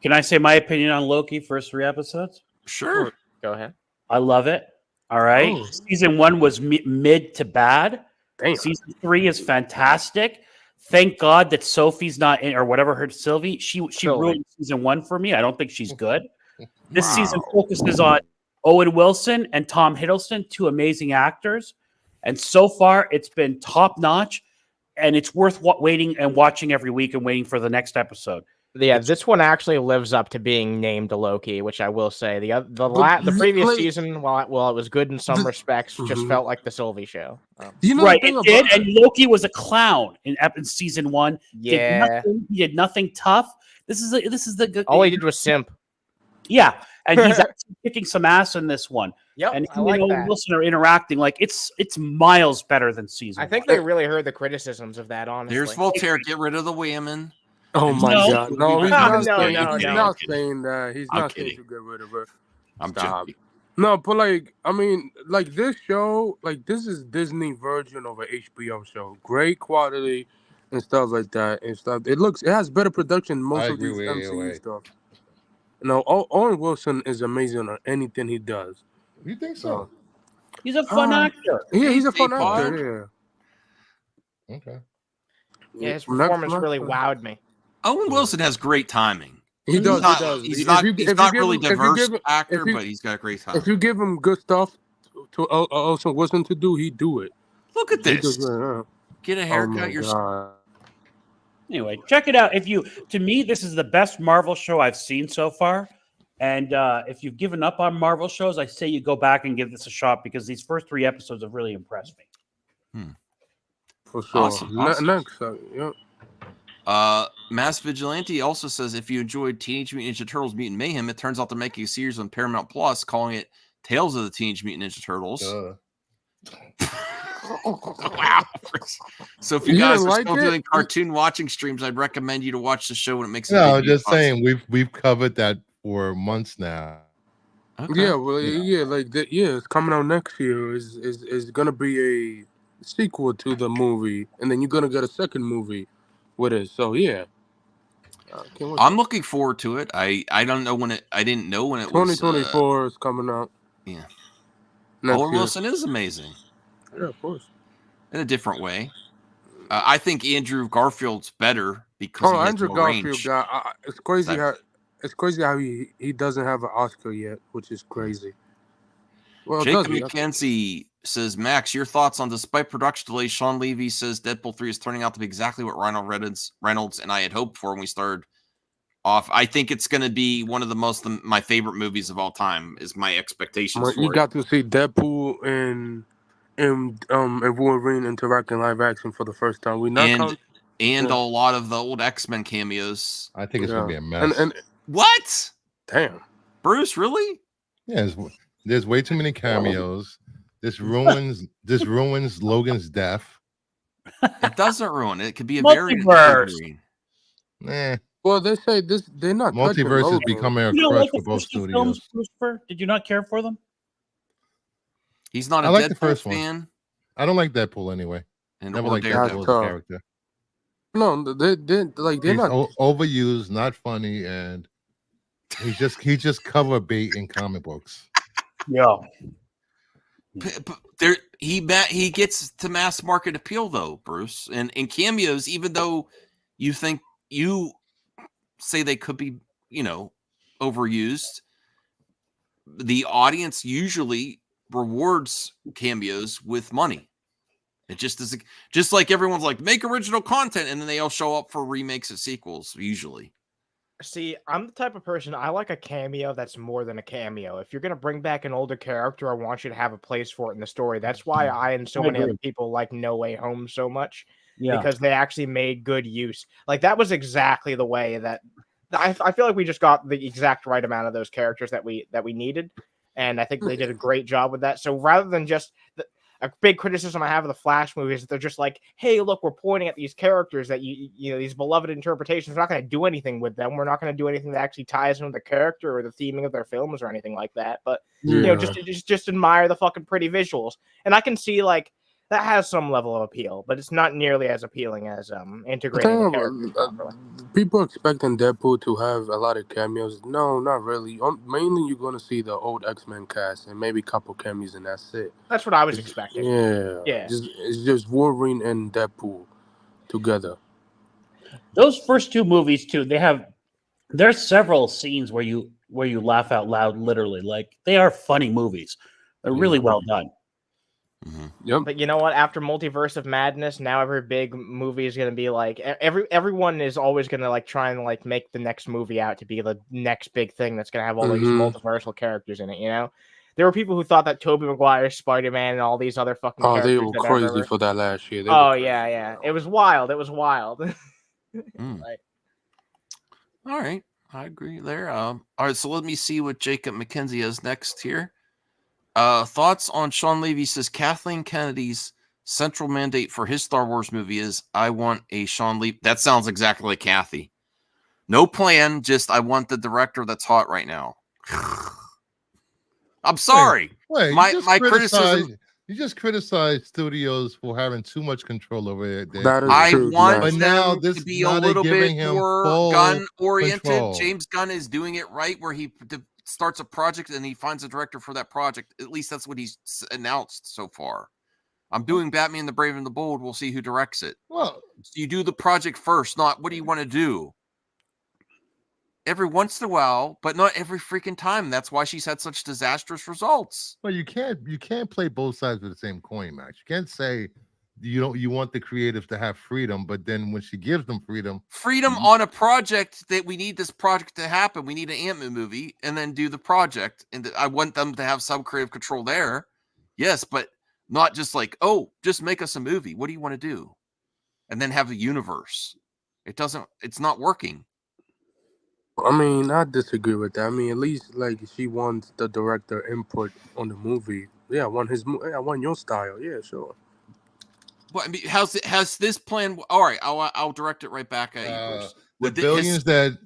Can I say my opinion on Loki first 3 episodes? Sure. Go ahead. I love it. All right. Oh. Season 1 was mid to bad. Damn. Season 3 is fantastic. Thank God that Sophie's not in, or whatever her Sylvie. She ruined season 1 for me. I don't think she's good. This season focuses on Owen Wilson and Tom Hiddleston, 2 amazing actors. And so far, it's been top notch, and it's worth waiting and watching every week and waiting for the next episode. Yeah, this one actually lives up to being named Loki, which I will say. The previous season, while it was good in some respects, just felt like the Sylvie show. Right, it did, and Loki was a clown in season 1. Yeah, he did nothing tough. This is the all he did was simp. Yeah, and he's actually kicking some ass in this one. Yep, And I him like and Owen that. Wilson are interacting like it's miles better than season. I think one. they really heard the criticisms of that. Honestly, There's Voltaire. Get rid of the whammon. Oh my No. God! No, he's No, not no, saying. no, He's no. not saying that. He's I'm not saying kidding. to get rid of her. I'm Stop. joking. No, but like, I mean, like this show, like this is Disney version of an HBO show. Great quality and stuff like that and stuff. It has better production than most I of agree these with MCU AOA. stuff. No, Owen Wilson is amazing on anything he does. You think so? He's a fun actor. Yeah, he's a fun K-pop. actor. Okay. Yeah, his Next performance month, really wowed me. Owen Wilson has great timing. He does. Not, He does. He's If not. you- He's if you not give really him- if you diverse give him- actor, if you- but he's got great time. If you give him good stuff to Owen Wilson to do, he do it. Look at He this. does, Get a oh haircut my yourself. God. Anyway, check it out. To me, this is the best Marvel show I've seen so far. And if you've given up on Marvel shows, I say you go back and give this a shot because these first 3 episodes have really impressed me. For sure. Awesome, awesome. Next, yeah. Mass Vigilante also says if you enjoyed Teenage Mutant Ninja Turtles Mutant Mayhem, it turns out they're making a series on Paramount Plus calling it Tales of the Teenage Mutant Ninja Turtles. Wow. So if you You guys didn't are like still it? doing cartoon watching streams, I'd recommend you to watch the show when it makes a No, I'm debut just on saying we've covered that for months now. Okay. Yeah, well, yeah, like that. Yeah, it's coming out next year. Is gonna be a sequel to the movie, and then you're gonna get a second movie with it. So yeah, can't wait. I'm looking forward to it. I don't know when it. I didn't know when it was. 2024 is coming out. Yeah. Next Owen year. Wilson is amazing Yeah, of course. in a different way. I think Andrew Garfield's better because he has Andrew more Garfield range. got. It's crazy That- how he doesn't have an Oscar yet, which is crazy. Well, Jacob does he? McKenzie says, Max, your thoughts on despite production delays, Sean Levy says Deadpool 3 is turning out to be exactly what Reynolds and I had hoped for when we started off. I think it's going to be one of my favorite movies of all time is my expectations for You it. got to see Deadpool and Wolverine interacting live action for the first time. And a lot of the old X-Men cameos. I think it's gonna be a mess. And What? damn. Bruce, really? Yeah, there's way too many cameos. This ruins Logan's death. It doesn't ruin it. It could be a Multiverse. Nah, Well, they say they're not touching multiverse is Logan. becoming a You don't crutch like for the both first 2 studios. films, Christopher? Did you not care for them? He's not a I like the Deadpool first one. fan. I don't like Deadpool anyway. And Never or liked Daredevil. Deadpool as a character. No, they're He's not. overused, not funny, and he just cover bait in comic books. Yeah. He gets to mass market appeal though, Bruce, and in cameos, even though you say they could be, overused, the audience usually rewards cameos with money. It just is just like everyone's like make original content, and then they all show up for remakes and sequels usually. See, I'm the type of person, I like a cameo that's more than a cameo. If you're going to bring back an older character, I want you to have a place for it in the story. That's why I and so I many agree. other people like No Way Home so much, Yeah. because they actually made good use. Like, that was exactly the way that I feel like we just got the exact right amount of those characters that we needed, and I think they did a great job with that. So rather than just a big criticism I have of the Flash movies, they're just like, hey, look, we're pointing at these characters that you know, these beloved interpretations. We're not going to do anything with them. We're not going to do anything that actually ties into the character or the theming of their films or anything like that. But you know, just admire the fucking pretty visuals. And I can see like that has some level of appeal, but it's not nearly as appealing as integrating the characters properly. People expecting Deadpool to have a lot of cameos. No, not really. Mainly, you're going to see the old X-Men cast and maybe a couple cameos, and that's it. That's what I was expecting. Yeah. Yeah. It's just Wolverine and Deadpool together. Those first 2 movies too, there's several scenes where you laugh out loud, literally. Like they are funny movies. They're really well done. Mm-hmm. Yep. But you know what? After Multiverse of Madness, now every big movie is going to be like everyone is always going to like try and like make the next movie out to be the next big thing that's going to have all these multiversal characters in it. You know, there were people who thought that Tobey Maguire's Spider-Man and all these other fucking characters. They were crazy for that last year. Yeah, it was wild. It was wild. Mm. Like, All right. I agree there. All right, so let me see what Jacob McKenzie has next here. Thoughts on Sean Levy says Kathleen Kennedy's central mandate for his Star Wars movie is I want a Sean Levy. That sounds exactly like Kathy. No plan, just I want the director that's hot right now. I'm sorry. Wait, my criticism. You just criticize studios for having too much control over it. That is I true, want But them now to be a now they're little bit giving him more full gun-oriented. control. James Gunn is doing it right, where he starts a project and he finds a director for that project. At least that's what he's announced so far. I'm doing Batman the Brave and the Bold. We'll see who directs it. Well, You do the project first, not what do you want to do? Every once in a while, but not every freaking time. That's why she's had such disastrous results. well, you can't play both sides of the same coin, Max. You can't say you want the creative to have freedom, but then when she gives them freedom On a project that we need this project to happen, we need an Ant-Man movie, and then do the project. And I want them to have some creative control there. Yes, but not just like, oh, just make us a movie. What do you want to do? And then have a universe. It's not working. I mean, I disagree with that. I mean, at least like she wants the director input on the movie. Yeah, I want I want your style. Yeah, sure. Well, I mean, has this plan? All right, I'll direct it right back at you, Bruce. the billions that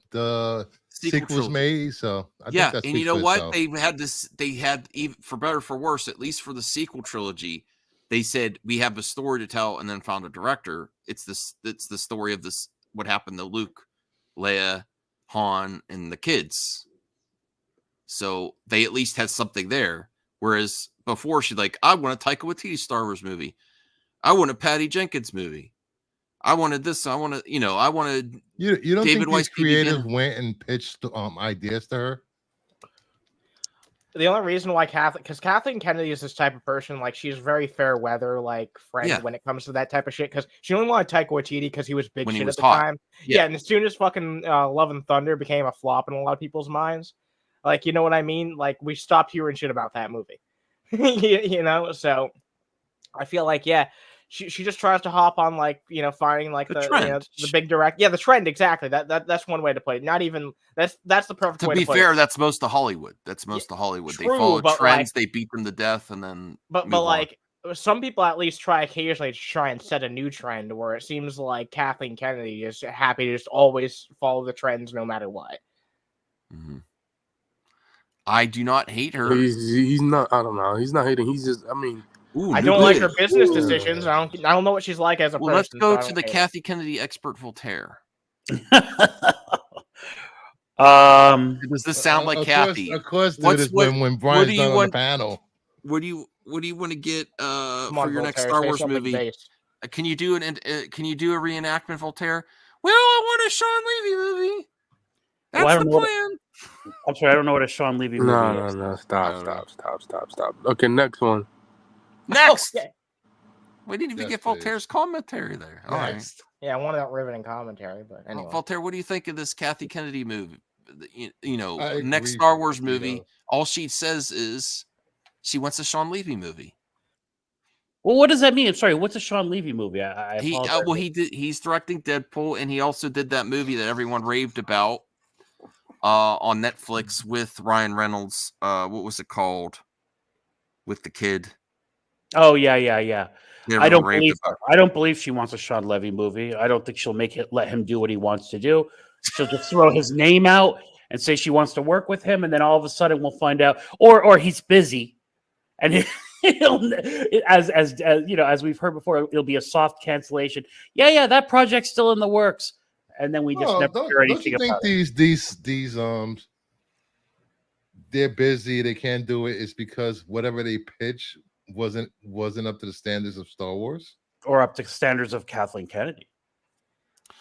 the sequels made. So I think that and you know for what? itself. They had even for better or for worse, at least for the sequel trilogy, they said we have a story to tell, and then found a director. It's the story of this what happened to Luke, Leia, Han, and the kids. So they at least had something there. Whereas before, she's like, I want a Taika Waititi Star Wars movie. I want a Patty Jenkins movie. I wanted this. I wanted. You don't David think these creative went and pitched ideas to her? The only reason why Kathleen Kennedy is this type of person, like she's very fair weather, like friend when it comes to that type of shit. Because she only wanted Taika Waititi because he was big when shit was at the hot. time. Yeah, and as soon as fucking Love and Thunder became a flop in a lot of people's minds, like you know what I mean? Like we stopped hearing shit about that movie. you know, so I feel like she just tries to hop on like finding like the trend. The big direct the trend exactly that's one way to play it. Not even that's the perfect way to be fair. That's most of Hollywood. That's most of Hollywood. True, they follow trends, like, they beat them to death, and then but like some people at least try occasionally to try and set a new trend where it seems like Kathleen Kennedy is happy to just always follow the trends no matter what. Mm-hmm. I do not hate her. He's not. I don't know. He's not hating. He's just. I mean. Ooh, I don't like her business decisions. I don't know what she's like as a person. Let's go to the Kathy Kennedy expert Voltaire. Does this sound like Kathy? Of course, when Brian's not on the panel. What do you want to get for your next Star Wars movie? Can you do a reenactment, Voltaire? Well, I want a Sean Levy movie. That's the plan. I'm sorry, I don't know what a Sean Levy movie is. No. Stop. Okay, next one. Next. Okay. We didn't even get Voltaire's commentary there. All right. Yeah, I wanted that riveting commentary, but anyway. Voltaire, what do you think of this Kathy Kennedy movie? Next Star Wars movie. All she says is she wants a Sean Levy movie. Well, what does that mean? I'm sorry. What's a Sean Levy movie? He's directing Deadpool, and he also did that movie that everyone raved about on Netflix with Ryan Reynolds. What was it called? With the kid. Oh yeah. I don't believe she wants a Sean Levy movie. I don't think she'll let him do what he wants to do. She'll just throw his name out and say she wants to work with him, and then all of a sudden we'll find out, or he's busy, and as we've heard before, it'll be a soft cancellation. Yeah, that project's still in the works, and then we just never hear anything about it. These they're busy, they can't do it. It's because whatever they pitch wasn't up to the standards of Star Wars or up to standards of Kathleen Kennedy.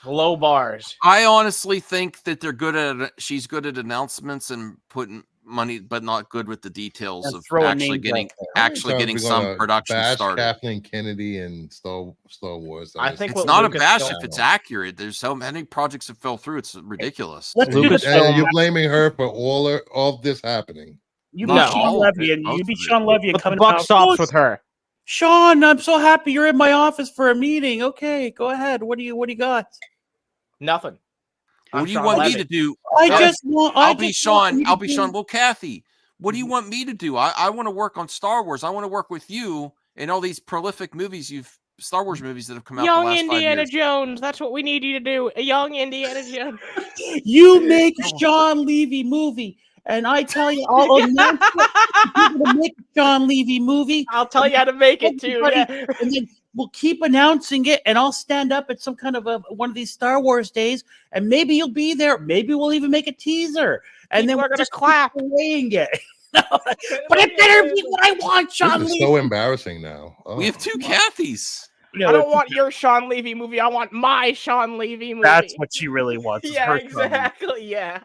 Low bars. I honestly think that she's good at announcements and putting money, but not good with the details of actually getting some production started. Kathleen Kennedy and Star Wars. I think it's not a bash if it's accurate. There's so many projects that fell through. It's ridiculous. And you're blaming her for all of this happening. You be Sean Levy, and coming. The buck stops with her. Sean, I'm so happy you're in my office for a meeting. Okay, go ahead. What do you got? Nothing. What do you Sean want me Levy. to do? I I'll- just want. I'll I be just Sean. want you to I'll be do- Sean. Well, Kathy, what do you want me to do? I want to work on Star Wars. I want to work with you in all these prolific Star Wars movies that have come out the Young last 5 Indiana years. Jones. That's what we need you to do. A young Indiana Jones. You make a Sean Levy movie, and I tell you, I'll announce it. You're gonna make a Sean Levy movie. I'll tell you how to make it too. Everybody- Yeah. And then we'll keep announcing it, and I'll stand up at some kind of one of these Star Wars days, and maybe you'll be there. Maybe we'll even make a teaser, and People then are we'll gonna just clap. keep delaying it. But it better be what I want, Sean This is Levy. so embarrassing now. Oh. We have 2 Kathys. No, I don't want your Sean Levy movie. I want my Sean Levy movie. That's what she really wants. is Yeah, her Sean Levy. exactly. Yeah.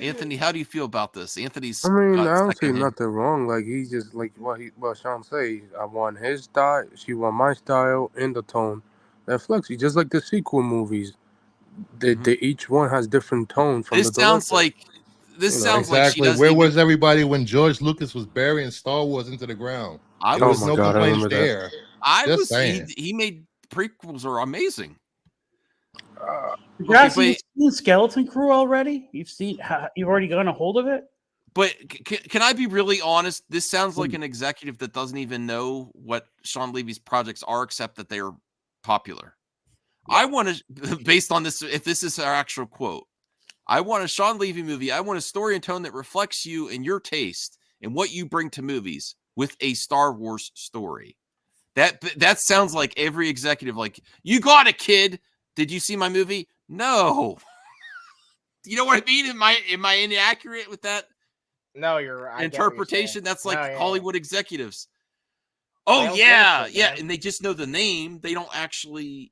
Anthony, how do you feel about this? Anthony's. I mean, got I don't see secondhand- nothing wrong. Like he just like what Sean say. I want his style. She want my style and the tone. That flexy, just like the sequel movies. They each one has different tone from This the sounds director. like. This You know, sounds like she Exactly. doesn't Where even- was everybody when George Lucas was burying Star Wars into the ground? I There was. was my no God, I complaints remember that. there. I Just was. saying. He made prequels are amazing. You guys Okay, have seen Skeleton Crew already? You've already gotten a hold of it? But can I be really honest? This sounds like an executive that doesn't even know what Sean Levy's projects are, except that they're popular. I want to, based on this, if this is our actual quote, I want a Sean Levy movie. I want a story and tone that reflects you and your taste and what you bring to movies with a Star Wars story. That sounds like every executive, like, you got it, kid. Did you see my movie? No. You know what I mean? Am I inaccurate with that? No, you're right. Interpretation? That's like No, yeah. Hollywood executives. They Oh don't give a yeah, shit, yeah, man. and they just know the name. They don't actually,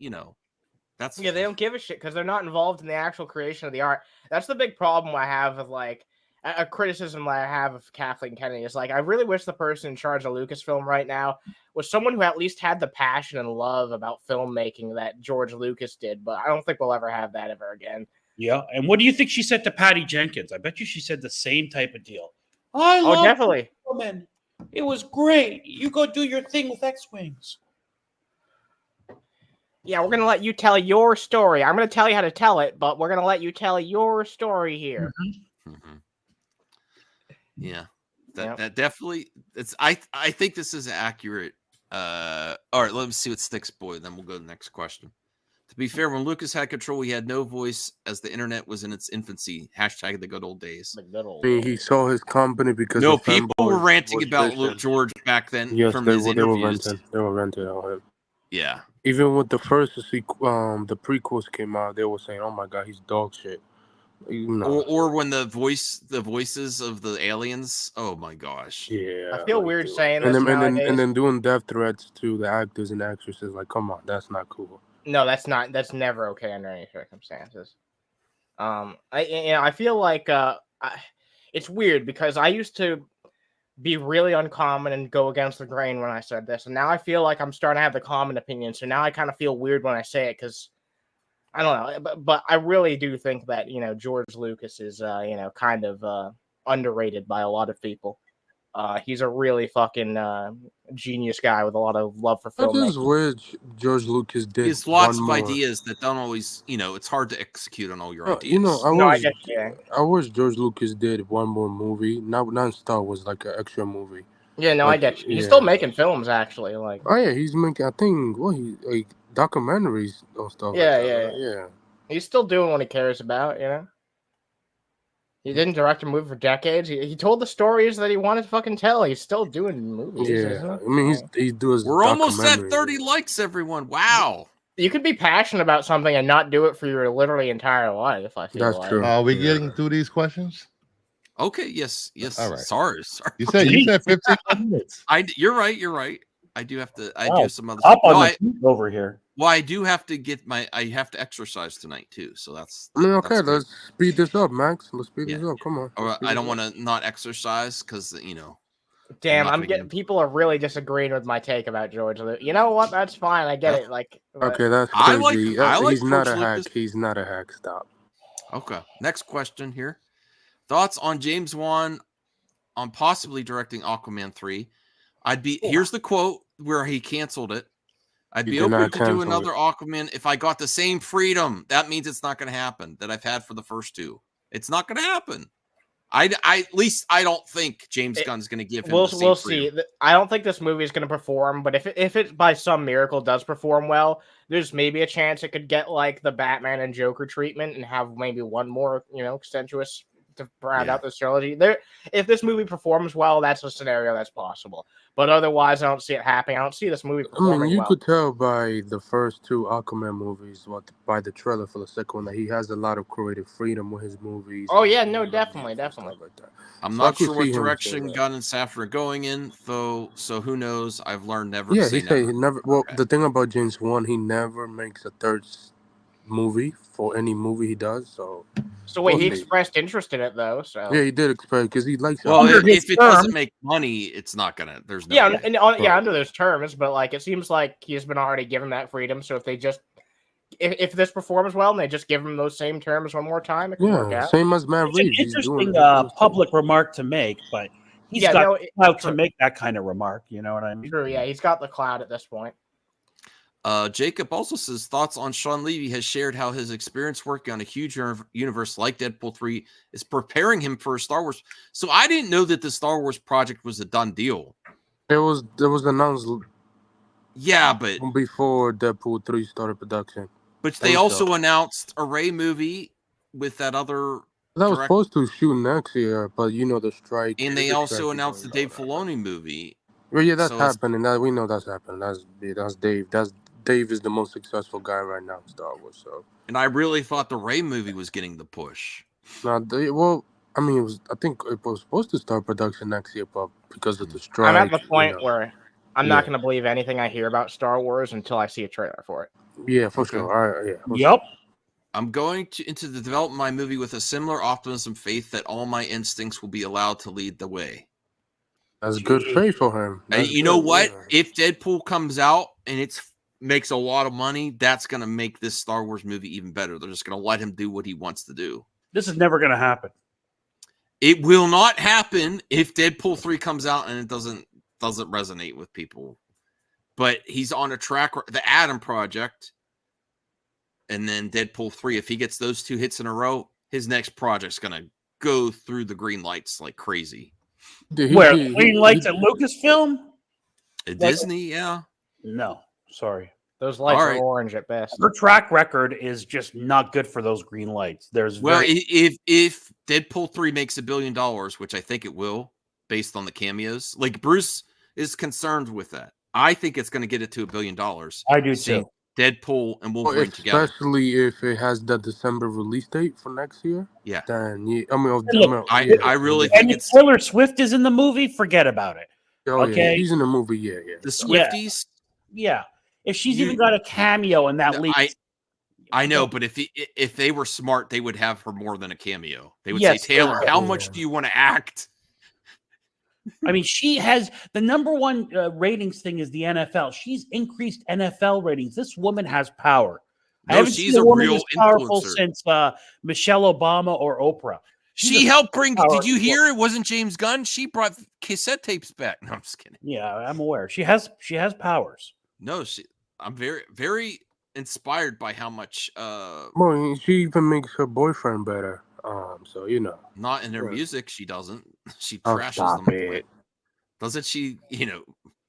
that's Yeah, they don't give a shit because they're not involved in the actual creation of the art. That's the big problem I have with like a criticism that I have of Kathleen Kennedy is like I really wish the person in charge of Lucasfilm right now was someone who at least had the passion and love about filmmaking that George Lucas did. But I don't think we'll ever have that ever again. Yeah. And what do you think she said to Patty Jenkins? I bet you she said the same type of deal. I Oh, love definitely. Woman. It was great. You go do your thing with X-Wings. Yeah, we're gonna let you tell your story. I'm gonna tell you how to tell it, but we're gonna let you tell your story here. Mhm. Yeah, Yep. that definitely. It's. I think this is accurate. All right, let me see what sticks, boy. Then we'll go to the next question. To be fair, when Lucas had control, he had no voice as the internet was in its infancy. Hashtag the good old days. The good old I mean, he saw his company because No, of people were fanboys ranting was about vicious. George back then Yes, from they his were. They were interviews. renting. They were renting on him. Yeah. Even with the first the prequels came out, they were saying, "Oh my God, he's dog shit." You know, Or when the voices of the aliens. Oh my gosh. yeah. I feel weird dude. saying and this then, and then nowadays. and then doing death threats to the actors and actresses. Like, come on, that's not cool. No, that's not. That's never okay under any circumstances. I feel like it's weird because I used to be really uncommon and go against the grain when I said this, and now I feel like I'm starting to have the common opinion. So now I kind of feel weird when I say it because I don't know, but I really do think that George Lucas is kind of underrated by a lot of people. He's a really fucking genius guy with a lot of love for I just filmmaking. wish George Lucas did There's lots one of more. ideas that don't always, it's hard to execute on all your ideas. You know, No, I get you. I wish George Lucas did one more movie, not Star Wars, like an extra movie. Yeah, no, I Like, get you. He's yeah. still making films, actually. Like, Oh yeah, he's making. I think he like documentaries or stuff. Yeah, like that, yeah, right? Yeah. he's still doing what he cares about. He didn't direct a movie for decades. He told the stories that he wanted to fucking tell. He's still doing movies. Yeah, isn't he? I mean he does. We're almost at documentaries. 30 likes, everyone. Wow. You could be passionate about something and not do it for your literally entire life. I feel That's like. true. Are we Yeah. getting through these questions? Okay, yes. All right. Sorry. You said 15 minutes. You're right. I do have to do Wow, some other Up stuff. on No, the feet over here. I do have to I have to exercise tonight too. So that's I mean, okay, that's good. let's speed this up, Max. Let's speed Yeah. this up. Come on. Or Let's speed I don't this want up. to not exercise because Damn, not I'm gonna getting get- people are really disagreeing with my take about George Lucas. You know what? That's fine. I get it. Like, but- Okay, that's I crazy. like He's not George a hack. Lucas. He's not a hack. Stop. Okay. Next question here. Thoughts on James Wann on possibly directing Aquaman 3? Here's the quote where he canceled it. I'd He be did open not to do cancel another it. Aquaman if I got the same freedom. That means it's not going to happen that I've had for the first two. It's not going to happen. I at least I don't think James Gunn's going to give him the same We'll freedom. see. I don't think this movie is going to perform, but if it by some miracle does perform well, there's maybe a chance it could get like the Batman and Joker treatment and have maybe one more, sensuous to round out this trilogy. If this movie performs well, that's a scenario that's possible. But otherwise, I don't see it happening. I don't see this movie I mean, performing you well. could tell by the first two Aquaman movies, by the trailer for the second one, that he has a lot of creative freedom with his movies. Oh and yeah, his no, ideas definitely. and stuff like that. I'm So I not could sure what see him saying direction that. Gunn and Safran are going in, though. So who knows? I've learned never to Yeah, say he said never. he never. Well, the thing about James Wan, he never makes a third movie for any movie he does. So Wait, we'll he see. expressed interest in it though. So Yeah, he did express because he likes. Well, Under his if it term. doesn't make money, it's not gonna. There's no. yeah, way. under those terms, but like it seems like he's been already given that freedom. So if they just if this performs well and they just give him those same terms one more time, it can work Yeah, out. same as Matt It's an Reeves. He's doing interesting public remark to make, but he's got no, clout to make that kind of remark. You know what I mean? True. Yeah, he's got the cloud at this point. Jacob also says thoughts on Sean Levy has shared how his experience working on a huge universe like Deadpool 3 is preparing him for Star Wars. So I didn't know that the Star Wars project was a done deal. It was announced. Yeah, but before Deadpool 3 started production. But they also announced a Ray movie with that other. That was supposed to shoot next year, but the strike. And they also announced the Dave Filoni movie. Well, yeah, that's happening. We know that's happening. That's Dave. Dave is the most successful guy right now in Star Wars. So. And I really thought the Ray movie was getting the push. I mean, I think it was supposed to start production next year, but because of the strike. I'm at the point where I'm not going to believe anything I hear about Star Wars until I see a trailer for it. Yeah, for sure. All right, yeah. Yep. I'm going into the development of my movie with a similar optimism, faith that all my instincts will be allowed to lead the way. That's good faith for him. You know what? Yeah. If Deadpool comes out and it makes a lot of money, that's going to make this Star Wars movie even better. They're just going to let him do what he wants to do. This is never going to happen. It will not happen if Deadpool 3 comes out and it doesn't resonate with people. But he's on a track, the Adam Project, and then Deadpool 3. If he gets those two hits in a row, his next project's going to go through the green lights like crazy. Green lights at Lucasfilm? At Disney, yeah. No, sorry. Those lights are orange at best. Her track record is just not good for those green lights. If Deadpool 3 makes $1 billion, which I think it will, based on the cameos, like Bruce is concerned with that. I think it's going to get it to $1 billion. I do too. Deadpool and Wolverine together. Especially if it has the December release date for next year. Yeah. Then I really think it's Taylor Swift is in the movie. Forget about it. Oh, okay, yeah. He's in the movie. Yeah. The Swifties. Yeah. If she's even got a cameo in that leak. I know, but if they were smart, they would have her more than a cameo. They would say, Taylor, how much do you want to act? I mean, she has the number one ratings thing is the NFL. She's increased NFL ratings. This woman has power. No, I haven't she's seen a woman real as powerful influencer. since Michelle Obama or Oprah. She helped bring. Did you hear? It wasn't James Gunn. She brought cassette tapes back. No, I'm just kidding. Yeah, I'm aware. She has powers. No, I'm very, very inspired by how much. Well, she even makes her boyfriend better. So not in her music, she doesn't. She trashes them. It. Doesn't she?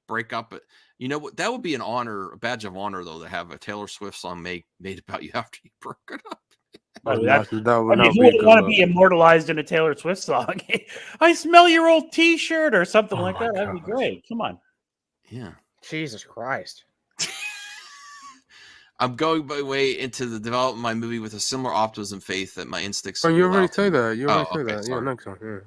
Break up. You know what? That would be an honor, a badge of honor, though, to have a Taylor Swift song made about you after you broke it up. Who would want to be immortalized in a Taylor Swift song? I smell your old T-shirt or something like that. That'd be great. Come on. Yeah. Jesus Christ. I'm going my way into the development of my movie with a similar optimism, faith that my instincts. Oh, you already say that. You already say that. Sorry. Yeah, next one.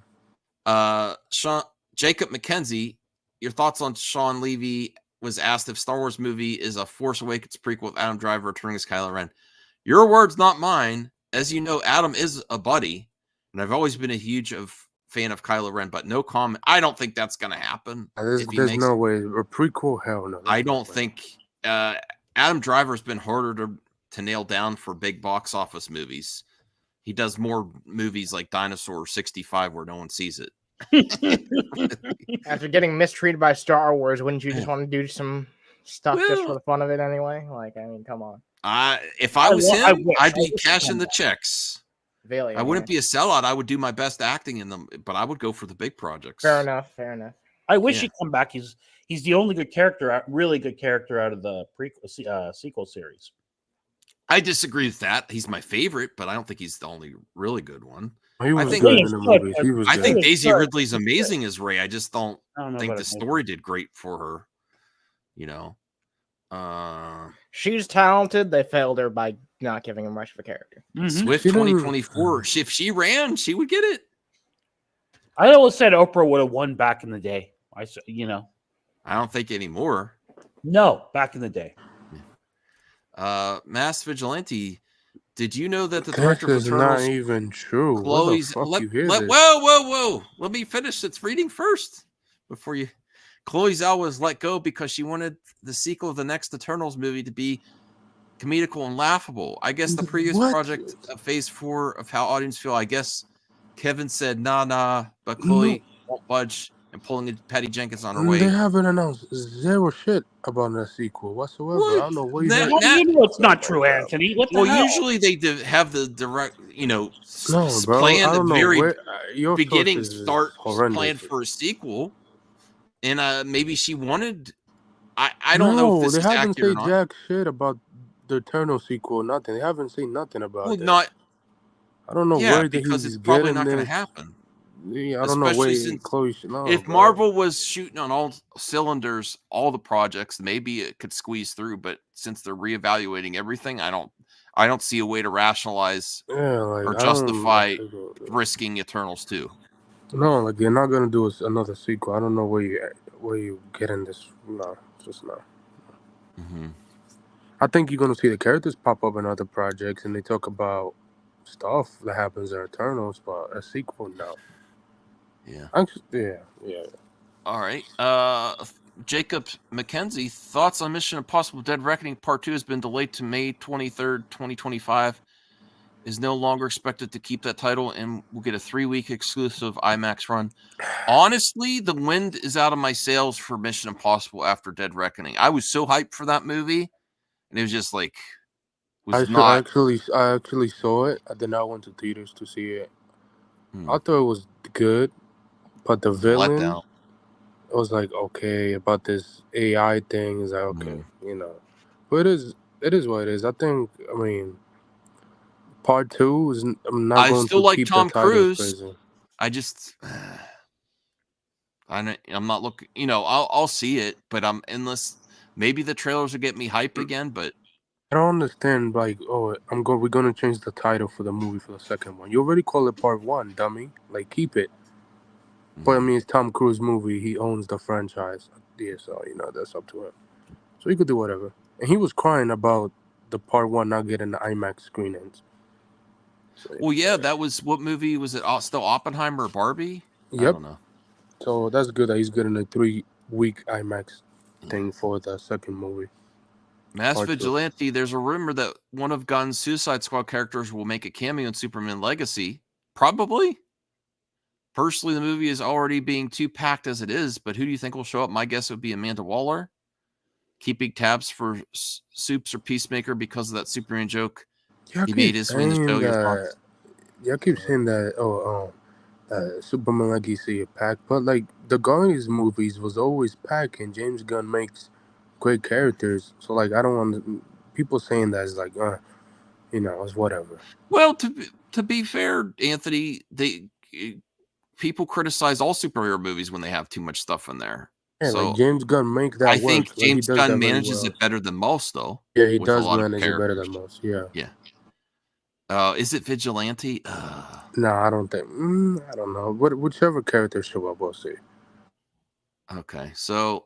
Yeah. Jacob McKenzie, your thoughts on Sean Levy was asked if Star Wars movie is a Force Awakens prequel with Adam Driver returning as Kylo Ren. Your words, not mine. As you know, Adam is a buddy, and I've always been a huge fan of Kylo Ren, but no comment. I don't think that's going to happen. There's no way. A prequel? Hell no. I don't think Adam Driver's been harder to nail down for big box office movies. He does more movies like Dinosaur 65 where no one sees it. After getting mistreated by Star Wars, wouldn't you just want to do some stuff just for Well- the fun of it anyway. Like, I mean, come on. If I was I him, wish. I'd I be wish he'd cashing come the back. checks. Really, I wouldn't be a sellout. I would do my best acting in them, but I would go for the big projects. Fair enough. Fair enough. I wish Yeah. he'd come back. He's the only good character, really good character out of the sequel series. I disagree with that. He's my favorite, but I don't think he's the only really good one. He was think- good in the movies. He was I good. think Daisy good. Ridley's amazing as Ray. I just don't I don't know think about the amazing. story did great for her. You know, She's talented. They failed her by not giving her much of a character. Mhm. Swift She didn't- 2024. If she ran, she would get it. I always said Oprah would have won back in the day. I don't think anymore. no, back in the day. Mass Vigilante. Did you know that the This director of is not Eternals, even true. Chloe's? What the fuck you hear this? Whoa! Let me finish. It's reading first before you. Chloe Zhao was let go because she wanted the sequel of the next Eternals movie to be comedical and laughable. I guess the previous What? project, Phase 4 of How Audience Feel. I guess Kevin said nah, but Chloe won't budge and pulling Patty Jenkins on her way. They haven't announced zero shit about the sequel whatsoever. What? I don't know what you That- How do you know it's not true, Anthony? What the Well, hell? usually they have the direct, No, bro. plan I the don't know very where your beginning source is start horrendous. plan for a sequel, and maybe she wanted. I don't know if this they is haven't accurate or said not. jack shit about the Eternal sequel. Nothing. They haven't said nothing about Well, that. not I don't know yeah, where because he's it's probably getting not going to this. happen. Yeah, I don't know Especially where since Chloe. No, if bro. Marvel was shooting on all cylinders, all the projects, maybe it could squeeze through. But since they're reevaluating everything, I don't see a way to rationalize Yeah, like or I don't- justify risking Eternals too. No, like you're not gonna do another sequel. I don't know where you getting this. No, just no. Mm-hmm. I think you're gonna see the characters pop up in other projects, and they talk about stuff that happens in Eternals, but a sequel, no. Yeah. Yeah. All right. Jacob McKenzie, thoughts on Mission Impossible Dead Reckoning Part 2 has been delayed to May 23rd, 2025. Is no longer expected to keep that title and will get a 3-week exclusive IMAX run. Honestly, the wind is out of my sails for Mission Impossible after Dead Reckoning. I was so hyped for that movie, and it was just like I actually saw it. I did not went to theaters to see it. I thought it was good, but the villain, letdown. it was like okay about this AI thing. Is like okay, but it is what it is. I mean, Part 2 is. I'm not I going still to like keep Tom the title Cruise. crazy. I just, I'm not looking. I'll see it, but unless maybe the trailers will get me hype again. But I don't understand. Like, we're gonna change the title for the movie for the second one. You already call it Part 1, dummy. Like, keep it. But I mean, it's Tom Cruise movie. He owns the franchise. Yeah, so that's up to him. So he could do whatever. And he was crying about the Part 1 not getting the IMAX screenings. So, well, yeah, that was what movie was it? Still Oppenheimer or Barbie? I Yep. don't know. So that's good that he's getting a 3-week IMAX thing for the second movie. Mass Part 2. Vigilante, there's a rumor that one of Gunn's Suicide Squad characters will make a cameo in Superman Legacy. Probably. Personally, the movie is already being too packed as it is, but who do you think will show up? My guess would be Amanda Waller. Keeping tabs for Supes or Peacemaker because of that Superman joke he made his way in the show. Your thoughts? Y'all keep saying that, Superman Legacy is packed, but like the Guardians movies was always packed, and James Gunn makes great characters. So like, I don't want people saying that is like, it's whatever. Well, to be fair, Anthony, people criticize all superhero movies when they have too much stuff in there. Yeah, So like James Gunn make that I work. think Like, he James does Gunn that very manages well. it better than most, though. Yeah, he with a does lot of manage it better than characters. most. Yeah. Yeah. Is it Vigilante? No, I don't think. I don't know. Whichever character show up, we'll see. Okay, so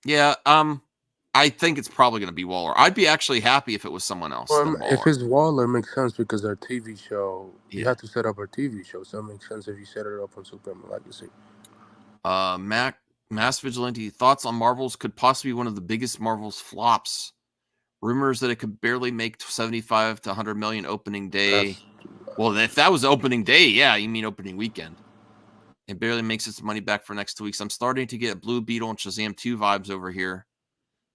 yeah, I think it's probably going to be Waller. I'd be actually happy if it was someone else than Waller. If it's Waller, it makes sense because our TV show, you Yeah. have to set up our TV show, so it makes sense if you set it up on Superman Legacy. Mass Vigilante, thoughts on Marvels could possibly be one of the biggest Marvels flops. Rumors that it could barely make 75 to 100 million opening day. Well, if that was opening day, yeah, you mean opening weekend. It barely makes its money back for next 2 weeks. I'm starting to get Blue Beetle and Shazam 2 vibes over here.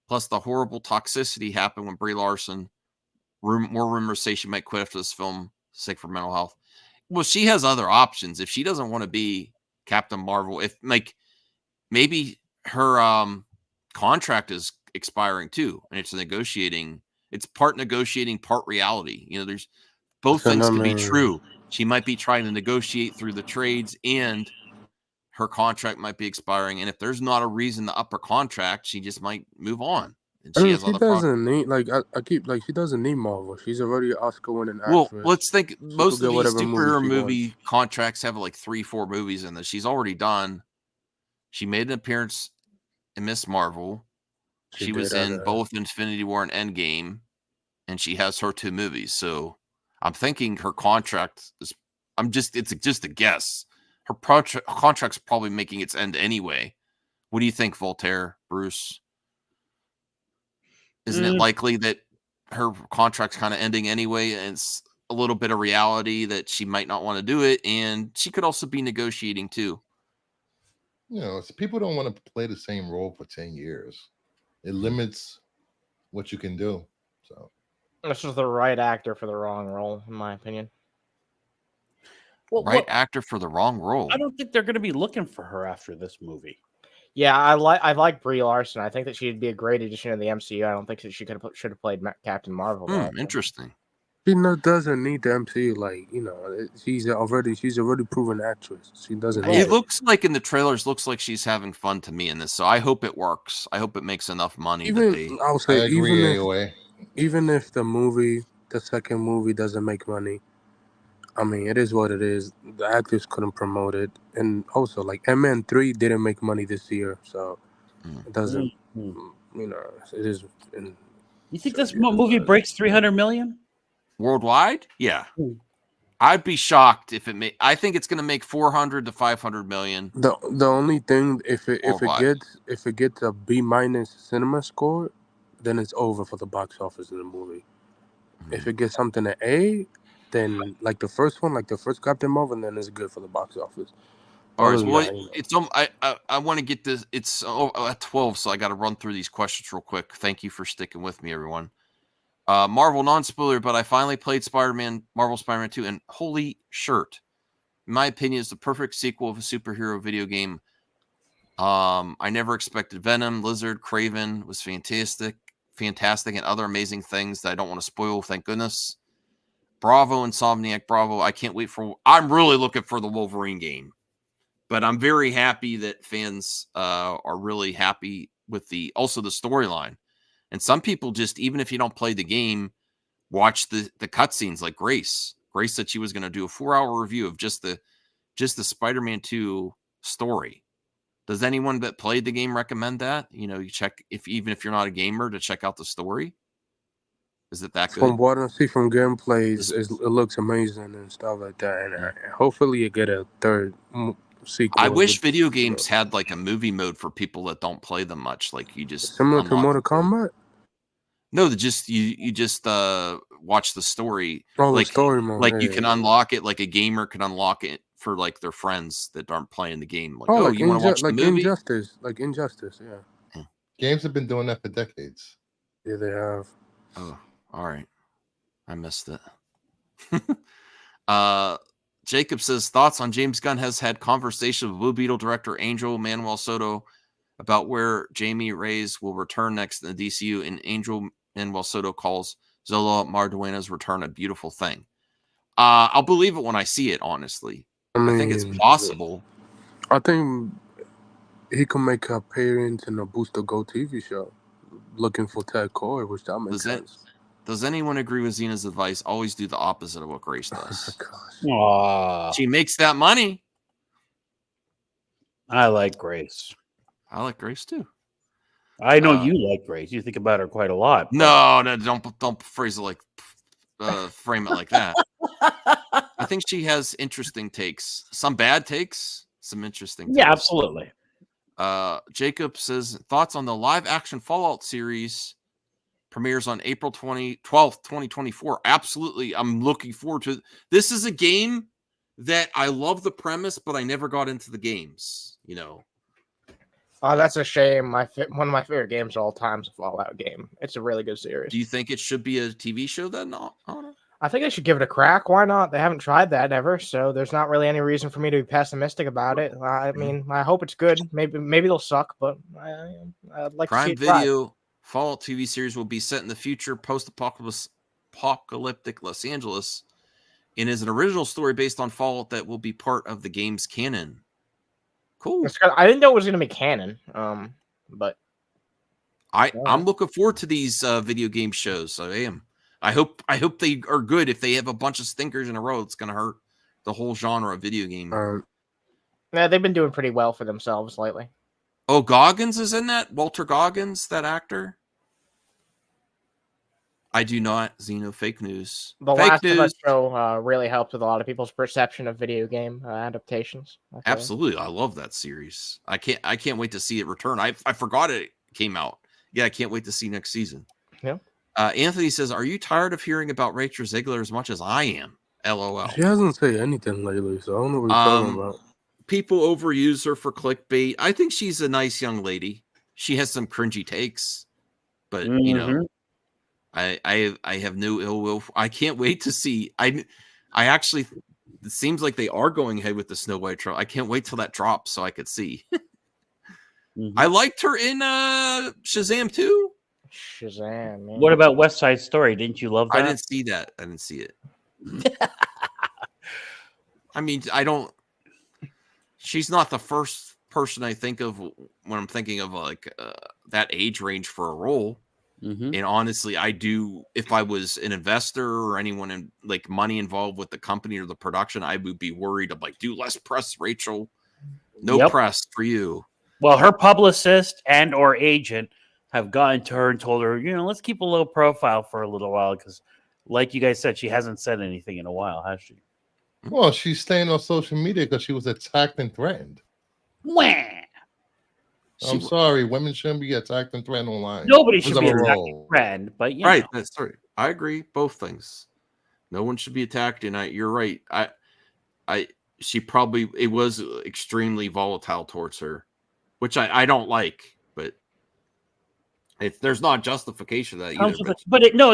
Plus, the horrible toxicity happened when Brie Larson. More rumors say she might quit after this film, sick for mental health. Well, she has other options if she doesn't want to be Captain Marvel. If maybe her contract is expiring too, and it's negotiating. It's part negotiating, part reality. There's both So, things I can be mean, true. She might be trying to negotiate through the trades, and her contract might be expiring. And if there's not a reason to up her contract, she just might move on. And I she mean, has she other doesn't need I keep she doesn't need Marvel. She's already an Oscar-winning Well, actress. let's think. She Most could get of these whatever movie superhero she movie wants. contracts have like 3-4 movies in this. She's already done. She made an appearance in Miss Marvel. She was in both Infinity War and Endgame, and she has her 2 movies. So I'm thinking her contract is. It's just a guess. Her contract's probably making its end anyway. What do you think, Voltaire, Bruce? Isn't it likely that her contract's kind of ending anyway, and it's a little bit of reality that she might not want to do it, and she could also be negotiating too? People don't want to play the same role for 10 years. It limits what you can do. So This was the right actor for the wrong role, in my opinion. Well, Right actor for the wrong role. I don't think they're going to be looking for her after this movie. Yeah, I like Brie Larson. I think that she'd be a great addition to the MCU. I don't think that she should have played Captain Marvel. Interesting. She doesn't need the MCU. She's already proven actress. She doesn't. Need It looks like in the trailers, looks like she's having fun to me in this. So I hope it works. I hope it makes enough money that they. I'll say I agree, even if the second movie doesn't make money, I mean, it is what it is. The actors couldn't promote it, and also like Ant-Man 3 didn't make money this year, so it doesn't. It is. You think this movie breaks 300 million worldwide? Yeah, I'd be shocked if it made. I think it's going to make 400 to 500 million. The only thing if it gets a B- cinema score, then it's over for the box office of the movie. If it gets something at A, then like the first one, like the first Captain Marvel, then it's good for the box office. All right, well, it's I want to get this. It's at 12, so I got to run through these questions real quick. Thank you for sticking with me, everyone. Marvel non-spoiler, but I finally played Marvel Spider-Man 2, and holy shirt. In my opinion, it's the perfect sequel of a superhero video game. I never expected Venom, Lizard, Kraven was fantastic, and other amazing things that I don't want to spoil, thank goodness. Bravo, Insomniac, bravo. I'm really looking for the Wolverine game. But I'm very happy that fans are really happy with the storyline. And some people just, even if you don't play the game, watch the cutscenes like Grace. Grace said she was going to do a 4-hour review of just the Spider-Man 2 story. Does anyone that played the game recommend that? You check even if you're not a gamer to check out the story. Is it that good? From what I see from gameplay, it looks amazing and stuff like that. And hopefully you get a third sequel. I wish video games had like a movie mode for people that don't play them much. Like you just similar to Mortal Kombat. No, you just watch the story. Oh, like the story mode. Like you can unlock it. Like a gamer can unlock it for like their friends that aren't playing the game. Like, like you want to watch the movie? Injustice, yeah. Games have been doing that for decades. Yeah, they have. Oh, all right. I missed it. Jacob says, thoughts on James Gunn has had conversation with Blue Beetle director Angel Manuel Soto about where Jamie Reyes will return next in the DCU, and Angel Manuel Soto calls Zola Marduena's return a beautiful thing. I'll believe it when I see it, honestly. I think it's possible. I think he can make an appearance in a Booster Gold TV show looking for Ted Core, which that makes sense. Does anyone agree with Zena's advice? Always do the opposite of what Grace does. Aww. She makes that money. I like Grace. I like Grace too. I know you like Grace. You think about her quite a lot. But... No, don't phrase it like frame it like that. I think she has interesting takes. Some bad takes, some interesting takes. Yeah, absolutely. Jacob says, thoughts on the live action Fallout series premieres on April 12th, 2024. Absolutely. I'm looking forward to it. This is a game that I love the premise, but I never got into the games, Oh, that's a shame. One of my favorite games of all time is a Fallout game. It's a really good series. Do you think it should be a TV show then? Honor? I think they should give it a crack. Why not? They haven't tried that ever, so there's not really any reason for me to be pessimistic about it. I mean, I hope it's good. Maybe they'll suck, but I'd like to see Prime it try. Video Fallout TV series will be set in the future post-apocalyptic Los Angeles and is an original story based on Fallout that will be part of the game's canon. Cool. I didn't know it was going to be canon, but I'm looking forward to these video game shows. I am. I hope they are good. If they have a bunch of stinkers in a row, it's going to hurt the whole genre of video game. yeah, they've been doing pretty well for themselves lately. Oh, Goggins is in that? Walter Goggins, that actor? I do not. Xeno, fake news. The Fake Last news. of Us show really helped with a lot of people's perception of video game adaptations. Absolutely. I love that series. I can't wait to see it return. I forgot it came out. Yeah, I can't wait to see next season. Yeah. Anthony says, "Are you tired of hearing about Rachel Ziegler as much as I am?" LOL. She hasn't said anything lately, so I don't know what you're talking about. People overuse her for clickbait. I think she's a nice young lady. She has some cringy takes, but you know, I have no ill will. I can't wait to see. I actually, it seems like they are going ahead with the Snow White trial. I can't wait till that drops so I could see. I liked her in Shazam 2. Shazam, man. What about West Side Story? Didn't you love that? I didn't see that. I didn't see it. I mean, she's not the first person I think of when I'm thinking of like that age range for a role. And honestly, I do, if I was an investor or anyone in like money involved with the company or the production, I would be worried of like, do less press, Rachel. No press for you. Well, her publicist and or agent have gotten to her and told her, let's keep a low profile for a little while because, like you guys said, she hasn't said anything in a while, has she? Well, she's staying on social media because she was attacked and threatened. Wah! I'm sorry, women shouldn't be attacked and threatened online. Nobody should be attacked and threatened, but right, that's right. I agree. Both things. No one should be attacked, and you're right. She probably, it was extremely volatile towards her, which I don't like, but there's not justification that either.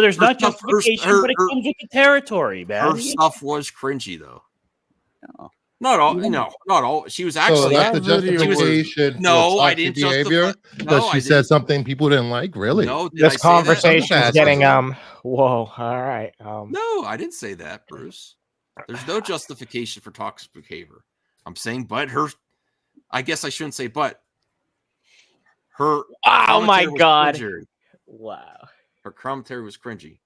There's not justification, but it comes with the territory, man. Her stuff was cringy though. No. Not all, not all. She was actually. So that's the justification. No, I didn't behavior because she said something people didn't like. Really? No, this conversation is getting Whoa! All right. No, I didn't say that, Bruce. There's no justification for toxic behavior. I'm saying, but her. I guess I shouldn't say, but her. Oh my god! Cringy. Wow. Her commentary was cringy.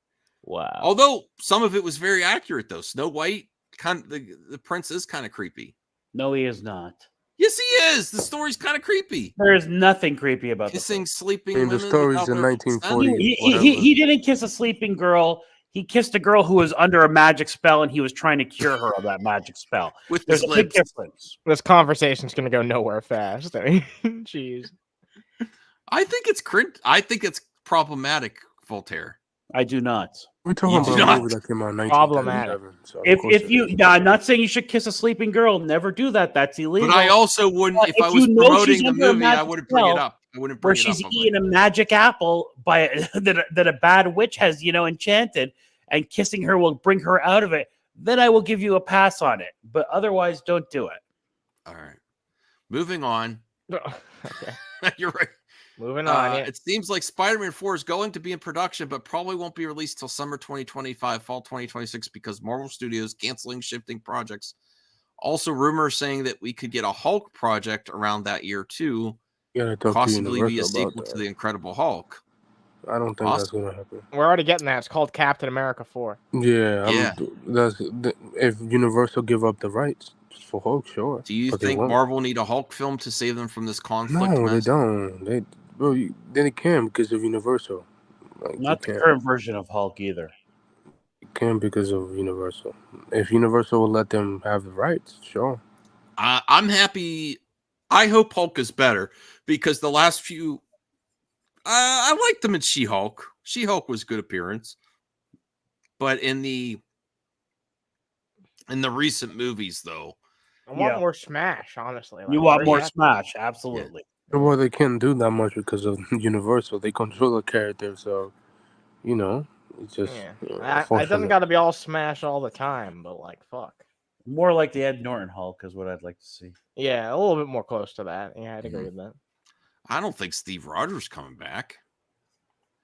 Wow. Although some of it was very accurate, though. Snow White. The prince is kind of creepy. No, he is not. Yes, he is. The story's kind of creepy. There is nothing creepy about kissing sleeping women. The story's in 1940. He didn't kiss a sleeping girl. He kissed a girl who was under a magic spell, and he was trying to cure her of that magic spell. There's a big difference. This conversation's going to go nowhere fast. Jeez. I think it's I think it's problematic, Voltaire. I do not. We're talking about a movie that came out in 1937. So if you, I'm not saying you should kiss a sleeping girl. Never do that. That's illegal. But I also wouldn't. If I was promoting the movie, I wouldn't bring it up. I wouldn't bring it up. Where she's eating a magic apple that a bad witch has, enchanted, and kissing her will bring her out of it. Then I will give you a pass on it. But otherwise, don't do it. All right. Moving on. Okay. You're right. Moving on. It seems like Spider-Man 4 is going to be in production, but probably won't be released till summer 2025, fall 2026, because Marvel Studios canceling, shifting projects. Also, rumors saying that we could get a Hulk project around that year too, possibly be a sequel to the Incredible Hulk. I don't think that's going to happen. We're already getting that. It's called Captain America 4. Yeah. If Universal give up the rights for Hulk, sure. Do you think Marvel need a Hulk film to save them from this conflict? No, they don't. They can because of Universal. Not the current version of Hulk either. It can because of Universal. If Universal will let them have the rights, sure. I'm happy. I hope Hulk is better because the last few, I liked them in She-Hulk. She-Hulk was good appearance, but in the recent movies, though, I want more Smash. Honestly, you want more Smash, absolutely. Well, they can't do that much because of Universal. They control the character, so it's just Yeah, it doesn't unfortunate. got to be all smash all the time, but like fuck. More like the Ed Norton Hulk is what I'd like to see. Yeah, a little bit more close to that. Yeah, I'd agree with that. I don't think Steve Rogers coming back.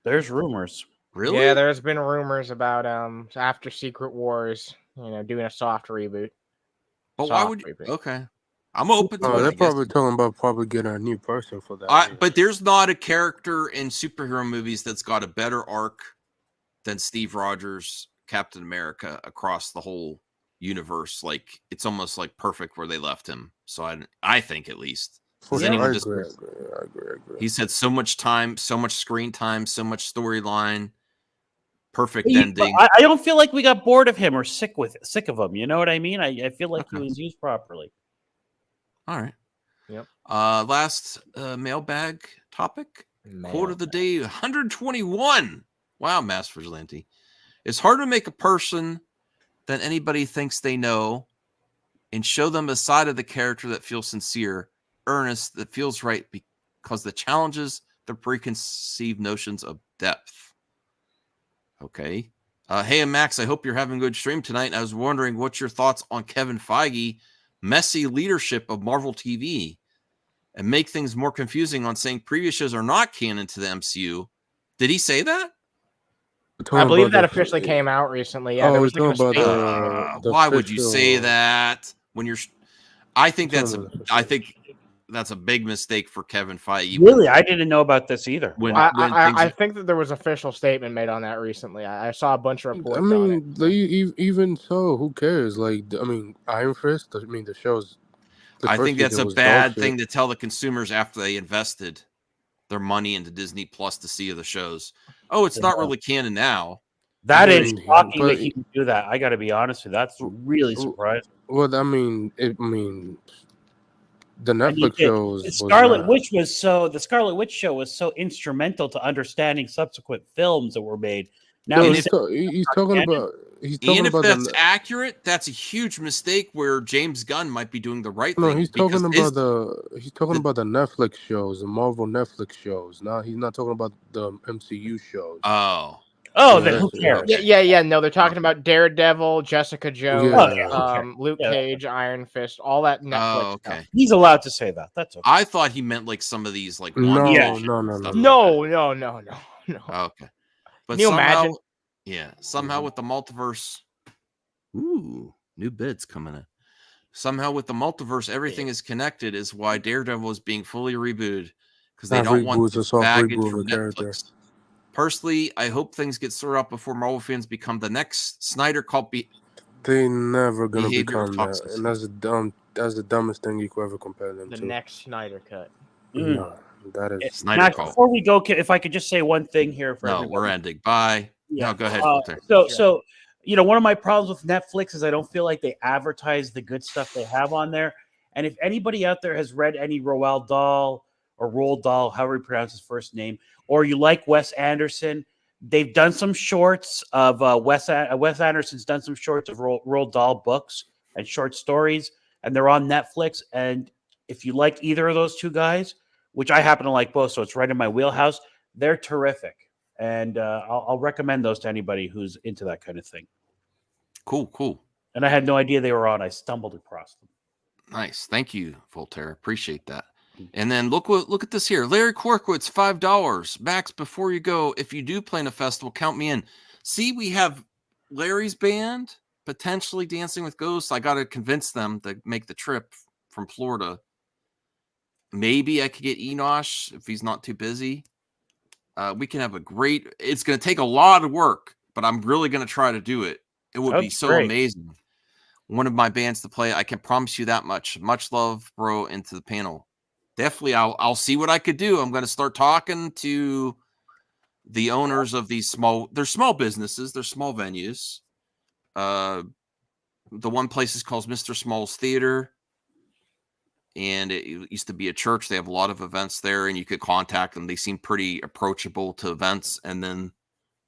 There's rumors. Really? Yeah, there's been rumors about after Secret Wars, doing a soft reboot. But why would you? Okay, I'm open to it. They're I guess. probably talking about getting a new person for that. But there's not a character in superhero movies that's got a better arc than Steve Rogers, Captain America, across the whole universe. Like it's almost like perfect where they left him. So I think at least. For Does sure. anyone I just? agree. He's had so much time, so much screen time, so much storyline. Perfect But ending. I don't feel like we got bored of him or sick of him. You know what I mean? I feel like he was used properly. All right. Yep. Last mailbag topic. Quote of the day: 121. Wow, Mass Vigilante. It's hard to make a person that anybody thinks they know and show them a side of the character that feels sincere, earnest, that feels right because the challenges the preconceived notions of depth. Okay. Hey, Max, I hope you're having a good stream tonight. I was wondering what's your thoughts on Kevin Feige messy leadership of Marvel TV and make things more confusing on saying previous shows are not canon to the MCU. Did he say that? I believe that officially came out recently. Yeah, there was like a statement. Why would you say that when you're? I think that's a big mistake for Kevin Feige. Really, I didn't know about this either. I think that there was an official statement made on that recently. I saw a bunch of reports. I mean, even so, who cares? Like, I mean, Iron Fist. I mean, the show's. I think that's a bad thing to tell the consumers after they invested their money into Disney Plus to see the shows. Oh, it's not really canon now. That is shocking that he can do that. I got to be honest with you. That's really surprising. Well, I mean, the Netflix shows. The Scarlet Witch show was so instrumental to understanding subsequent films that were made. Now he's talking about. And if that's accurate, that's a huge mistake where James Gunn might be doing the right thing. No, he's talking about the Netflix shows, the Marvel Netflix shows. Now he's not talking about the MCU shows. Then who cares? Yeah. No, they're talking about Daredevil, Jessica Jones, Luke Cage, Iron Fist, all that Netflix stuff. He's allowed to say that. That's okay. I thought he meant like some of these like no. Okay. But can you imagine? Yeah, somehow with the multiverse. Ooh, new bids coming in. Somehow with the multiverse, everything is connected. Is why Daredevil is being fully rebooted because they don't want the baggage from Netflix. Personally, I hope things get sorted out before Marvel fans become the next Snyder Cut. They never gonna become that, and that's the dumbest thing you could ever compare them to. The next Snyder Cut. No, that is Snyder Max, Cut. before we go, if I could just say one thing here for everyone. We're ending. Bye. Yeah. No, go ahead. So one of my problems with Netflix is I don't feel like they advertise the good stuff they have on there. And if anybody out there has read any Roald Dahl or Roald Dahl, however you pronounce his first name, or you like Wes Anderson, they've done some shorts of Wes Anderson's done some shorts of Roald Dahl books and short stories, and they're on Netflix. And if you like either of those two guys, which I happen to like both, so it's right in my wheelhouse, they're terrific. And I'll recommend those to anybody who's into that kind of thing. Cool. And I had no idea they were on. I stumbled across them. Nice. Thank you, Voltaire. Appreciate that. And then look at this here. Larry Corkwitz, $5. Max, before you go, if you do play in a festival, count me in. See, we have Larry's band, potentially Dancing with Ghosts. I got to convince them to make the trip from Florida. Maybe I could get Enosh if he's not too busy. We can have it's going to take a lot of work, but I'm really going to try to do it. It would be so amazing. One of my bands to play. I can promise you that much. Much love, bro, into the panel. Definitely, I'll see what I could do. I'm going to start talking to the owners of these they're small businesses. They're small venues. The one place is called Mr. Small's Theater. And it used to be a church. They have a lot of events there, and you could contact them. They seem pretty approachable to events. And then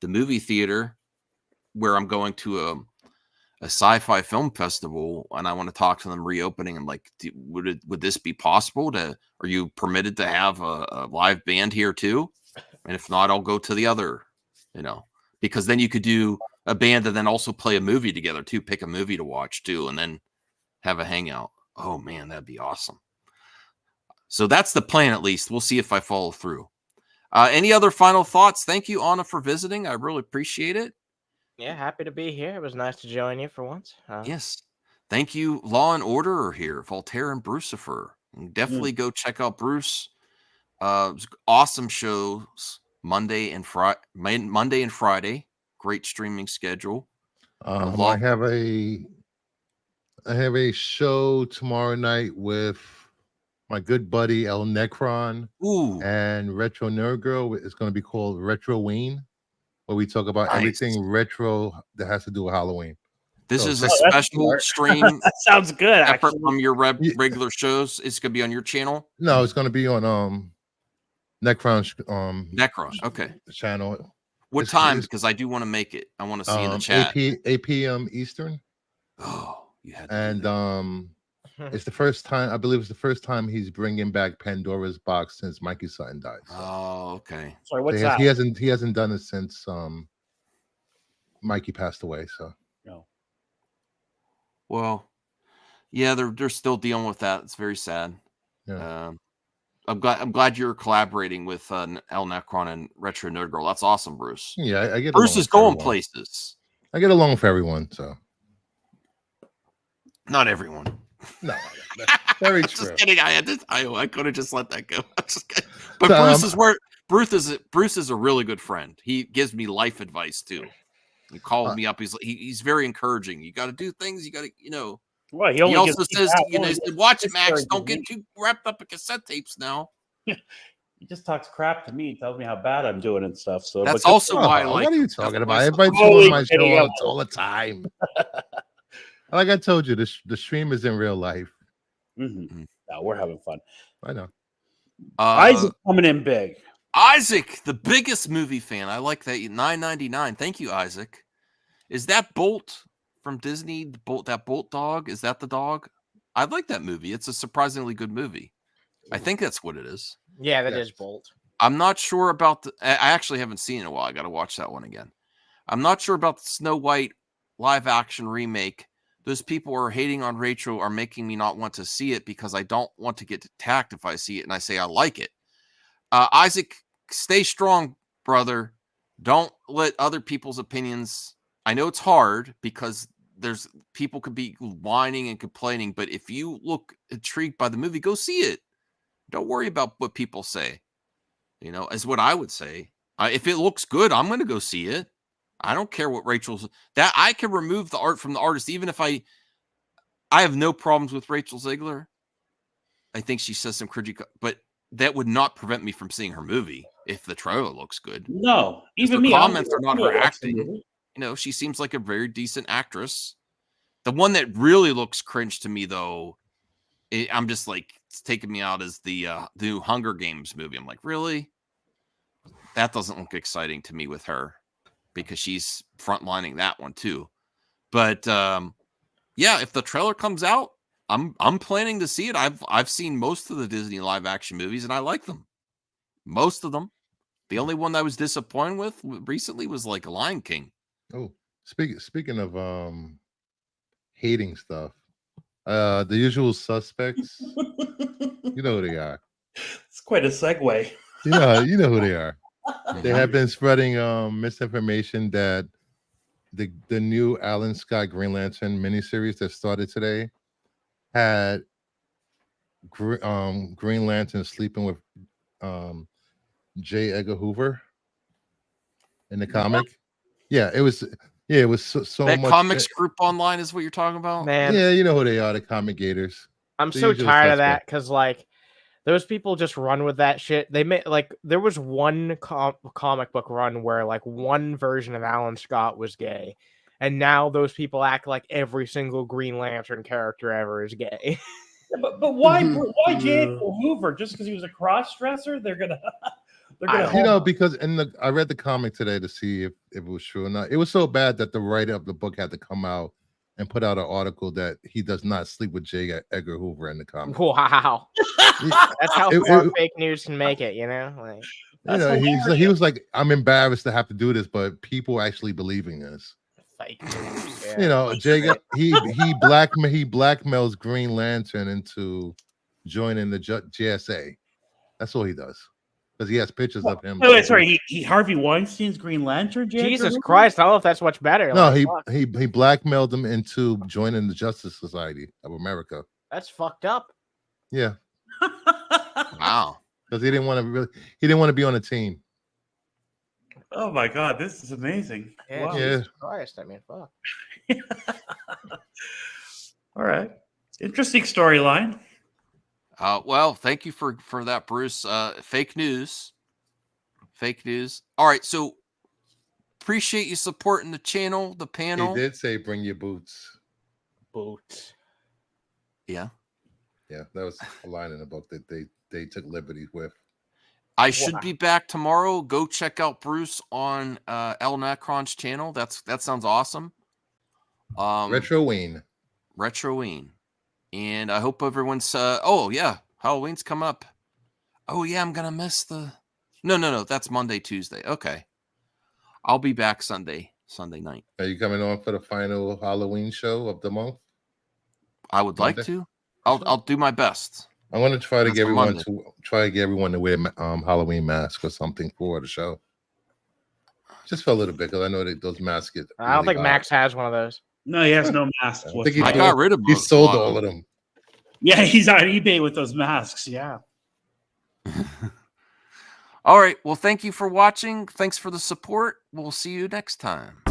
the movie theater, where I'm going to a sci-fi film festival, and I want to talk to them reopening. And like, would this be possible? Are you permitted to have a live band here too? And if not, I'll go to the other. Because then you could do a band and then also play a movie together too. Pick a movie to watch too, and then have a hangout. Oh man, that'd be awesome. So that's the plan, at least. We'll see if I follow through. Any other final thoughts? Thank you, Anna, for visiting. I really appreciate it. Yeah, happy to be here. It was nice to join you for once. Yes. Thank you. Law and Order are here. Voltaire and Brucifer. And definitely go check out Bruce. Awesome shows Monday and Friday. Great streaming schedule. I have a show tomorrow night with my good buddy El Necron and Retro Nerd Girl. It's going to be called Retro Ween, where we talk about everything retro that has to do with Halloween. This is a special stream. That sounds good. Separate from your regular shows. It's going to be on your channel. No, it's going to be on Necron's Necron. Okay. Channel. What time? Because I do want to make it. I want to see in the chat. 8 p.m. Eastern. Oh, you had. And it's the first time. I believe it's the first time he's bringing back Pandora's Box since Mikey Sutton died. So. Oh, okay. Sorry, what's that? He hasn't done it since Mikey passed away. So. No. Well, yeah, they're still dealing with that. It's very sad. Yeah. I'm glad you're collaborating with El Necron and Retro Nerd Girl. That's awesome, Bruce. Yeah, I get. Bruce is going places. I get along with everyone, so. Not everyone. No, very true. Just kidding. I could have just let that go. Just kidding. But Bruce is where Bruce is a really good friend. He gives me life advice too. He calls me up. He's very encouraging. You got to do things. You got to, Well, he also says, watch it, Max. Don't get too wrapped up in cassette tapes now. He just talks crap to me. He tells me how bad I'm doing and stuff. So that's also why I like. What are you talking about? Everybody's on my show all the time. Like I told you, the stream is in real life. Mm-hmm. No, we're having fun. I know. Isaac coming in big. Isaac, the biggest movie fan. I like that. $9.99. Thank you, Isaac. Is that Bolt from Disney? That Bolt dog? Is that the dog? I like that movie. It's a surprisingly good movie. I think that's what it is. Yeah, that is Bolt. I'm not sure about I actually haven't seen it in a while. I got to watch that one again. I'm not sure about the Snow White live action remake. Those people who are hating on Rachel are making me not want to see it because I don't want to get attacked if I see it and I say I like it. Isaac, stay strong, brother. Don't let other people's opinions. I know it's hard because there's people could be whining and complaining, but if you look intrigued by the movie, go see it. Don't worry about what people say. Is what I would say. If it looks good, I'm going to go see it. I don't care what Rachel's. That I can remove the art from the artist, even if I have no problems with Rachel Zegler. I think she says some cringy, but that would not prevent me from seeing her movie if the trailer looks good. No, even the me. Comments are not her acting. She seems like a very decent actress. The one that really looks cringe to me, though, I'm just like, it's taking me out as the new Hunger Games movie. I'm like, really? That doesn't look exciting to me with her because she's frontlining that one too. But yeah, if the trailer comes out, I'm planning to see it. I've seen most of the Disney live action movies and I like them. Most of them. The only one that I was disappointed with recently was like Lion King. Oh, speaking of hating stuff, The Usual Suspects. You know who they are. It's quite a segue. You know who they are. They have been spreading misinformation that the new Alan Scott Green Lantern miniseries that started today had Green Lantern sleeping with J. Edgar Hoover in the comic. Yeah, it was so that much. Comics group online is what you're talking about? Man. Yeah, you know who they are, the Comic Gators. I'm so tired of that because those people just run with that shit. They made there was one comic book run where one version of Alan Scott was gay, and now those people act like every single Green Lantern character ever is gay. Yeah, but why J. Edgar Hoover? Just because he was a cross-dresser? They're gonna because I read the comic today to see if it was true or not. It was so bad that the writer of the book had to come out and put out an article that he does not sleep with J. Edgar Hoover in the comic. Wow. That's how far fake news can make it, you know? Like, you know, he was like, I'm embarrassed to have to do this, but people actually believing this. fake news. Yeah. You know, Jay he blackmails Green Lantern into joining the JSA. That's all he does. Because he has pictures of him. Wait, sorry, he Harvey Weinstein's Green Lantern. Jesus Christ! I don't know if that's much better. No, like, he blackmailed him into joining the Justice Society of America. That's fucked up. Yeah. Wow. Because he didn't want to be on a team. Oh my God, this is amazing. Yeah, Wow. Jesus Christ! I mean, fuck. All right, interesting storyline. Well, thank you for that, Bruce. Fake news. All right, so appreciate you supporting the channel, the panel. He did say, "Bring your boots." Boots. Yeah. Yeah, that was a line in the book that they took liberties with. I should be back tomorrow. Go check out Bruce on El Necron's channel. That sounds awesome. Retroween. And I hope everyone's oh yeah, Halloween's come up. Oh yeah, I'm gonna miss the no, that's Monday, Tuesday. Okay. I'll be back Sunday night. Are you coming on for the final Halloween show of the month? I would like to. I'll do my best. I'm gonna try to That's get everyone Monday. to wear Halloween masks or something for the show. Just for a little bit, because I know that those masks get. I don't think Max has one of those. No, he has no masks. I got rid of He most. sold all of them. Yeah, he's on eBay with those masks. Yeah. All right. Well, thank you for watching. Thanks for the support. We'll see you next time.